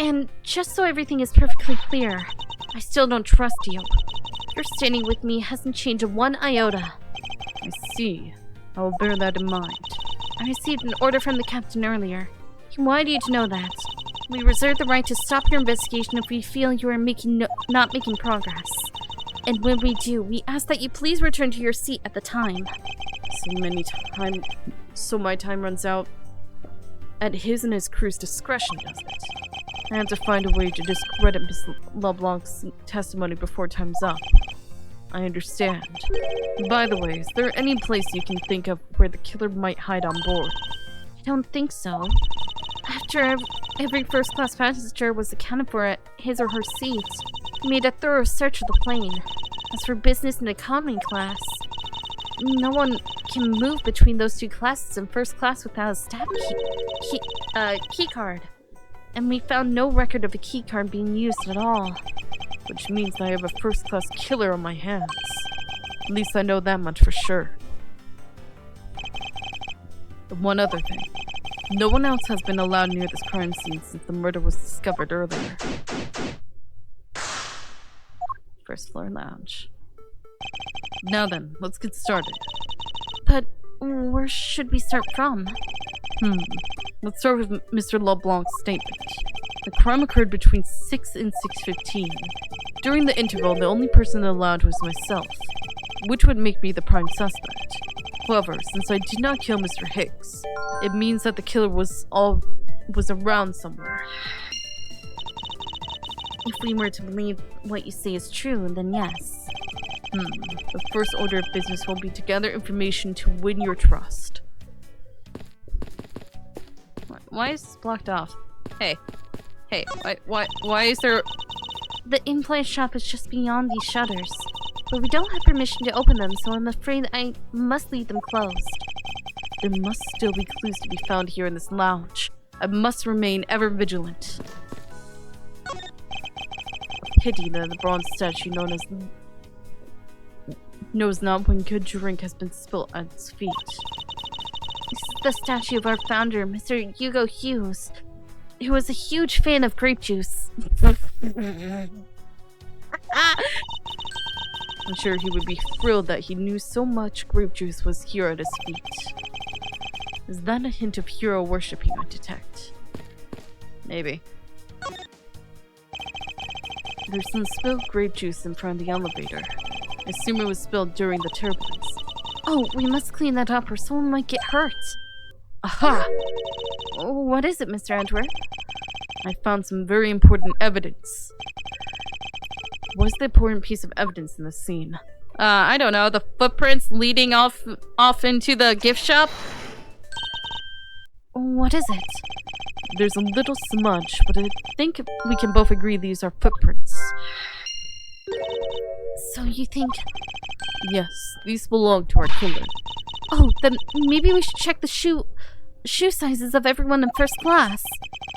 And just so everything is perfectly clear, I still don't trust you. Your standing with me hasn't changed one iota. I see. I will bear that in mind. I received an order from the captain earlier. He wanted you to know that. We reserve the right to stop your investigation if we feel you are not making progress. And when we do, we ask that you please return to your seat at the time. So my time runs out at his and his crew's discretion, does it? I have to find a way to discredit Miss LeBlanc's testimony before time's up. I understand. By the way, is there any place you can think of where the killer might hide on board? I don't think so. After every first-class passenger was accounted for at his or her seat, we made a thorough search of the plane. As for business and economy class, no one can move between those two classes in first class without a staff key card. And we found no record of a key card being used at all. Which means I have a first-class killer on my hands. At least I know that much for sure. One other thing. No one else has been allowed near this crime scene since the murder was discovered earlier. First floor lounge. Now then, let's get started. But where should we start from? Let's start with Mr. LeBlanc's statement. The crime occurred between 6 and 6:15. During the interval, the only person allowed was myself, which would make me the prime suspect. However, since I did not kill Mr. Hicks, it means that the killer was around somewhere. If we were to believe what you say is true, then yes. The first order of business will be to gather information to win your trust. Why is this blocked off? Hey, why is there... The implant shop is just beyond these shutters, but we don't have permission to open them, so I'm afraid I must leave them closed. There must still be clues to be found here in this lounge. I must remain ever vigilant. A pity that the bronze statue knows not when good drink has been spilt at its feet. This is the statue of our founder, Mr. Hugo Hughes, who was a huge fan of grape juice. I'm sure he would be thrilled that he knew so much grape juice was here at his feet. Is that a hint of hero worship you would detect? Maybe. There's some spilled grape juice in front of the elevator. I assume it was spilled during the turbulence. Oh, we must clean that up or someone might get hurt. Aha! What is it, Mr. Edgeworth? I found some very important evidence. What's the important piece of evidence in the scene? I don't know. The footprints leading off into the gift shop? What is it? There's a little smudge, but I think we can both agree these are footprints. So you think... Yes, these belong to our killer. Oh, then maybe we should check the shoe sizes of everyone in first class.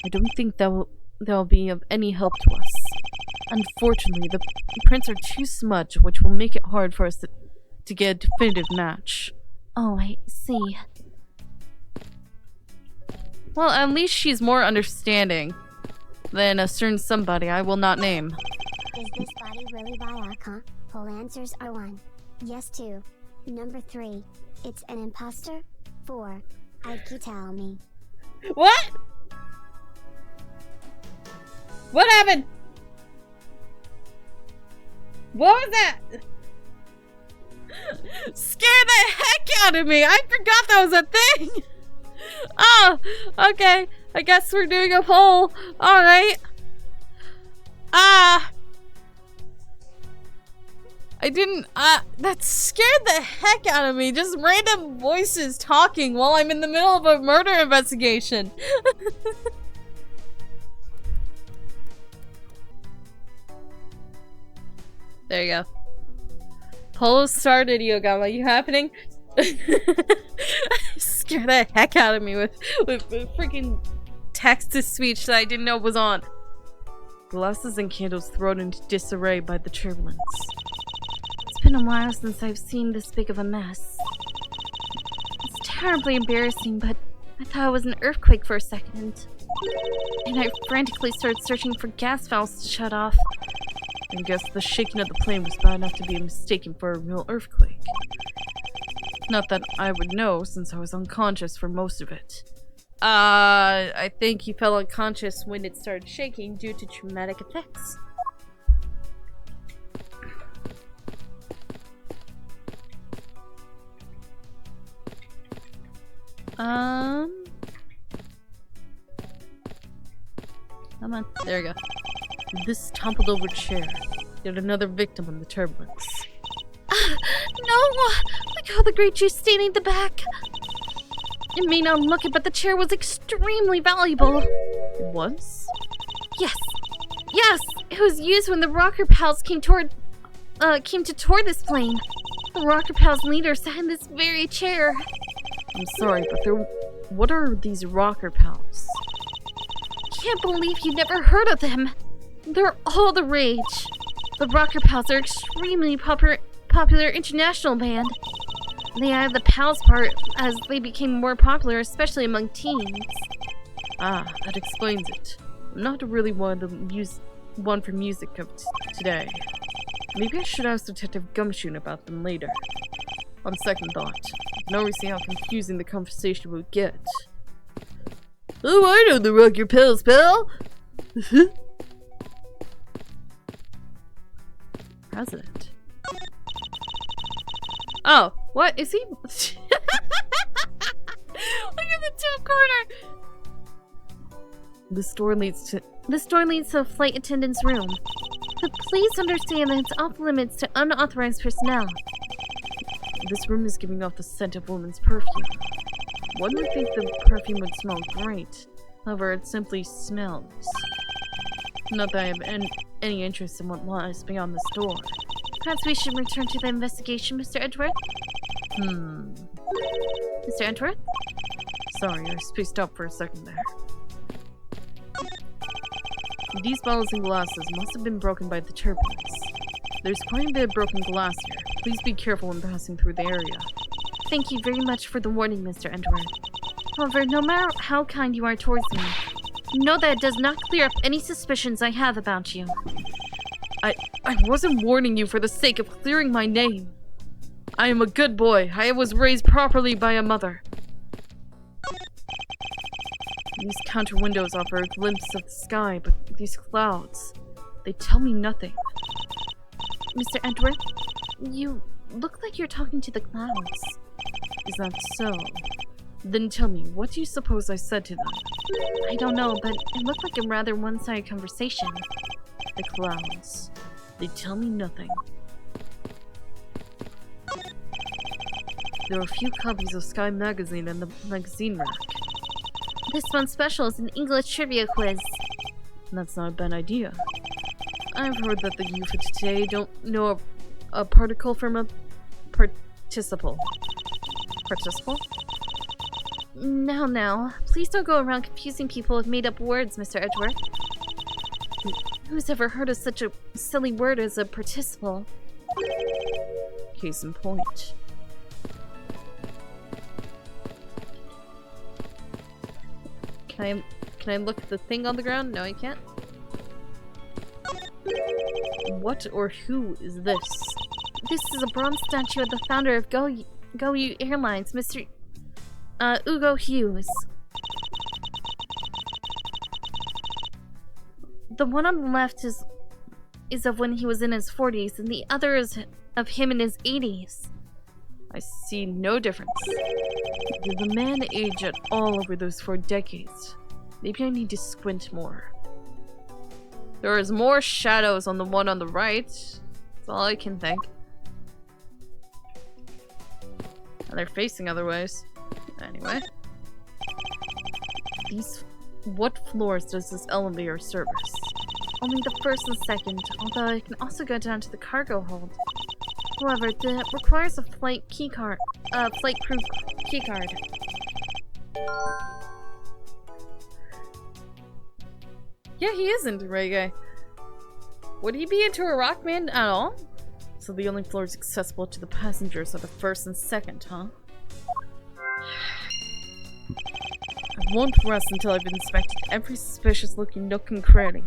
I don't think that'll be of any help to us. Unfortunately, the prints are too smudged, which will make it hard for us to get a definitive match. Oh, I see. Well, at least she's more understanding than a certain somebody I will not name. Is this body really Viacon? Poll answers are 1. Yes 2. Number 3. It's an imposter. 4. Ike tell me. What? What happened? What was that? Scared the heck out of me. I forgot that was a thing. Oh, okay. I guess we're doing a poll. Alright. That scared the heck out of me. Just random voices talking while I'm in the middle of a murder investigation. There you go. Poll started, Yogama. Are you happening? Scared the heck out of me with freaking text-to-speech that I didn't know was on. Glasses and candles thrown into disarray by the turbulence. It's been a while since I've seen this big of a mess. It's terribly embarrassing, but I thought it was an earthquake for a second. And I frantically started searching for gas valves to shut off. I guess the shaking of the plane was bad enough to be mistaken for a real earthquake. Not that I would know, since I was unconscious for most of it. I think he fell unconscious when it started shaking due to traumatic effects. Come on. There we go. This toppled over chair. Yet another victim in the turbulence. No! Look how the great juice staining the back! It may not look it, but the chair was extremely valuable. It was? Yes! Yes! It was used when the Rocker Pals came to tour this plane. The Rocker Pals leader sat in this very chair. I'm sorry, but what are these Rocker Pals? Can't believe you never heard of them. They're all the rage. The Rocker Pals are extremely popular international band. They added the Pals part as they became more popular, especially among teens. Ah, that explains it. I'm not really one for music of today. Maybe I should ask Detective Gumshoe about them later. On second thought, I can already see how confusing the conversation would get. Oh, I know the Rocker Pals, pal! President. Oh, what? Is he? Look at the top corner! This door leads to a flight attendant's room. But please understand that it's off limits to unauthorized personnel. This room is giving off the scent of woman's perfume. One would think the perfume would smell great. However, it simply smells. Not that I have any interest in what lies beyond this door. Perhaps we should return to the investigation, Mr. Edgeworth? Mr. Edgeworth? Sorry, I spaced out for a second there. These bottles and glasses must have been broken by the turbulence. There's quite a bit of broken glass here. Please be careful when passing through the area. Thank you very much for the warning, Mr. Edgeworth. However, no matter how kind you are towards me, know that it does not clear up any suspicions I have about you. I wasn't warning you for the sake of clearing my name. I am a good boy. I was raised properly by a mother. These counter windows offer a glimpse of the sky, but these clouds, they tell me nothing. Mr. Edgeworth, you look like you're talking to the clouds. Is that so? Then tell me, what do you suppose I said to them? I don't know, but it looked like a rather one-sided conversation. The clouds. They tell me nothing. There are a few copies of Sky magazine in the magazine rack. This month's special is an English trivia quiz. That's not a bad idea. I've heard that the youth of today don't know a particle from a participle. Participle? Now. Please don't go around confusing people with made-up words, Mr. Edgeworth. Who's ever heard of such a silly word as a participle? Case in point. Can I look at the thing on the ground? No, I can't. What or who is this? This is a bronze statue of the founder of Go Airlines, Mr. Ugo Hughes. The one on the left is of when he was in his 40s, and the other is of him in his 80s. I see no difference. Did the man age at all over those 4 decades? Maybe I need to squint more. There is more shadows on the one on the right. That's all I can think. And they're facing other ways. Anyway. What floors does this elevator service? Only the 1st and 2nd, although I can also go down to the cargo hold. However, it requires a flight keycard. Flight-proof keycard. Yeah, he is into reggae. Would he be into a rock band at all? So the only floors accessible to the passengers are the 1st and 2nd, huh? I won't rest until I've inspected every suspicious-looking nook and cranny.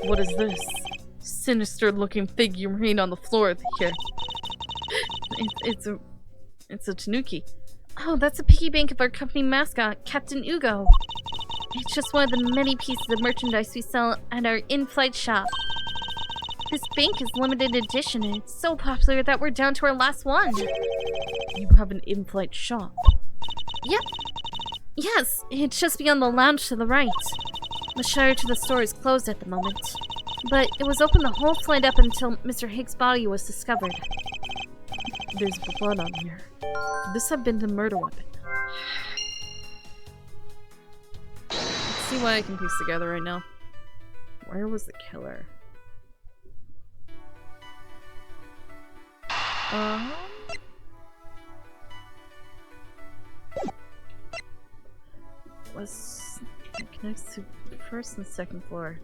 What is this? Sinister-looking figurine on the floor here. It's a tanuki. Oh, that's a piggy bank of our company mascot, Captain Ugo. It's just one of the many pieces of merchandise we sell at our in-flight shop. This bank is limited edition, and it's so popular that we're down to our last one. You have an in-flight shop? Yep. Yes, it's just beyond the lounge to the right. The shutter to the store is closed at the moment, but it was open the whole flight up until Mr. Higgs' body was discovered. There's blood on here. Could this have been the murder weapon? Let's see what I can piece together right now. Where was the killer? It connects to the 1st and 2nd floor.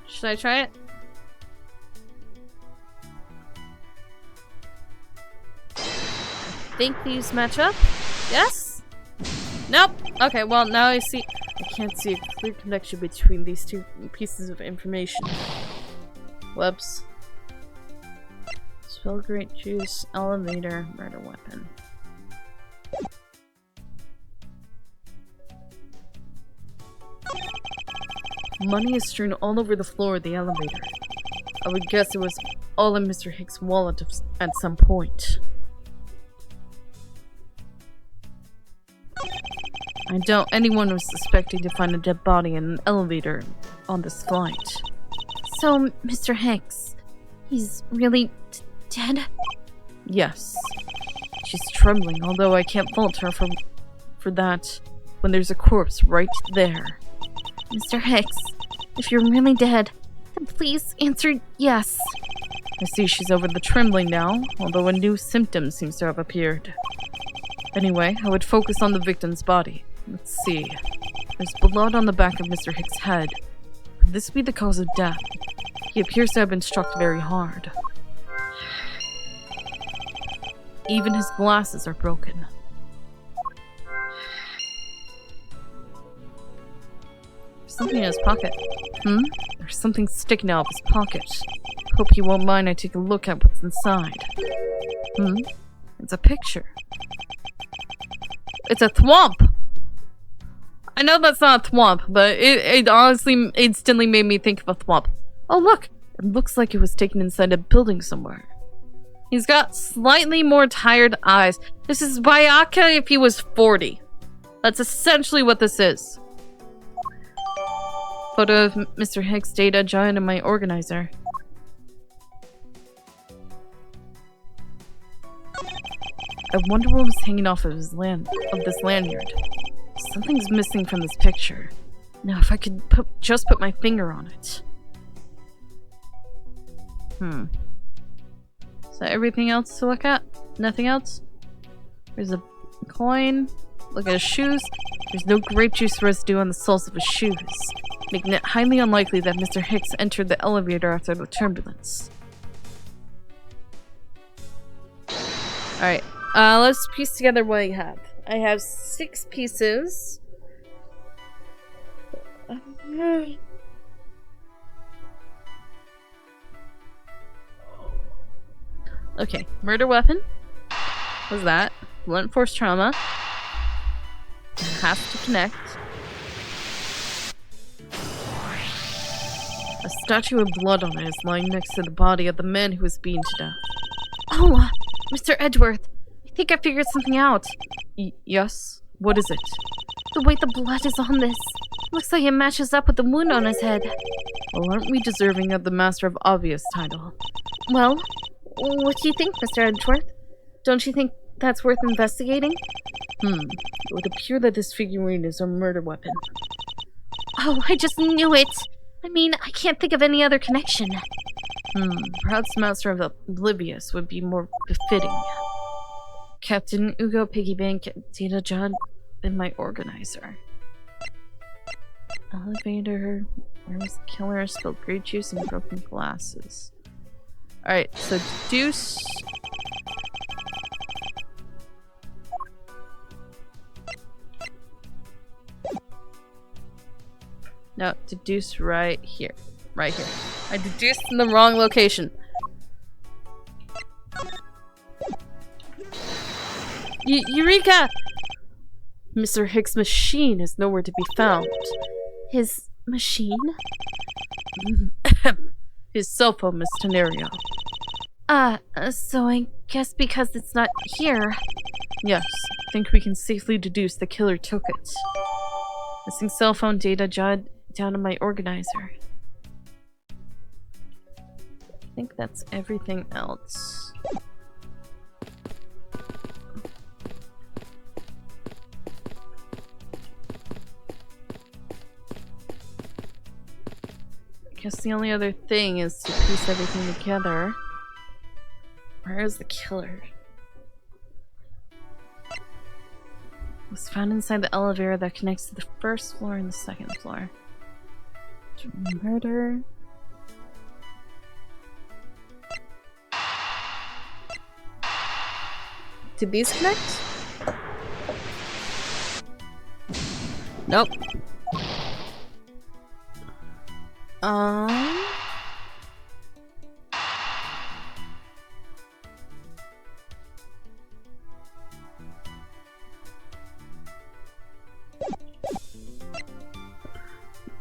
Should I try it? I think these match up. Yes? Nope. Okay, well now I see. I can't see a clear connection between these 2 pieces of information. Whoops. Spill grape juice, elevator, murder weapon. Money is strewn all over the floor of the elevator. I would guess it was all in Mr. Hicks' wallet at some point. I doubt anyone was suspecting to find a dead body in an elevator on this flight. So, Mr. Hicks, he's really dead? Yes. She's trembling, although I can't fault her for that when there's a corpse right there. Mr. Hicks, if you're really dead, then please answer yes. I see she's over the trembling now, although a new symptom seems to have appeared. Anyway, I would focus on the victim's body. Let's see. There's blood on the back of Mr. Hicks' head. Could this be the cause of death? He appears to have been struck very hard. Even his glasses are broken. There's something in his pocket. There's something sticking out of his pocket. Hope he won't mind I take a look at what's inside. It's a picture. It's a thwomp! I know that's not a thwomp, but it honestly instantly made me think of a thwomp. Oh look! It looks like it was taken inside a building somewhere. He's got slightly more tired eyes. This is Bayaka if he was 40. That's essentially what this is. Photo of Mr. Hicks' data giant in my organizer. I wonder what was hanging off of this lanyard. Something's missing from this picture. Now, if I could just put my finger on it. Is that everything else to look at? Nothing else? There's a coin. Look at his shoes. There's no grape juice residue on the soles of his shoes, making it highly unlikely that Mr. Hicks entered the elevator after the turbulence. Alright, let's piece together what I have. I have 6 pieces. Okay, murder weapon. What's that? Blunt force trauma. Has to connect. statue of blood on it is lying next to the body of the man who was beaten to death. Oh, Mr. Edgeworth, I think I figured something out. Yes? What is it? The way the blood is on this. Looks like it matches up with the wound on his head. Well, aren't we deserving of the Master of Obvious title? Well, what do you think, Mr. Edgeworth? Don't you think that's worth investigating? It would appear that this figurine is a murder weapon. Oh, I just knew it! I mean, I can't think of any other connection. Perhaps Master of Oblivious would be more befitting. Captain Ugo Piggybank, Data John, and my organizer. Elevator. Where was the killer? Spilled grape juice and broken glasses. Alright, so deduce. No, deduce right here. Right here. I deduced in the wrong location. Eureka! Mr. Hicks' machine is nowhere to be found. His machine? His cell phone, Miss Tenario. So I guess because it's not here. Yes, I think we can safely deduce the killer took it. Missing cell phone data jotted down in my organizer. I think that's everything else. I guess the only other thing is to piece everything together. Where is the killer? It was found inside the elevator that connects to the first floor and the second floor. Murder. Did these connect? Nope.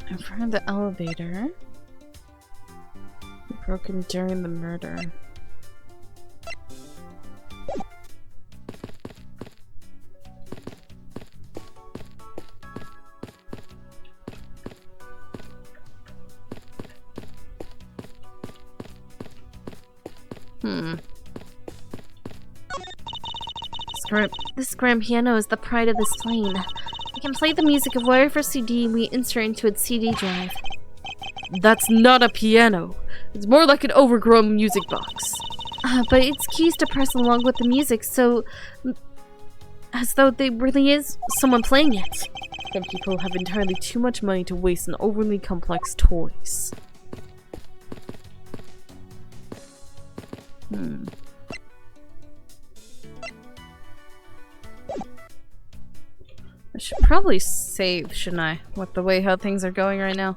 In front of the elevator. Broken during the murder. This grand piano is the pride of this plane. I can play the music of whatever CD we insert into its CD drive. That's not a piano. It's more like an overgrown music box. But its keys to press along with the music, so... as though there really is someone playing it. Some people have entirely too much money to waste on overly complex toys. I should probably save, shouldn't I? With the way how things are going right now.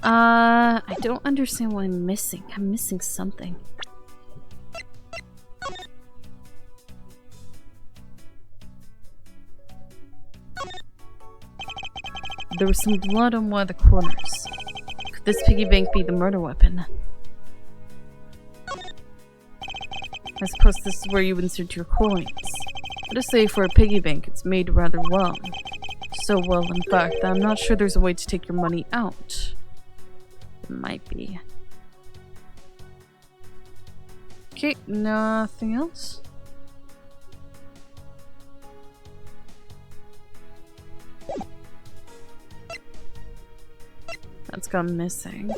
I don't understand what I'm missing. I'm missing something. There was some blood on one of the corners. Could this piggy bank be the murder weapon? I suppose this is where you insert your coins. Let us say for a piggy bank, it's made rather well. So well, in fact, that I'm not sure there's a way to take your money out. It might be. Okay, nothing else? That's gone missing.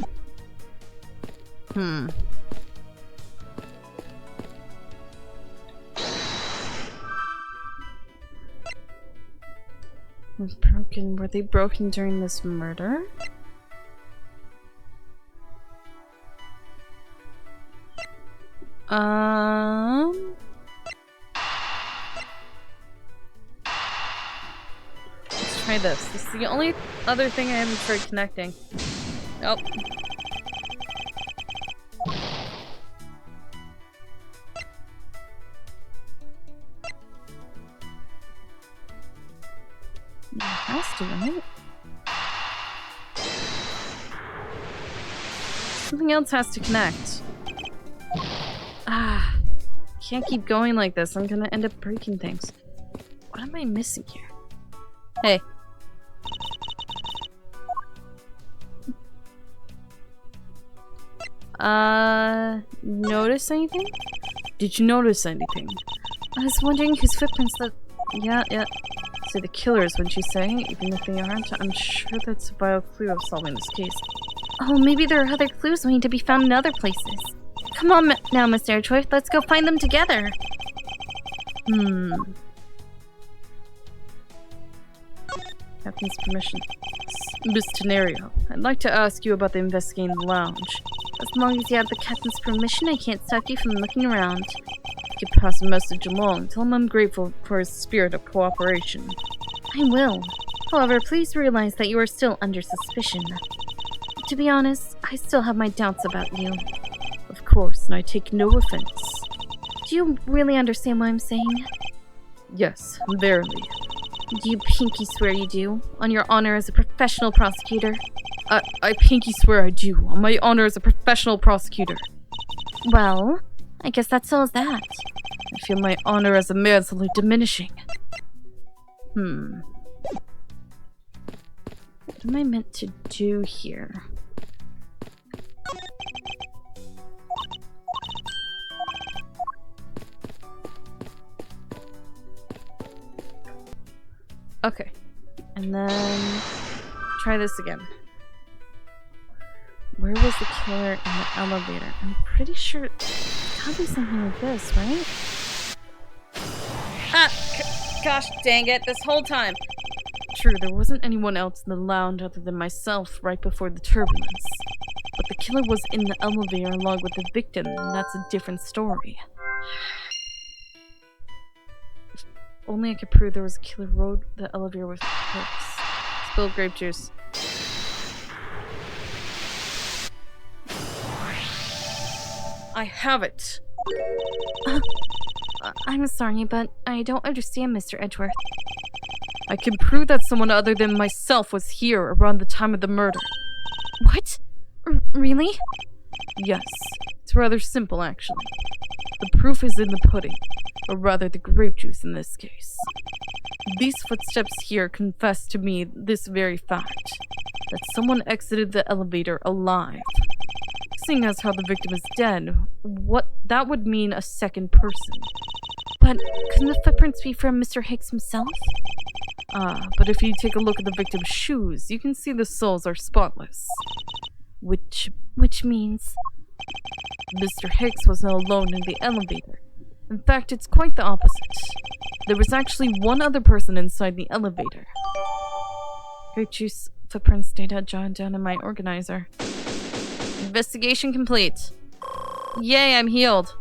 Was broken. Were they broken during this murder? Let's try this. This is the only other thing I haven't tried connecting. Nope. It has to, right? Something else has to connect. Can't keep going like this. I'm gonna end up breaking things. What am I missing here? Hey. Notice anything? Did you notice anything? I was wondering whose footprints that... Yeah. So the killers, wouldn't you say? Even if they aren't, I'm sure that's a vital clue of solving this case. Oh, maybe there are other clues waiting to be found in other places. Come on now, Mr. Edgeworth, let's go find them together. Captain's permission. Miss Tenario, I'd like to ask you about the investigating the lounge. As long as you have the captain's permission, I can't stop you from looking around. If you could pass a message along, tell him I'm grateful for his spirit of cooperation. I will. However, please realize that you are still under suspicion. To be honest, I still have my doubts about you. Of course, and I take no offense. Do you really understand what I'm saying? Yes, verily. Do you pinky swear you do? On your honor as a professional prosecutor? I pinky swear I do. On my honor as a professional prosecutor. Well, I guess that settles that. I feel my honor as a man slowly diminishing. What am I meant to do here? Okay, and then try this again. Where was the killer in the elevator? I'm pretty sure it's gotta be something like this, right? Gosh dang it, this whole time. True, there wasn't anyone else in the lounge other than myself right before the turbulence. But the killer was in the elevator along with the victim, and that's a different story. Only I could prove there was a killer who rode the elevator with hooks. Spilled grape juice. I have it! I'm sorry, but I don't understand, Mr. Edgeworth. I can prove that someone other than myself was here around the time of the murder. What? Really? Yes. It's rather simple, actually. The proof is in the pudding. Or rather, the grape juice in this case. These footsteps here confess to me this very fact, that someone exited the elevator alive. Seeing as how the victim is dead, that would mean a second person. But couldn't the footprints be from Mr. Hicks himself? But if you take a look at the victim's shoes, you can see the soles are spotless. Which means... Mr. Hicks was not alone in the elevator. In fact, it's quite the opposite. There was actually one other person inside the elevator. Grape juice footprints data jotted down in my organizer. Investigation complete. Yay, I'm healed.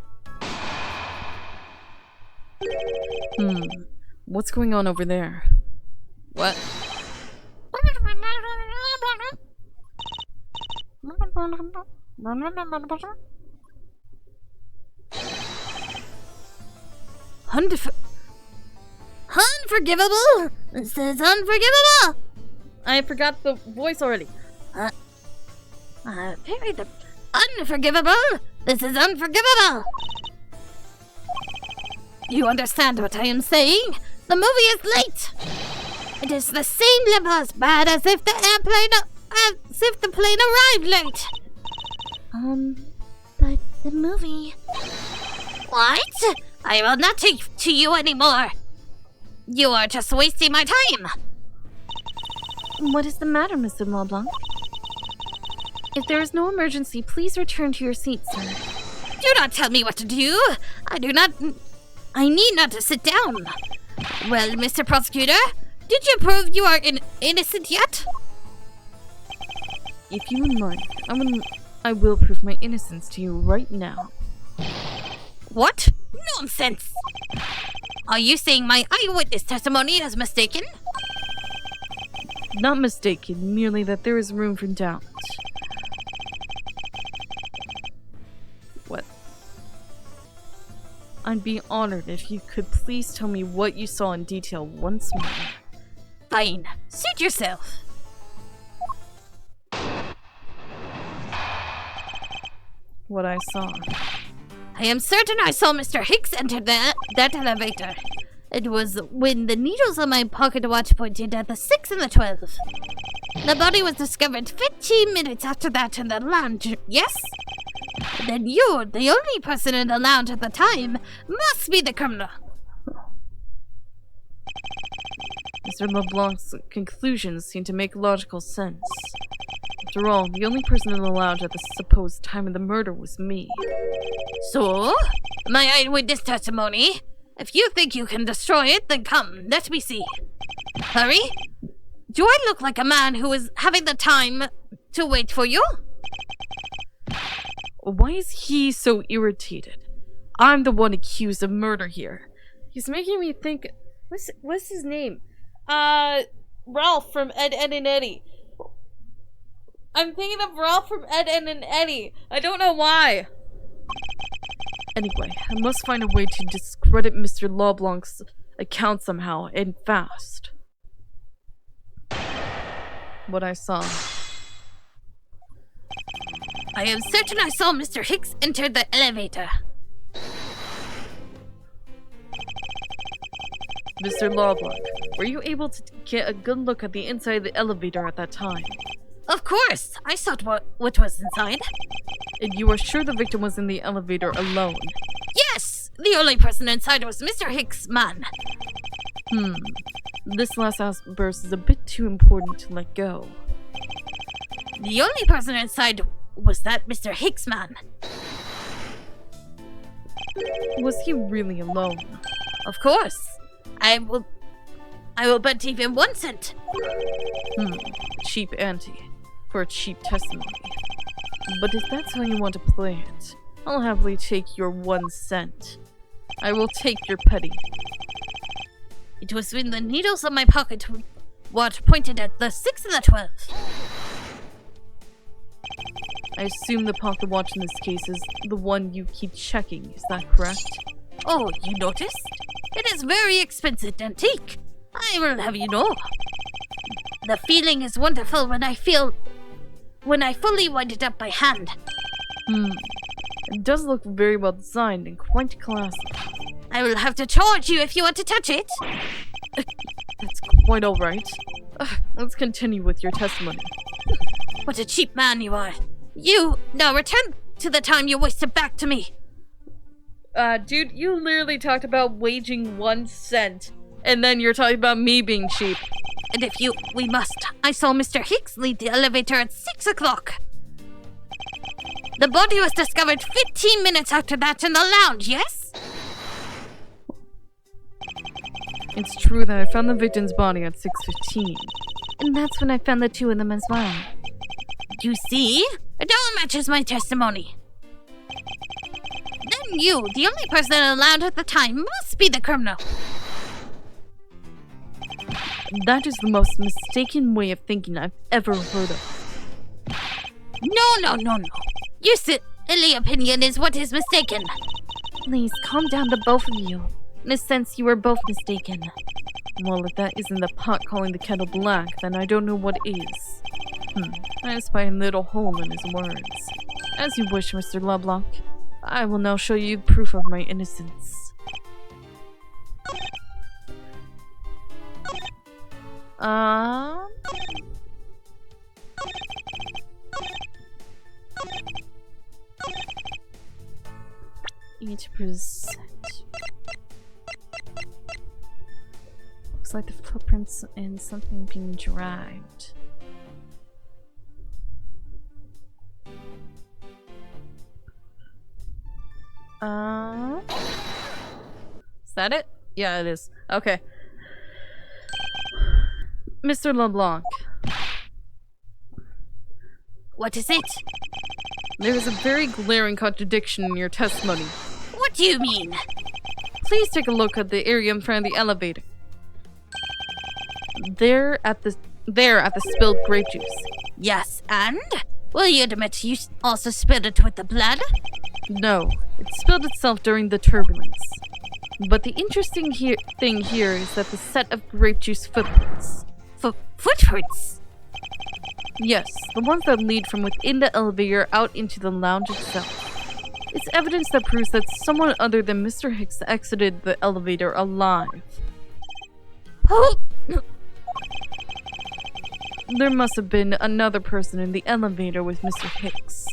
What's going on over there? What? Unforgivable! This is unforgivable! I forgot the voice already. Unforgivable! This is unforgivable! You understand what I am saying? The movie is late! It is the same level as bad as if the plane arrived late! But the movie... What? I will not take to you anymore! You are just wasting my time! What is the matter, Mr. LeBlanc? If there is no emergency, please return to your seat, sir. Do not tell me what to do! I need not to sit down! Well, Mr. Prosecutor, did you prove you are innocent yet? If you would mind, I will prove my innocence to you right now. What? Nonsense! Are you saying my eyewitness testimony is mistaken? Not mistaken, merely that there is room for doubt. What? I'd be honored if you could please tell me what you saw in detail once more. Fine. Suit yourself. What I saw. I am certain I saw Mr. Hicks enter that elevator. It was when the needles on my pocket watch pointed at the 6 and the 12. The body was discovered 15 minutes after that in the lounge, yes? Then you, the only person in the lounge at the time, must be the criminal. Mr. LeBlanc's conclusions seem to make logical sense. After all, the only person in the lounge at the supposed time of the murder was me. So, my eyewitness testimony? If you think you can destroy it, then come, let me see. Hurry? Do I look like a man who is having the time to wait for you? Why is he so irritated? I'm the one accused of murder here. He's making me think... What's his name? Ralph from Ed, Edd and Eddy. I'm thinking of Ralph from Ed, Edd and Eddy. I don't know why. Anyway, I must find a way to discredit Mr. LeBlanc's account somehow, and fast. What I saw. I am certain I saw Mr. Hicks enter the elevator. Mr. LeBlanc, were you able to get a good look at the inside of the elevator at that time? Of course! I saw what was inside. And you are sure the victim was in the elevator alone? Yes! The only person inside was Mr. Hicks' man. This last outburst is a bit too important to let go. The only person inside was that Mr. Hicks man. Was he really alone? Of course. I will bet even 1 cent. Cheap ante. For a cheap testimony. But if that's how you want to play it, I'll happily take your 1 cent. I will take your penny. It was when the needles on my pocket watch pointed at the 6 and the 12. I assume the pocket watch in this case is the one you keep checking, is that correct? Oh, you noticed? It is very expensive antique. I will have you know. The feeling is wonderful when I fully wind it up by hand. It does look very well designed and quite classy. I will have to charge you if you want to touch it. That's quite alright. Let's continue with your testimony. What a cheap man you are. You, now return to the time you wasted back to me. Dude, you literally talked about waging 1 cent. And then you're talking about me being cheap. And if we must. I saw Mr. Hicks leave the elevator at 6 o'clock. The body was discovered 15 minutes after that in the lounge, yes? It's true that I found the victim's body at 6:15. And that's when I found the 2 of them as well. You see? It all matches my testimony. Then you, the only person in the lounge at the time, must be the criminal. That is the most mistaken way of thinking I've ever heard of. No. Your silly opinion is what is mistaken. Please, calm down, the both of you. In a sense, you are both mistaken. Well, if that isn't the pot calling the kettle black, then I don't know what is. I spy a little hole in his words. As you wish, Mr. LeBlanc. I will now show you proof of my innocence. Each percent. Looks like the footprints in something being dragged. Is that it? Yeah, it is. Okay. Mr. LeBlanc. What is it? There is a very glaring contradiction in your testimony. What do you mean? Please take a look at the area in front of the elevator. There at the spilled grape juice. Yes, and? Will you admit you also spilled it with the blood? No, it spilled itself during the turbulence. But the interesting thing here is that the set of grape juice footprints. Footprints? Yes, the ones that lead from within the elevator out into the lounge itself. It's evidence that proves that someone other than Mr. Hicks exited the elevator alive. Oh! There must have been another person in the elevator with Mr. Hicks.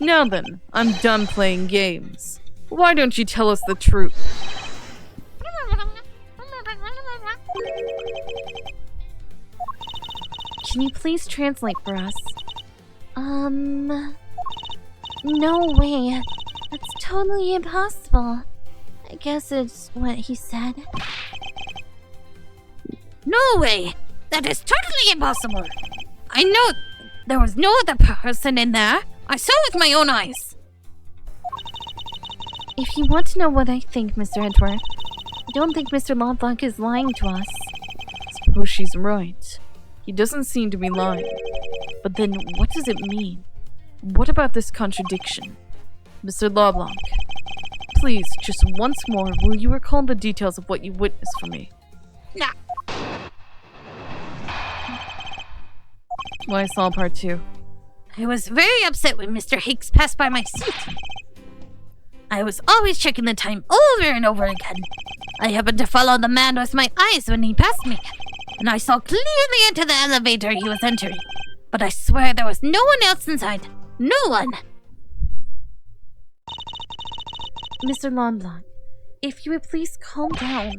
Now then, I'm done playing games. Why don't you tell us the truth? Can you please translate for us? No way. That's totally impossible. I guess it's what he said. No way! That is totally impossible! I know there was no other person in there. I saw with my own eyes. If you want to know what I think, Mr. Edgeworth, I don't think Mr. LeBlanc is lying to us. Suppose she's right. He doesn't seem to be lying. But then, what does it mean? What about this contradiction? Mr. LeBlanc, please, just once more, will you recall the details of what you witnessed for me? Nah. Well, I saw part 2. I was very upset when Mr. Hicks passed by my seat. I was always checking the time over and over again. I happened to follow the man with my eyes when he passed me, and I saw clearly into the elevator he was entering. But I swear there was no one else inside. No one! Mr. LeBlanc, if you would please calm down.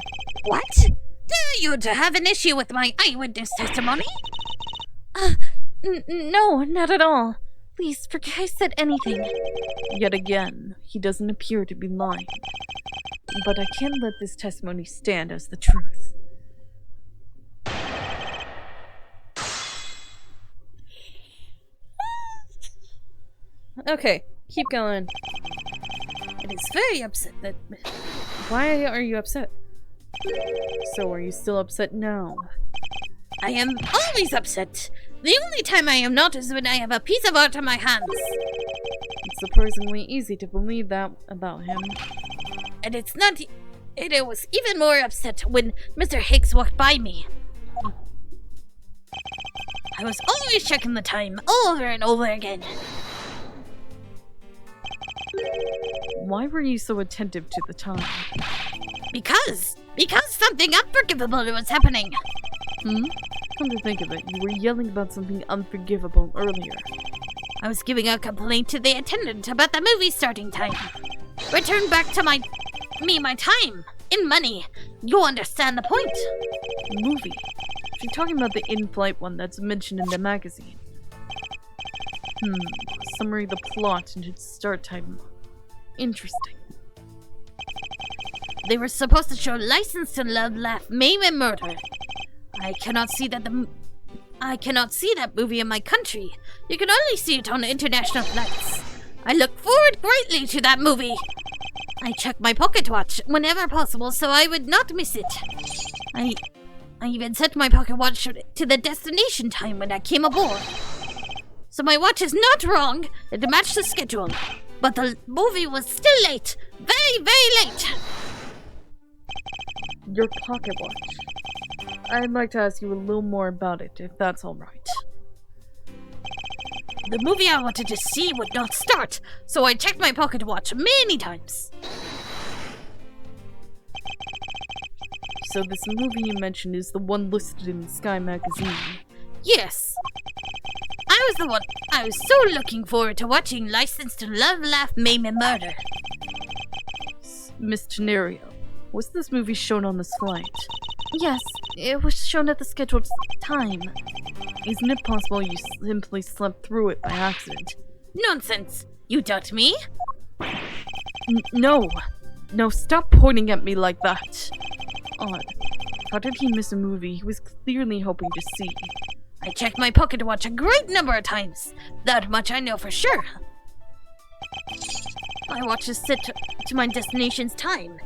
What? Dare you to have an issue with my eyewitness testimony? No, not at all. Please, forget I said anything. Yet again, he doesn't appear to be lying. But I can't let this testimony stand as the truth. Okay, keep going. It is very upset that... Why are you upset? So are you still upset now? I am always upset. The only time I am not is when I have a piece of art in my hands. It's surprisingly easy to believe that about him. And it's not... It was even more upset when Mr. Hicks walked by me. I was always checking the time over and over again. Why were you so attentive to the time? Because something unforgivable was happening. Come to think of it, you were yelling about something unforgivable earlier. I was giving a complaint to the attendant about the movie starting time. Return back to my time in money. You understand the point. Movie? If you're talking about the in-flight one that's mentioned in the magazine. Summary of the plot and its start time. Interesting. They were supposed to show License to Love, Laugh, Maim, and Murder. I cannot see that movie in my country. You can only see it on international flights. I look forward greatly to that movie. I check my pocket watch whenever possible so I would not miss it. I even set my pocket watch to the destination time when I came aboard. So my watch is not wrong. It matched the schedule. But the movie was still late. Very, very late. Your pocket watch. I'd like to ask you a little more about it, if that's alright. The movie I wanted to see would not start, so I checked my pocket watch many times. So this movie you mentioned is the one listed in Sky magazine? Yes. I was so looking forward to watching License to Love, Laugh, Maim, and Murder. Miss Tenario, was this movie shown on this flight? Yes, it was shown at the scheduled time. Isn't it possible you simply slept through it by accident? Nonsense! You doubt me? No! No, stop pointing at me like that! Odd. How did he miss a movie he was clearly hoping to see? I checked my pocket watch a great number of times. That much I know for sure. My watch is set to my destination's time.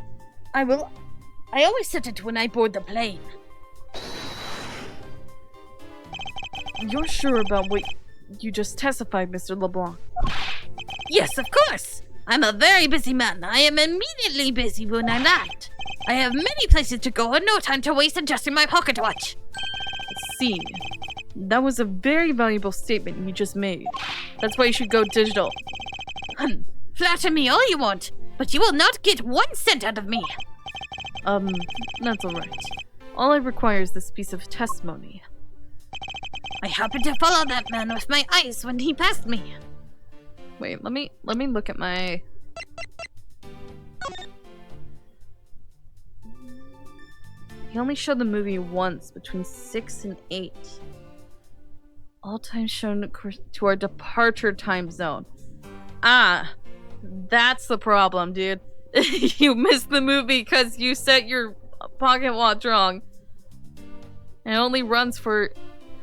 I always set it when I board the plane. You're sure about what you just testified, Mr. LeBlanc? Yes, of course. I'm a very busy man. I am immediately busy when I land. I have many places to go and no time to waste adjusting my pocket watch. See, that was a very valuable statement you just made. That's why you should go digital. Flatter me all you want, but you will not get 1 cent out of me. That's alright. All I require is this piece of testimony. I happened to follow that man with my eyes when he passed me. Wait, let me look at my... He only showed the movie once, between 6 and 8. All times shown to our departure time zone. Ah, that's the problem, dude. You missed the movie because you set your pocket watch wrong. And it only runs for...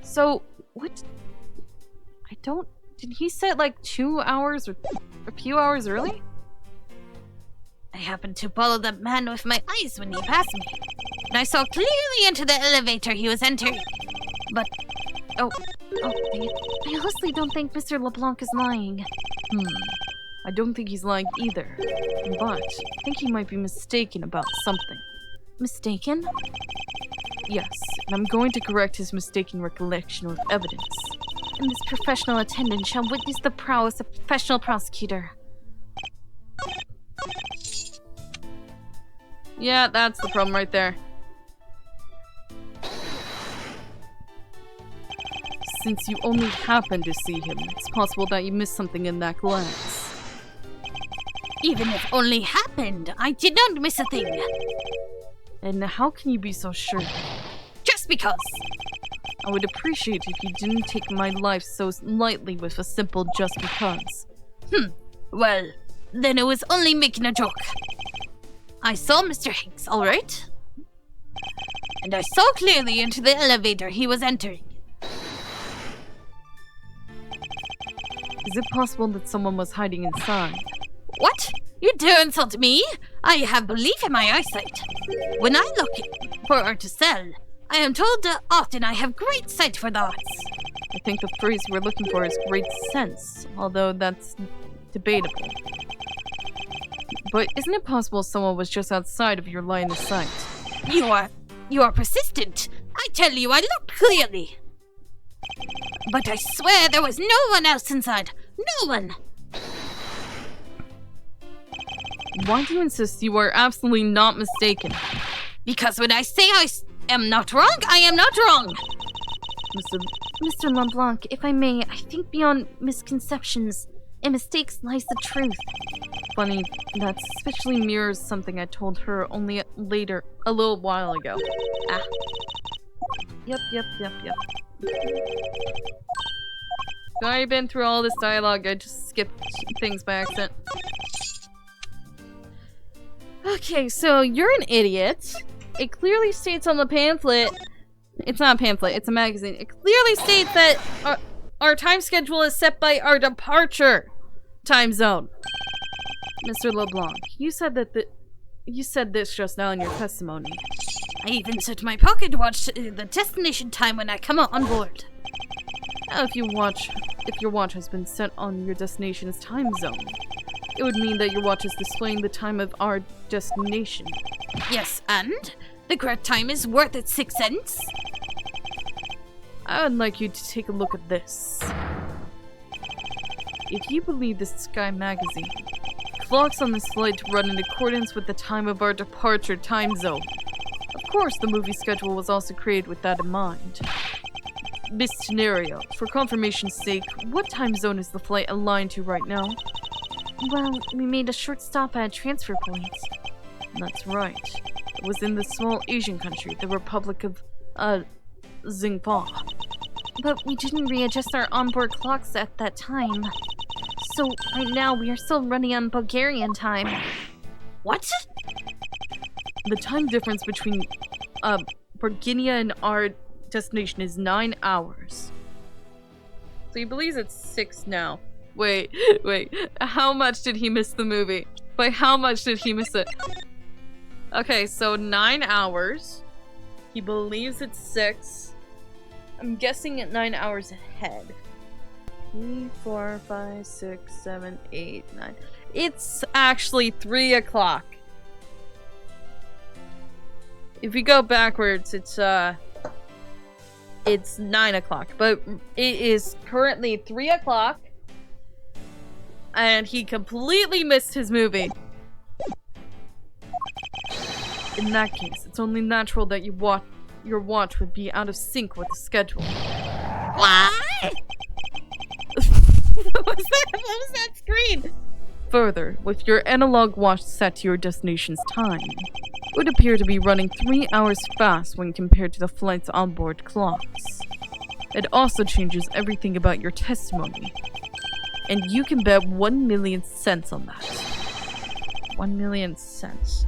So, what? I don't... Did he set like 2 hours or a few hours early? I happened to follow the man with my eyes when he passed me. And I saw clearly into the elevator he was entering. But... I honestly don't think Mr. LeBlanc is lying. I don't think he's lying either. But I think he might be mistaken about something. Mistaken? Yes, and I'm going to correct his mistaken recollection with evidence. And this professional attendant shall witness the prowess of a professional prosecutor. Yeah, that's the problem right there. Since you only happened to see him, it's possible that you missed something in that glance. even if only happened, I did not miss a thing. And how can you be so sure? Just because. I would appreciate if you didn't take my life so lightly with a simple just because. Well, then I was only making a joke. I saw Mr. Hanks, alright? And I saw clearly into the elevator he was entering. Is it possible that someone was hiding inside? What? You dare insult me? I have belief in my eyesight. When I look for art to sell, I am told that often I have great sight for the arts. I think the phrase we're looking for is great sense, although that's debatable. But isn't it possible someone was just outside of your line of sight? You are persistent. I tell you, I looked clearly. But I swear there was no one else inside. No one. Why do you insist you are absolutely not mistaken? Because when I say I am not wrong, I am not wrong. Mr. LeBlanc, if I may, I think beyond misconceptions and mistakes lies the truth. Funny, that suspiciously mirrors something I told her only a little while ago. Ah. Yep. I've been through all this dialogue, I just skipped things by accident. Okay, so you're an idiot. It clearly states on the pamphlet... It's not a pamphlet, it's a magazine. It clearly states that our time schedule is set by our departure time zone. Mr. LeBlanc, you said this just now in your testimony. I even set my pocket watch to the destination time when I come on board. If your watch has been set on your destination's time zone, it would mean that your watch is displaying the time of our destination. Yes, and the correct time is worth its 6 cents. I would like you to take a look at this. If you believe the Sky magazine, clocks on this flight run in accordance with the time of our departure time zone. Of course, the movie schedule was also created with that in mind. Miss Tenario, for confirmation's sake, what time zone is the flight aligned to right now? Well, we made a short stop at a transfer point. That's right. It was in the small Asian country, the Republic of, Xingfa. But we didn't readjust our onboard clocks at that time. So, right now, we are still running on Bulgarian time. What? The time difference between, Bulgaria and our destination is 9 hours. So he believes it's 6 now. Wait. How much did he miss the movie? By how much did he miss it? Okay, so 9 hours. He believes it's 6. I'm guessing at 9 hours ahead. 3, 4, 5, 6, 7, 8, 9. It's actually 3 o'clock. If we go backwards, it's 9 o'clock. But it is currently 3 o'clock. and he completely missed his movie. In that case, it's only natural that your watch would be out of sync with the schedule. What? What was that screen? Further, with your analog watch set to your destination's time, it would appear to be running 3 hours fast when compared to the flight's onboard clocks. It also changes everything about your testimony. And you can bet 1 million cents on that. 1 million cents.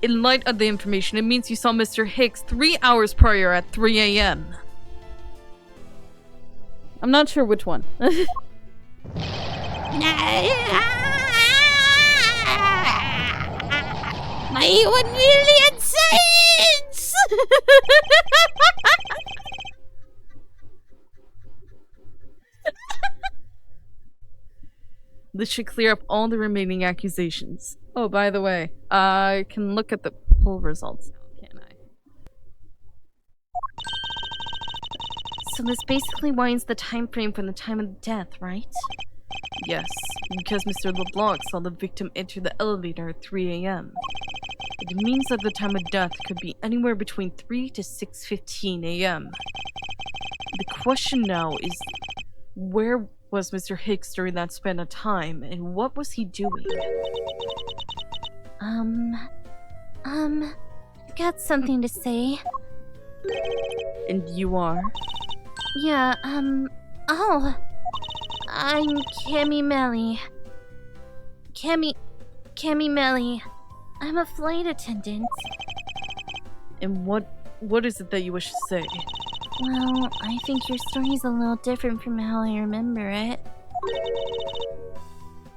In light of the information, it means you saw Mr. Hicks 3 hours prior at 3 a.m. I'm not sure which one. My 1 million cents! This should clear up all the remaining accusations. Oh, by the way, I can look at the poll results now, can't I? So this basically winds the time frame from the time of death, right? Yes, because Mr. LeBlanc saw the victim enter the elevator at 3 a.m. It means that the time of death could be anywhere between 3 to 6:15 a.m. The question now is, where was Mr. Hicks during that span of time, and what was he doing? Got something to say. And you are? Yeah, I'm Cammy Melly. Cammy Melly. I'm a flight attendant. And what is it that you wish to say? Well, I think your story's a little different from how I remember it.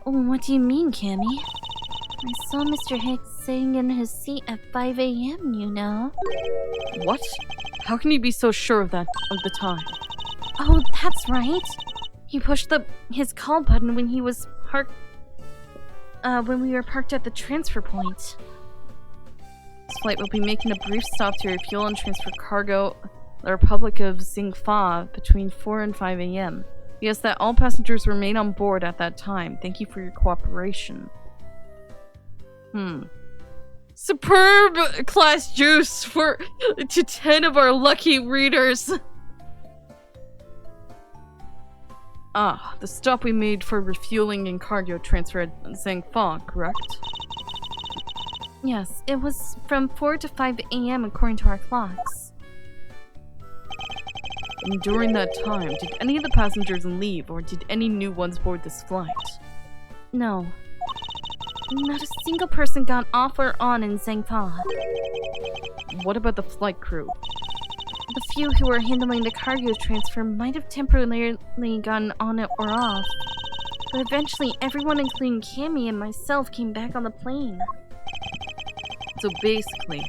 Oh, what do you mean, Cammy? I saw Mr. Hicks sitting in his seat at 5 a.m., you know. What? How can you be so sure of the time? Oh, that's right. He pushed his call button when he was when we were parked at the transfer point. This flight will be making a brief stop to refuel and transfer cargo the Republic of Xingfa between 4 and 5 a.m. We ask that all passengers remain on board at that time. Thank you for your cooperation. Superb class juice to 10 of our lucky readers. The stop we made for refueling and cargo transfer at Xingfa, correct? Yes, it was from 4 to 5 a.m. according to our clocks. And during that time, did any of the passengers leave, or did any new ones board this flight? No. Not a single person got off or on in Xingfa. What about the flight crew? The few who were handling the cargo transfer might have temporarily gotten on it or off. But eventually, everyone including Cammy and myself came back on the plane. So basically,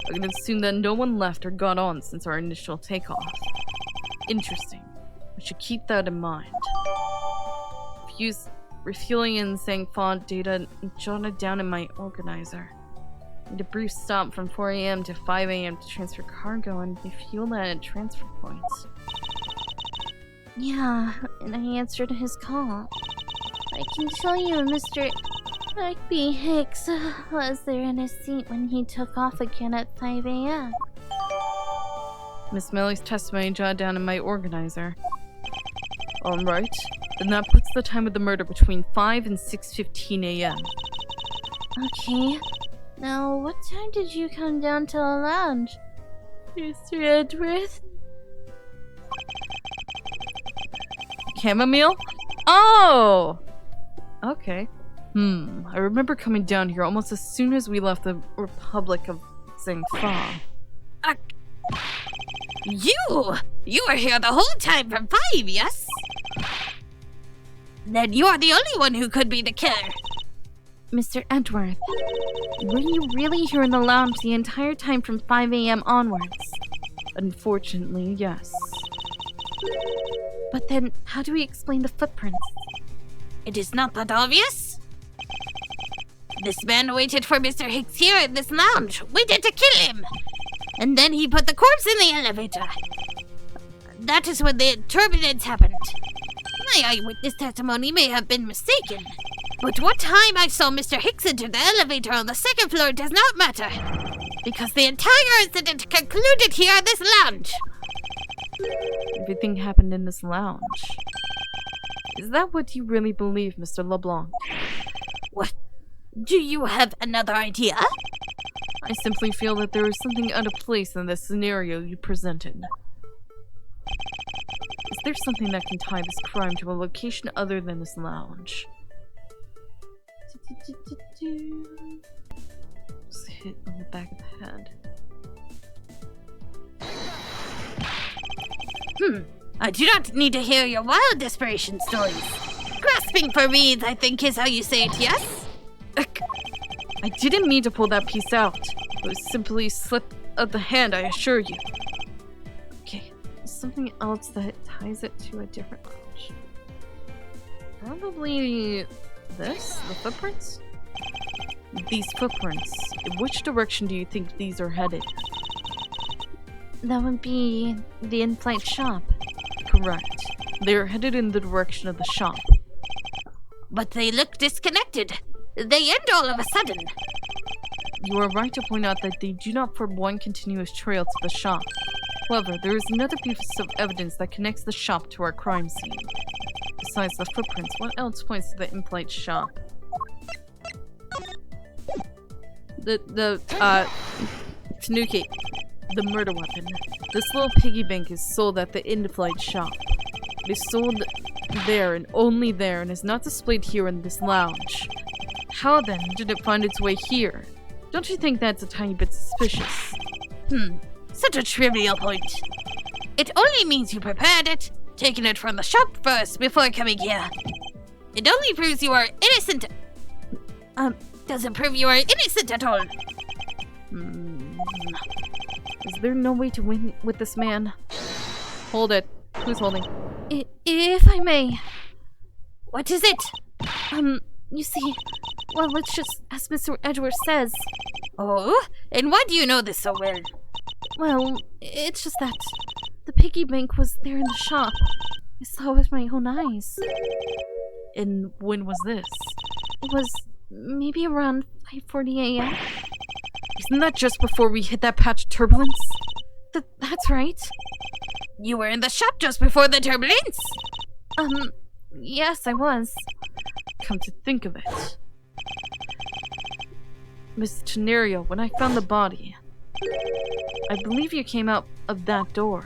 I can assume that no one left or got on since our initial takeoff. Interesting. I should keep that in mind. Refueling in Xingfa data jotted down in my organizer. Made a brief stop from 4 a.m. to 5 a.m. to transfer cargo and refuel at transfer points. Yeah, and I answered his call. I can tell you Mr. Maggey Hicks was there in his seat when he took off again at 5 a.m. Miss Melly's testimony jotted down in my organizer. Alright, then that puts the time of the murder between 5 and 6:15 a.m. Okay. Now, what time did you come down to the lounge, Mr. Edgeworth? Chamomile? Oh! Okay. I remember coming down here almost as soon as we left the Republic of Xingfa. You were here the whole time from 5, yes? Then you are the only one who could be the killer. Mr. Edgeworth, were you really here in the lounge the entire time from 5 a.m. onwards? Unfortunately, yes. But then, how do we explain the footprints? It is not that obvious. This man waited for Mr. Hicks here in this lounge, waited to kill him. And then he put the corpse in the elevator. That is when the turbulence happened. My eyewitness testimony may have been mistaken, but what time I saw Mr. Hicks enter the elevator on the second floor does not matter, because the entire incident concluded here in this lounge. Everything happened in this lounge. Is that what you really believe, Mr. LeBlanc? What? Do you have another idea? I simply feel that there is something out of place in the scenario you presented. Is there something that can tie this crime to a location other than this lounge? Just hit on the back of the head. I do not need to hear your wild desperation stories. Grasping for reeds, I think is how you say it, yes? I didn't mean to pull that piece out. It was simply a slip of the hand, I assure you. Okay, something else that ties it to a different lounge. Probably this? The footprints? These footprints. In which direction do you think these are headed? That would be the in-flight shop. Correct. They are headed in the direction of the shop. But they look disconnected. They end all of a sudden. You are right to point out that they do not form one continuous trail to the shop. However, there is another piece of evidence that connects the shop to our crime scene. Besides the footprints, what else points to the in-flight shop? Tanuki. The murder weapon. This little piggy bank is sold at the in-flight shop. It is sold there and only there and is not displayed here in this lounge. How then did it find its way here? Don't you think that's a tiny bit suspicious? Such a trivial point. It only means you prepared it, taken it from the shop first before coming here. It only proves you are innocent. Doesn't prove you are innocent at all. Is there no way to win with this man? Hold it. Who's holding? If I may. What is it? You see, well, let's just, as Mr. Edgeworth says. Oh? And why do you know this so well? Well, it's just that the piggy bank was there in the shop. I saw it with my own eyes. And when was this? It was maybe around 5:40 a.m. Isn't that just before we hit that patch of turbulence? That's right. You were in the shop just before the turbulence? Yes, I was. Come to think of it. Miss Tenerio, when I found the body, I believe you came out of that door.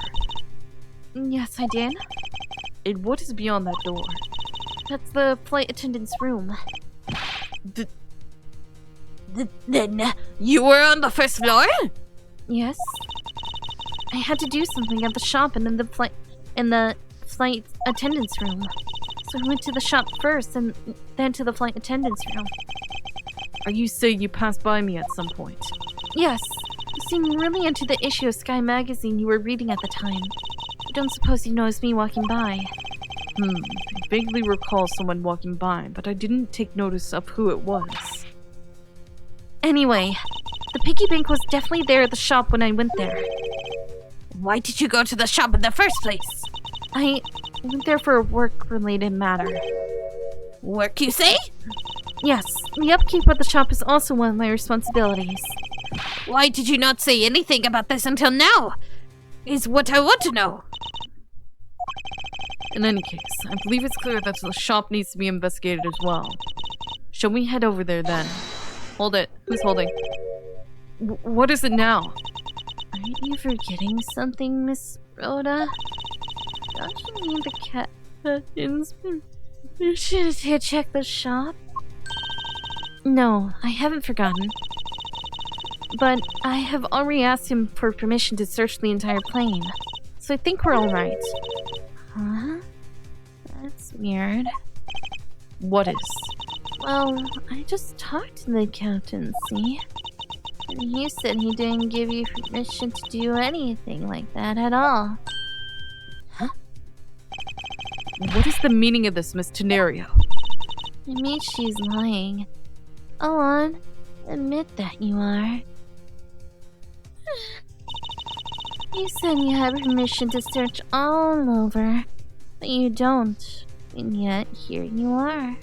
Yes, I did. And what is beyond that door? That's the flight attendant's room. Then you were on the first floor? Yes. I had to do something at the shop and in the flight attendant's room. So I went to the shop first and then to the flight attendant's room. Are you saying you passed by me at some point? Yes. You seemed really into the issue of Sky magazine you were reading at the time. I don't suppose you noticed me walking by. I vaguely recall someone walking by, but I didn't take notice of who it was. Anyway, the piggy bank was definitely there at the shop when I went there. Why did you go to the shop in the first place? I went there for a work-related matter. Work, you say? Yes, the upkeep of the shop is also one of my responsibilities. Why did you not say anything about this until now? Is what I want to know. In any case, I believe it's clear that the shop needs to be investigated as well. Shall we head over there then? Hold it. Who's holding? What is it now? Aren't you forgetting something, Miss Rhoda? Don't you mean the captain's permission to check the shop? No, I haven't forgotten. But I have already asked him for permission to search the entire plane. So I think we're alright. Huh? That's weird. What is? Well, I just talked to the captain, see? And he said he didn't give you permission to do anything like that at all. Huh? What is the meaning of this, Miss Tenerio? It means she's lying. Go on, admit that you are. You said you had permission to search all over, but you don't. And yet, here you are.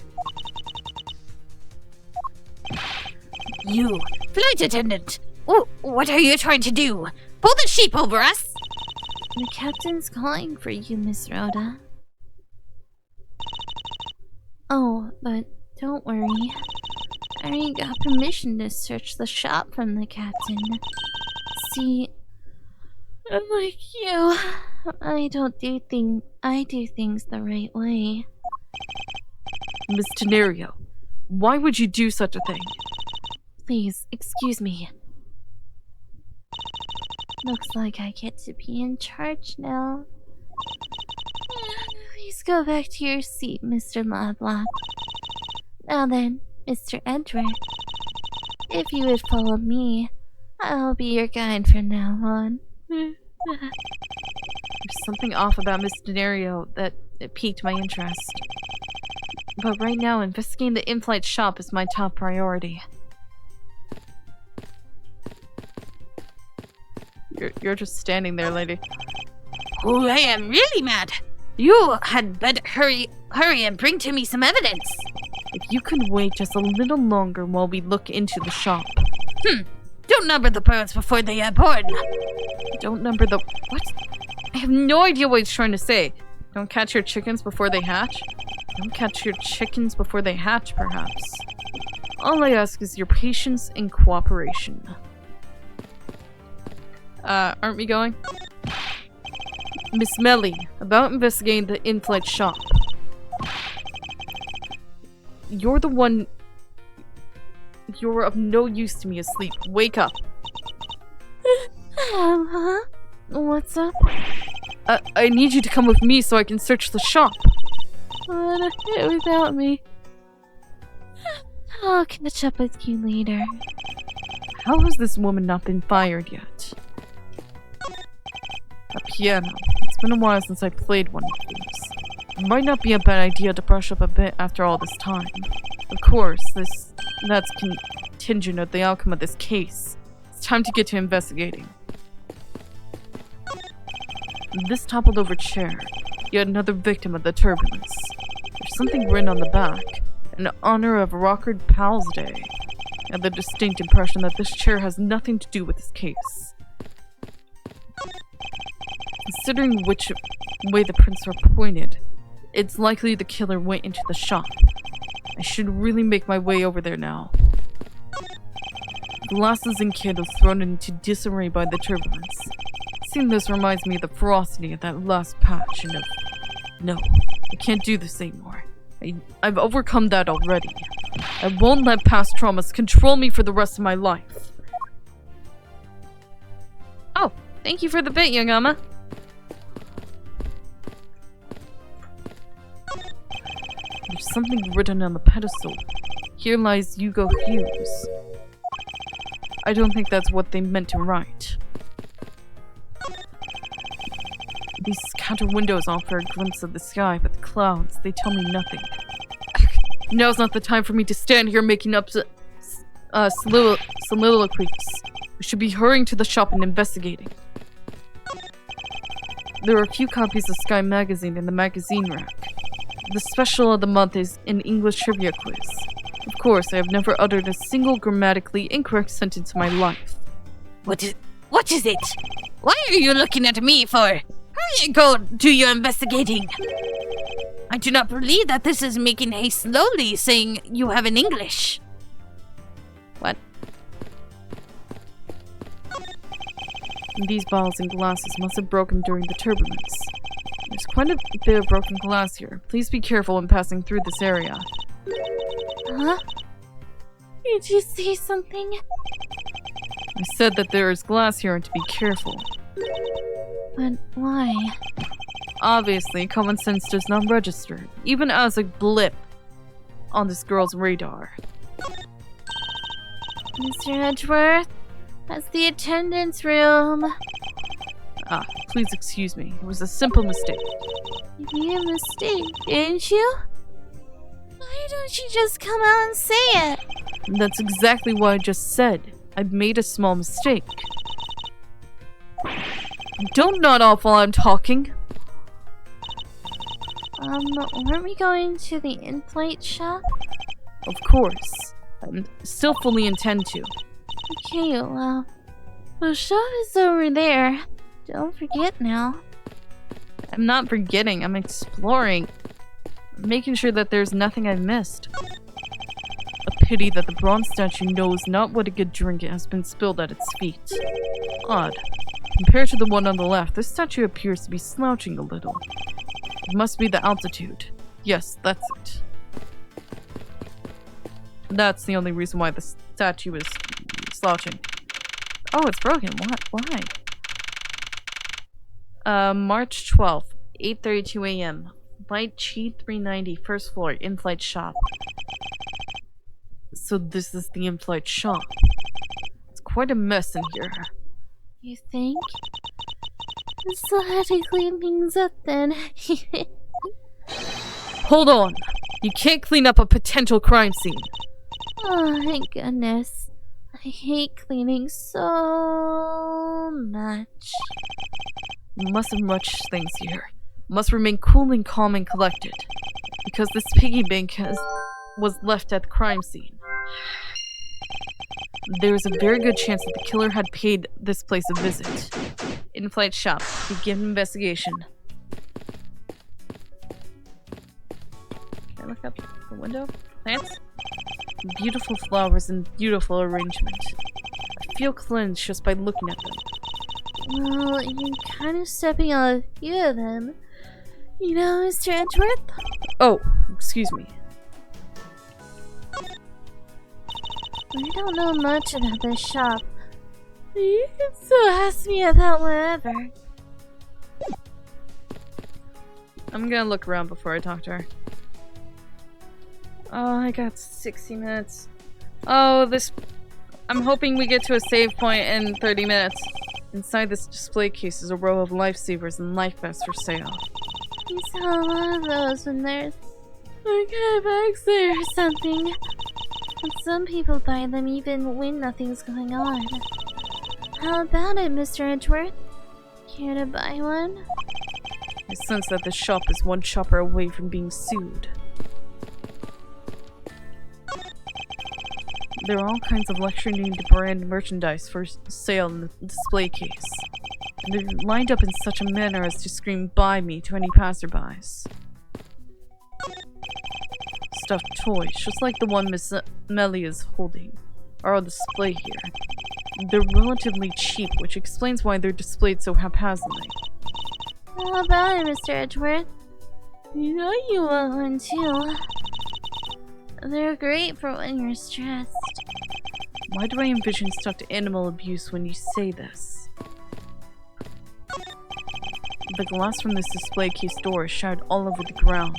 You, flight attendant! Oh, what are you trying to do? Pull the sheep over us? The captain's calling for you, Miss Rhoda. Oh, but don't worry. I already got permission to search the shop from the captain. See, like you, I do things the right way. Miss Tenario, why would you do such a thing? Please, excuse me. Looks like I get to be in charge now. Please go back to your seat, Mr. Lovelock. Now then, Mr. Edgeworth, if you would follow me, I'll be your guide from now on. There's something off about Miss Tenario that it piqued my interest. But right now, investigating the in-flight shop is my top priority. You're just standing there, lady. Oh, I am really mad. You had better hurry and bring to me some evidence. If you could wait just a little longer while we look into the shop. Don't number the birds before they are born. Don't number the... What? I have no idea what he's trying to say. Don't catch your chickens before they hatch? Don't catch your chickens before they hatch, perhaps. All I ask is your patience and cooperation. Aren't we going? Miss Melly, about investigating the in-flight shop. You're the one... You're of no use to me asleep. Wake up. Huh? What's up? I need you to come with me so I can search the shop. Without me. I'll catch up with you later. How has this woman not been fired yet? A piano. It's been a while since I played one of these. It might not be a bad idea to brush up a bit after all this time. Of course, that's contingent of the outcome of this case. It's time to get to investigating. This toppled over chair. Yet another victim of the turbulence. There's something written on the back. In honor of Rockard Powell's Day. I have the distinct impression that this chair has nothing to do with this case. Considering which way the prints are pointed, it's likely the killer went into the shop. I should really make my way over there now. Glasses and candles thrown into disarray by the turbulence. Seeing this reminds me of the ferocity of that last patch and of... No, I can't do this anymore. I've overcome that already. I won't let past traumas control me for the rest of my life. Oh, thank you for the bit, young Amma. There's something written on the pedestal. Here lies Hugo Hughes. I don't think that's what they meant to write. These counter windows offer a glimpse of the sky, but the clouds, they tell me nothing. Now's not the time for me to stand here making up soliloquies. We should be hurrying to the shop and investigating. There are a few copies of Sky magazine in the magazine rack. The special of the month is an English trivia quiz. Of course, I have never uttered a single grammatically incorrect sentence in my life. What is it? Why are you looking at me for? Hurry and go do your investigating. I do not believe that this is making haste slowly, saying you have in English. What? These bottles and glasses must have broken during the turbulence. There's quite a bit of broken glass here. Please be careful when passing through this area. Huh? Did you say something? I said that there is glass here and to be careful. But why? Obviously, common sense does not register, even as a blip on this girl's radar. Mr. Edgeworth, that's the attendance room. Ah, please excuse me. It was a simple mistake. You made a mistake, didn't you? Why don't you just come out and say it? That's exactly what I just said. I've made a small mistake. Don't nod off while I'm talking. Weren't we going to the in-flight shop? Of course. I still fully intend to. Okay, well, the shop is over there. Don't forget now. I'm not forgetting, I'm exploring. I'm making sure that there's nothing I've missed. A pity that the bronze statue knows not what a good drink has been spilled at its feet. Odd. Compared to the one on the left, this statue appears to be slouching a little. It must be the altitude. Yes, that's it. That's the only reason why the statue is slouching. Oh, it's broken. What? Why? March 12th, 8:32 a.m. Flight G390, first floor, in-flight shop. So this is the in-flight shop. It's quite a mess in here. You think? I still have to clean things up then. Hold on! You can't clean up a potential crime scene. Oh my goodness. I hate cleaning so much. You mustn't rush things here. Must remain cool and calm and collected. Because this piggy bank was left at the crime scene. There is a very good chance that the killer had paid this place a visit. In-flight shop. Begin investigation. Can I look up the window? Plants? Beautiful flowers and beautiful arrangement. I feel cleansed just by looking at them. Well, you're kind of stepping on a few of them. You know, Mr. Edgeworth? Oh, excuse me. I don't know much about this shop. You can still ask me about whatever. I'm gonna look around before I talk to her. Oh, I got 60 minutes. Oh, I'm hoping we get to a save point in 30 minutes. Inside this display case is a row of lifesavers and life vests for sale. You saw a lot of those when there's like bags there or something. And some people buy them even when nothing's going on. How about it, Mr. Edgeworth? Care to buy one? I sense that this shop is one shopper away from being sued. There are all kinds of luxury-named brand merchandise for sale in the display case. And they're lined up in such a manner as to scream "buy me" to any passerbys. Stuffed toys, just like the one Miss Melly is holding, are on display here. They're relatively cheap, which explains why they're displayed so haphazardly. How about it, Mr. Edgeworth? You know you want one too. They're great for when you're stressed. Why do I envision stuffed animal abuse when you say this? The glass from this display case door is shattered all over the ground.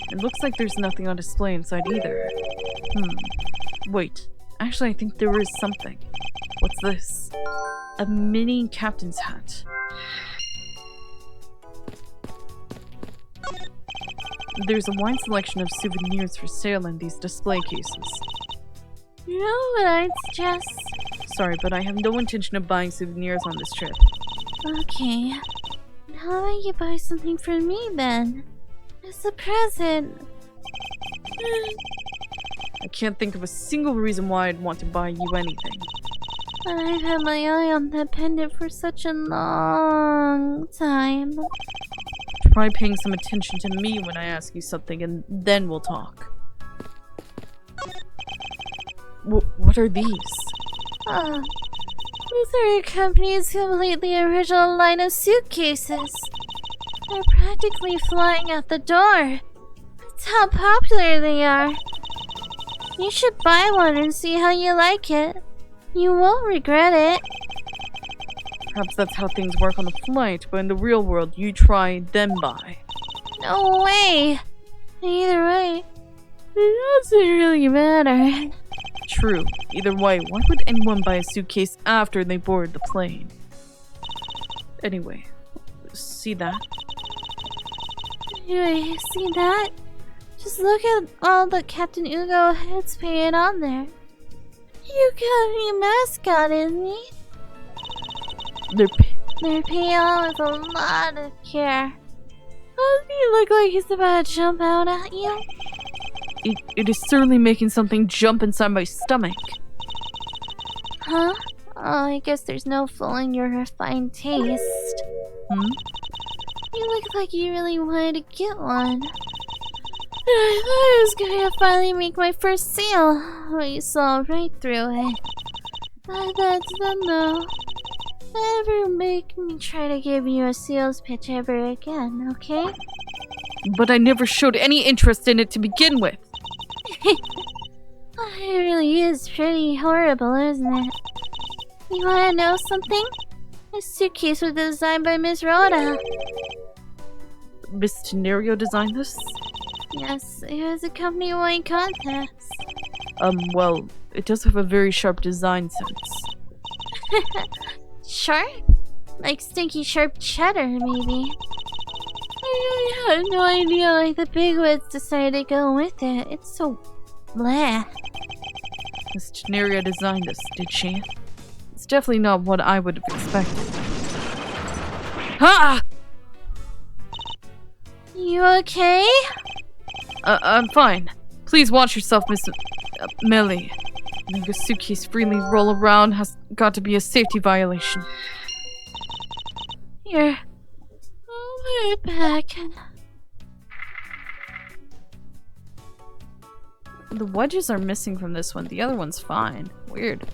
It looks like there's nothing on display inside either. Wait. Actually, I think there is something. What's this? A mini captain's hat. There's a wide selection of souvenirs for sale in these display cases. You know what I'd suggest? Sorry, but I have no intention of buying souvenirs on this trip. Okay. How about you buy something for me then? As a present. I can't think of a single reason why I'd want to buy you anything. I've had my eye on that pendant for such a long time. Try paying some attention to me when I ask you something, and then we'll talk. What are these? Those are your company's completely original line of suitcases. They're practically flying out the door. That's how popular they are. You should buy one and see how you like it. You won't regret it. Perhaps that's how things work on the flight, but in the real world, you try, then buy. No way! Either way, it doesn't really matter. True. Either way, why would anyone buy a suitcase after they board the plane? Anyway, see that? Anyway, see that? Just look at all the Captain Ugo heads painted on there. You got a mascot, isn't he? They're painted on with a lot of care. Does he look like he's about to jump out at you? It is certainly making something jump inside my stomach. Huh? Oh, I guess there's no fooling your refined taste. You look like you really wanted to get one. I thought I was gonna finally make my first sale, but you saw right through it. That's the no. Never make me try to give you a sales pitch ever again, okay? But I never showed any interest in it to begin with. It really is pretty horrible, isn't it? You wanna know something? This suitcase was designed by Miss Rhoda. Miss Tenerio designed this? Yes, it was a company-wide contest. Well, it does have a very sharp design sense. Sharp? Like stinky sharp cheddar, maybe. I really had no idea why the bigwoods decided to go with it. It's so blah. Miss Tenerio designed this, did she? It's definitely not what I would have expected. Ha! You okay? I'm fine. Please watch yourself, Miss Melly. Letting a suitcase freely roll around has got to be a safety violation. Here. I'll put it back. The wedges are missing from this one. The other one's fine. Weird.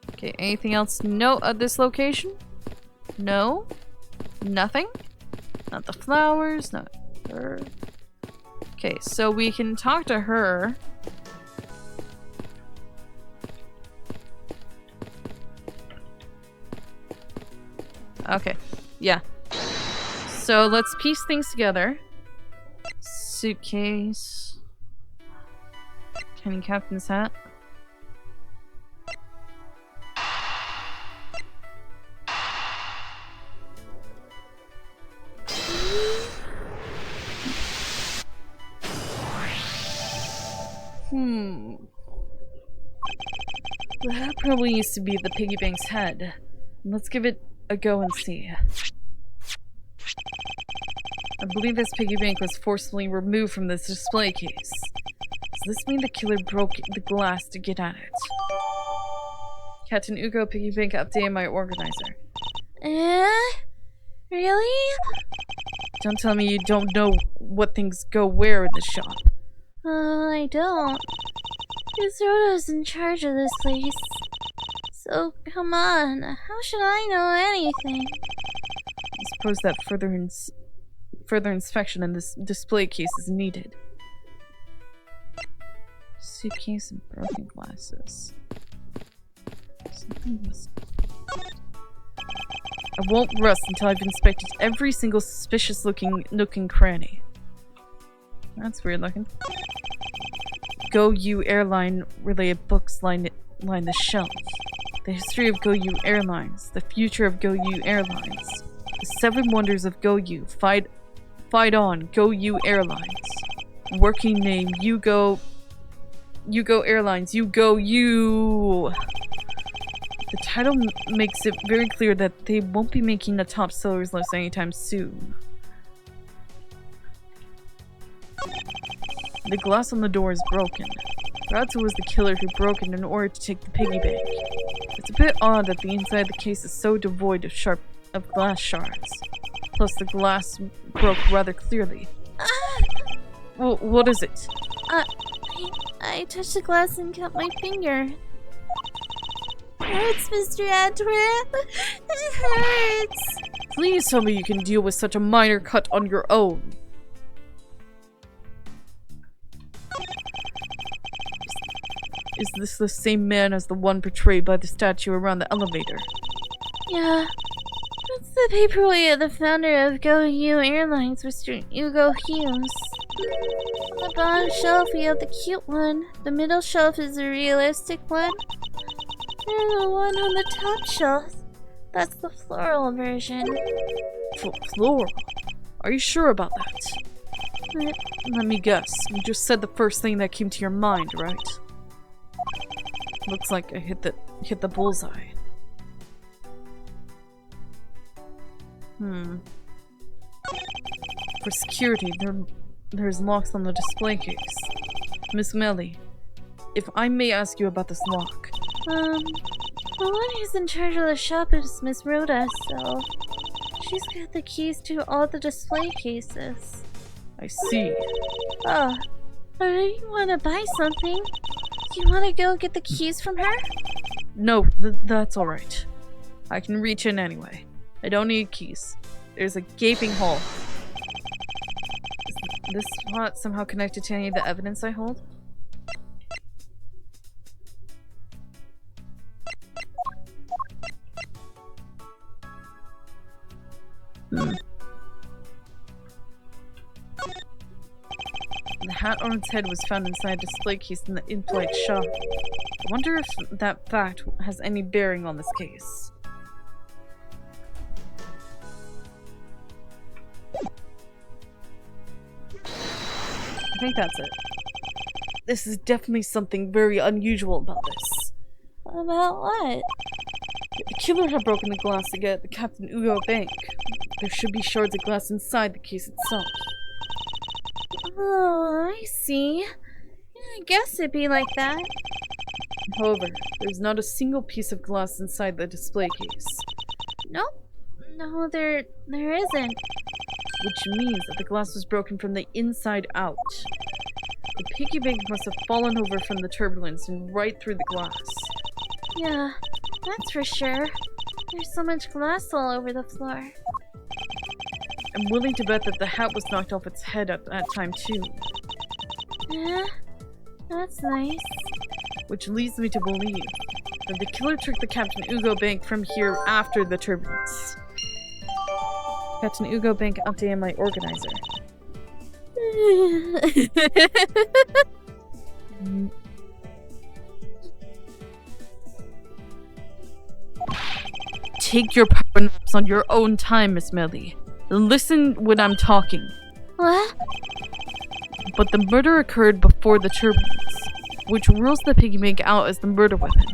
Okay, anything else to note at this location? No? Nothing? Not the flowers, not her. Okay, so we can talk to her. Okay, yeah. So let's piece things together. Suitcase. Tiny captain's hat. That probably used to be the piggy bank's head. Let's give it a go and see. I believe this piggy bank was forcibly removed from this display case. Does this mean the killer broke the glass to get at it? Captain Ugo, piggy bank update my organizer. Really? Don't tell me you don't know what things go where in the shop. I don't. Miss Rhoda's in charge of this place. So, come on. How should I know anything? I suppose that further inspection in this display case is needed. Suitcase and broken glasses. Something must... I won't rest until I've inspected every single suspicious looking nook and cranny. That's weird looking. Go You Airline related books line the shelf. The history of Go You Airlines. The future of Go You Airlines. The 7 wonders of Go You. Fight on. Go You Airlines. Working name. Ugo Airlines. Ugo You. The title makes it very clear that they won't be making the top sellers list anytime soon. The glass on the door is broken. Perhaps it was the killer who broke it in order to take the piggy bank. It's a bit odd that the inside of the case is so devoid of glass shards. Plus the glass broke rather clearly. Well, what is it? I touched the glass and cut my finger. It hurts, Mr. Edgeworth. It hurts. Please tell me you can deal with such a minor cut on your own. Is this the same man as the one portrayed by the statue around the elevator? Yeah. That's the paperweight of the founder of Go You Airlines, Mr. Ugo Hughes. On the bottom shelf we have the cute one. The middle shelf is the realistic one. And the one on the top shelf, that's the floral version. Floral? Are you sure about that? Let me guess. You just said the first thing that came to your mind, right? Looks like I hit the bullseye. For security, there's locks on the display case. Miss Melly, if I may ask you about this lock. The one who's in charge of the shop is Miss Rhoda, so she's got the keys to all the display cases. I see. Oh, you want to buy something? Do you want to go get the keys from her? No, that's alright. I can reach in anyway. I don't need keys. There's a gaping hole. Is this spot somehow connected to any of the evidence I hold? The hat on its head was found inside a display case in the in-flight shop. I wonder if that fact has any bearing on this case. I think that's it. This is definitely something very unusual about this. About what? The killer had broken the glass to get at the Captain Ugo bank. There should be shards of glass inside the case itself. Oh, I see. I guess it'd be like that. However, there's not a single piece of glass inside the display case. Nope. No, there isn't. Which means that the glass was broken from the inside out. The piggy bank must have fallen over from the turbulence and right through the glass. Yeah, that's for sure. There's so much glass all over the floor. I'm willing to bet that the hat was knocked off its head at that time too. Yeah, that's nice. Which leads me to believe that the killer took the Captain Ugo bank from here after the turbulence. Captain Ugo bank updated my organizer. Take your power naps on your own time, Miss Melly. Listen when I'm talking. What? But the murder occurred before the turbulence, which rules the piggy bank out as the murder weapon.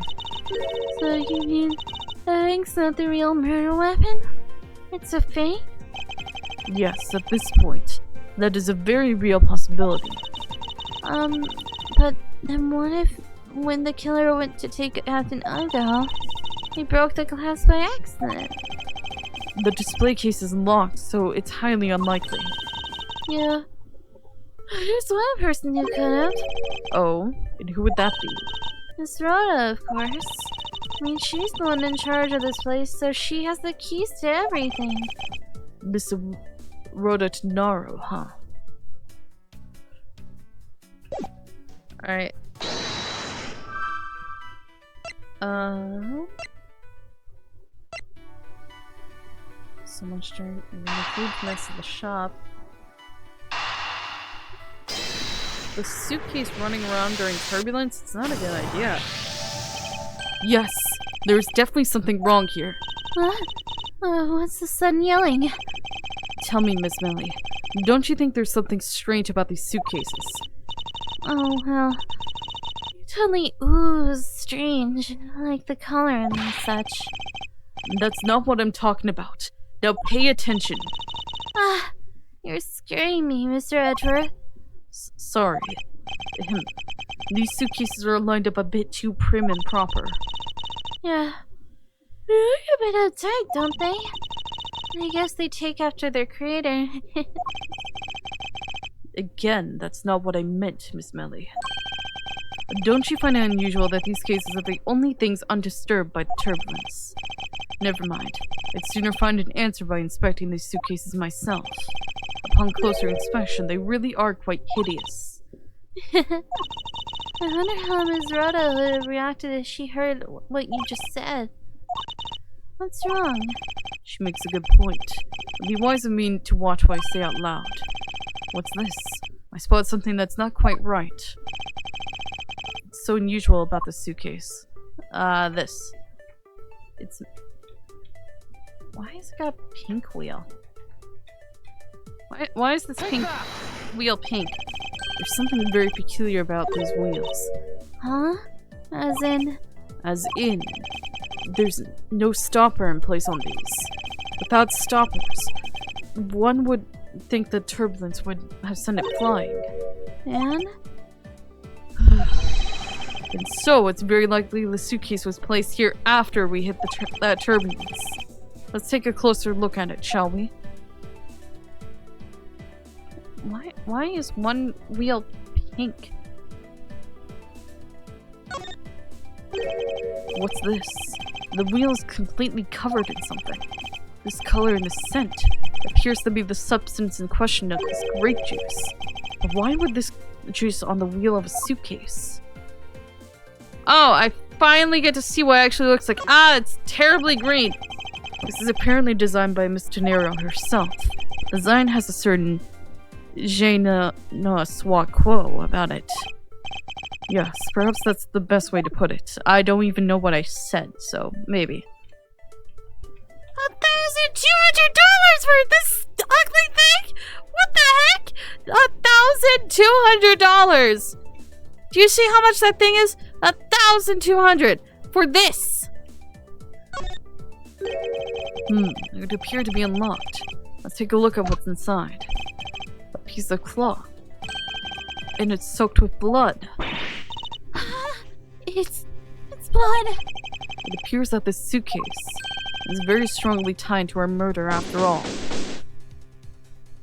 So you mean the bank's not the real murder weapon? It's a fake? Yes, at this point, that is a very real possibility. But then what if when the killer went to take Captain Ugo, he broke the glass by accident? The display case is locked, so it's highly unlikely. Yeah. There's one person who could have. Oh, and who would that be? Miss Rhoda, of course. I mean, she's the one in charge of this place, so she has the keys to everything. Miss Rhoda Tenaro, huh? Alright. So much during the food mess of the shop. The suitcase running around during turbulence? It's not a good idea. Yes, there's definitely something wrong here. What? What's the sudden yelling? Tell me, Miss Melly, don't you think there's something strange about these suitcases? Oh, well, you totally ooze strange, like the color and such. That's not what I'm talking about. Now pay attention. Ah, you're scaring me, Mr. Edgeworth. Sorry. These suitcases are lined up a bit too prim and proper. Yeah. They look a bit uptight, don't they? I guess they take after their creator. Again, that's not what I meant, Miss Melly. Don't you find it unusual that these cases are the only things undisturbed by the turbulence? Never mind. I'd sooner find an answer by inspecting these suitcases myself. Upon closer inspection, they really are quite hideous. I wonder how Ms. Rhoda would have reacted if she heard what you just said. What's wrong? She makes a good point. It'd be wise of me to watch what I say out loud. What's this? I spot something that's not quite right. What's so unusual about this suitcase? This. It's... Why has it got a pink wheel? Why is this pink wheel pink? There's something very peculiar about these wheels. Huh? As in? As in, there's no stopper in place on these. Without stoppers, one would think the turbulence would have sent it flying. And? And so, it's very likely the suitcase was placed here after we hit that turbulence. Let's take a closer look at it, shall we? Why is one wheel pink? What's this? The wheel is completely covered in something. This color and this scent appears to be the substance in question of this grape juice. But why would this juice on the wheel of a suitcase? Oh, I finally get to see what it actually looks like. Ah, it's terribly green. This is apparently designed by Miss Tenero herself. The design has a certain je ne sais quoi about it. Yes, perhaps that's the best way to put it. I don't even know what I said, so maybe. $1,200 for this ugly thing? What the heck? $1,200! Do you see how much that thing is? $1,200 for this! It would appear to be unlocked. Let's take a look at what's inside. A piece of cloth. And it's soaked with blood. It's blood. It appears that this suitcase is very strongly tied to our murder after all.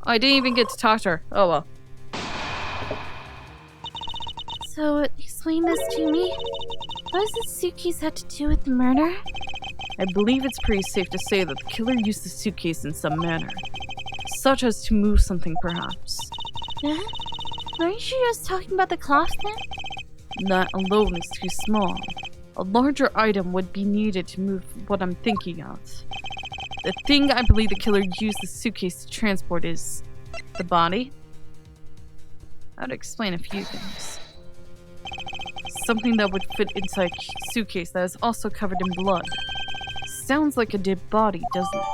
I didn't even get to talk to her. Oh well. So, explain this to me. What does this suitcase have to do with the murder? I believe it's pretty safe to say that the killer used the suitcase in some manner. Such as to move something, perhaps. Huh? Weren't you just talking about the cloth then? That alone is too small. A larger item would be needed to move what I'm thinking of. The thing I believe the killer used the suitcase to transport is the body. I'd explain a few things. Something that would fit inside a suitcase that is also covered in blood. Sounds like a dead body, doesn't it?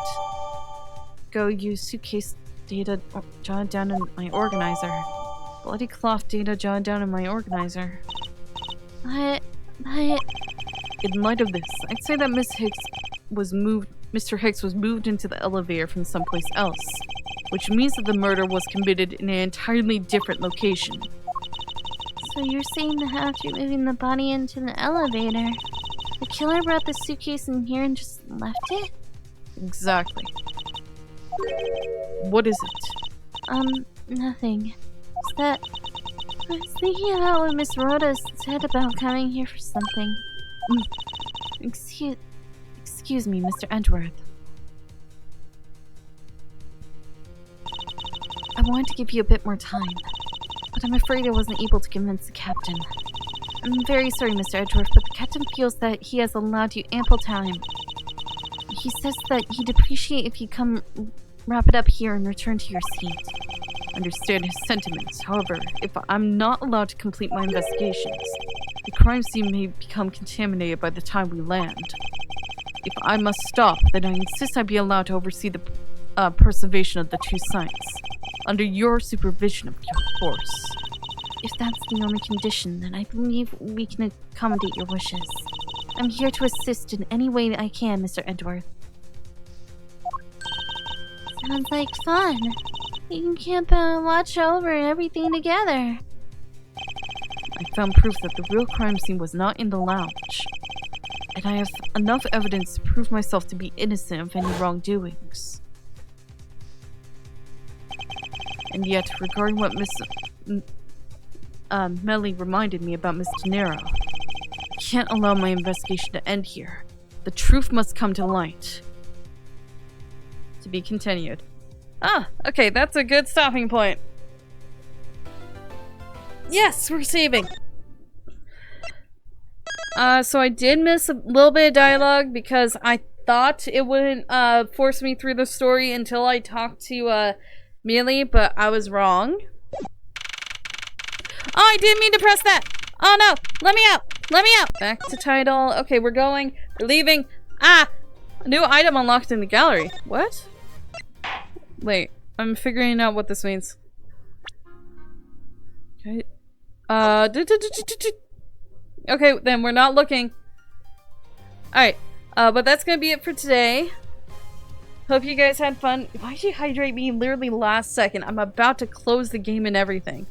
Go use suitcase data jotted down in my organizer. Bloody cloth data jotted down in my organizer. But... In light of this, I'd say that Mr. Hicks was moved into the elevator from someplace else, which means that the murder was committed in an entirely different location. So you're saying that after moving the body into the elevator, the killer brought the suitcase in here and just left it? Exactly. What is it? Nothing. It's that... I was thinking about what Miss Rhoda said about coming here for something. Excuse me, Mr. Edgeworth. I wanted to give you a bit more time, but I'm afraid I wasn't able to convince the captain. I'm very sorry, Mr. Edgeworth, but the captain feels that he has allowed you ample time. He says that he'd appreciate if you come wrap it up here and return to your seat. Understand his sentiments. However, if I'm not allowed to complete my investigations, the crime scene may become contaminated by the time we land. If I must stop, then I insist I be allowed to oversee the preservation of the two sites, under your supervision, of course. If that's the only condition, then I believe we can accommodate your wishes. I'm here to assist in any way I can, Mr. Edgeworth. Sounds like fun. You can camp and watch over everything together. I found proof that the real crime scene was not in the lounge. And I have enough evidence to prove myself to be innocent of any wrongdoings. And yet, regarding what Miss Melly reminded me about Miss Tenero, I can't allow my investigation to end here. The truth must come to light. To be continued. Ah, okay, that's a good stopping point. Yes, we're saving. So I did miss a little bit of dialogue because I thought it wouldn't force me through the story until I talked to Mealy, but I was wrong. Oh, I didn't mean to press that. Oh no, let me out. Let me out. Back to title. Okay, we're going. We're leaving. Ah, a new item unlocked in the gallery. What? Wait, I'm figuring out what this means. Okay. Okay, then we're not looking. Alright, but that's gonna be it for today. Hope you guys had fun. Why'd you hydrate me literally last second? I'm about to close the game and everything.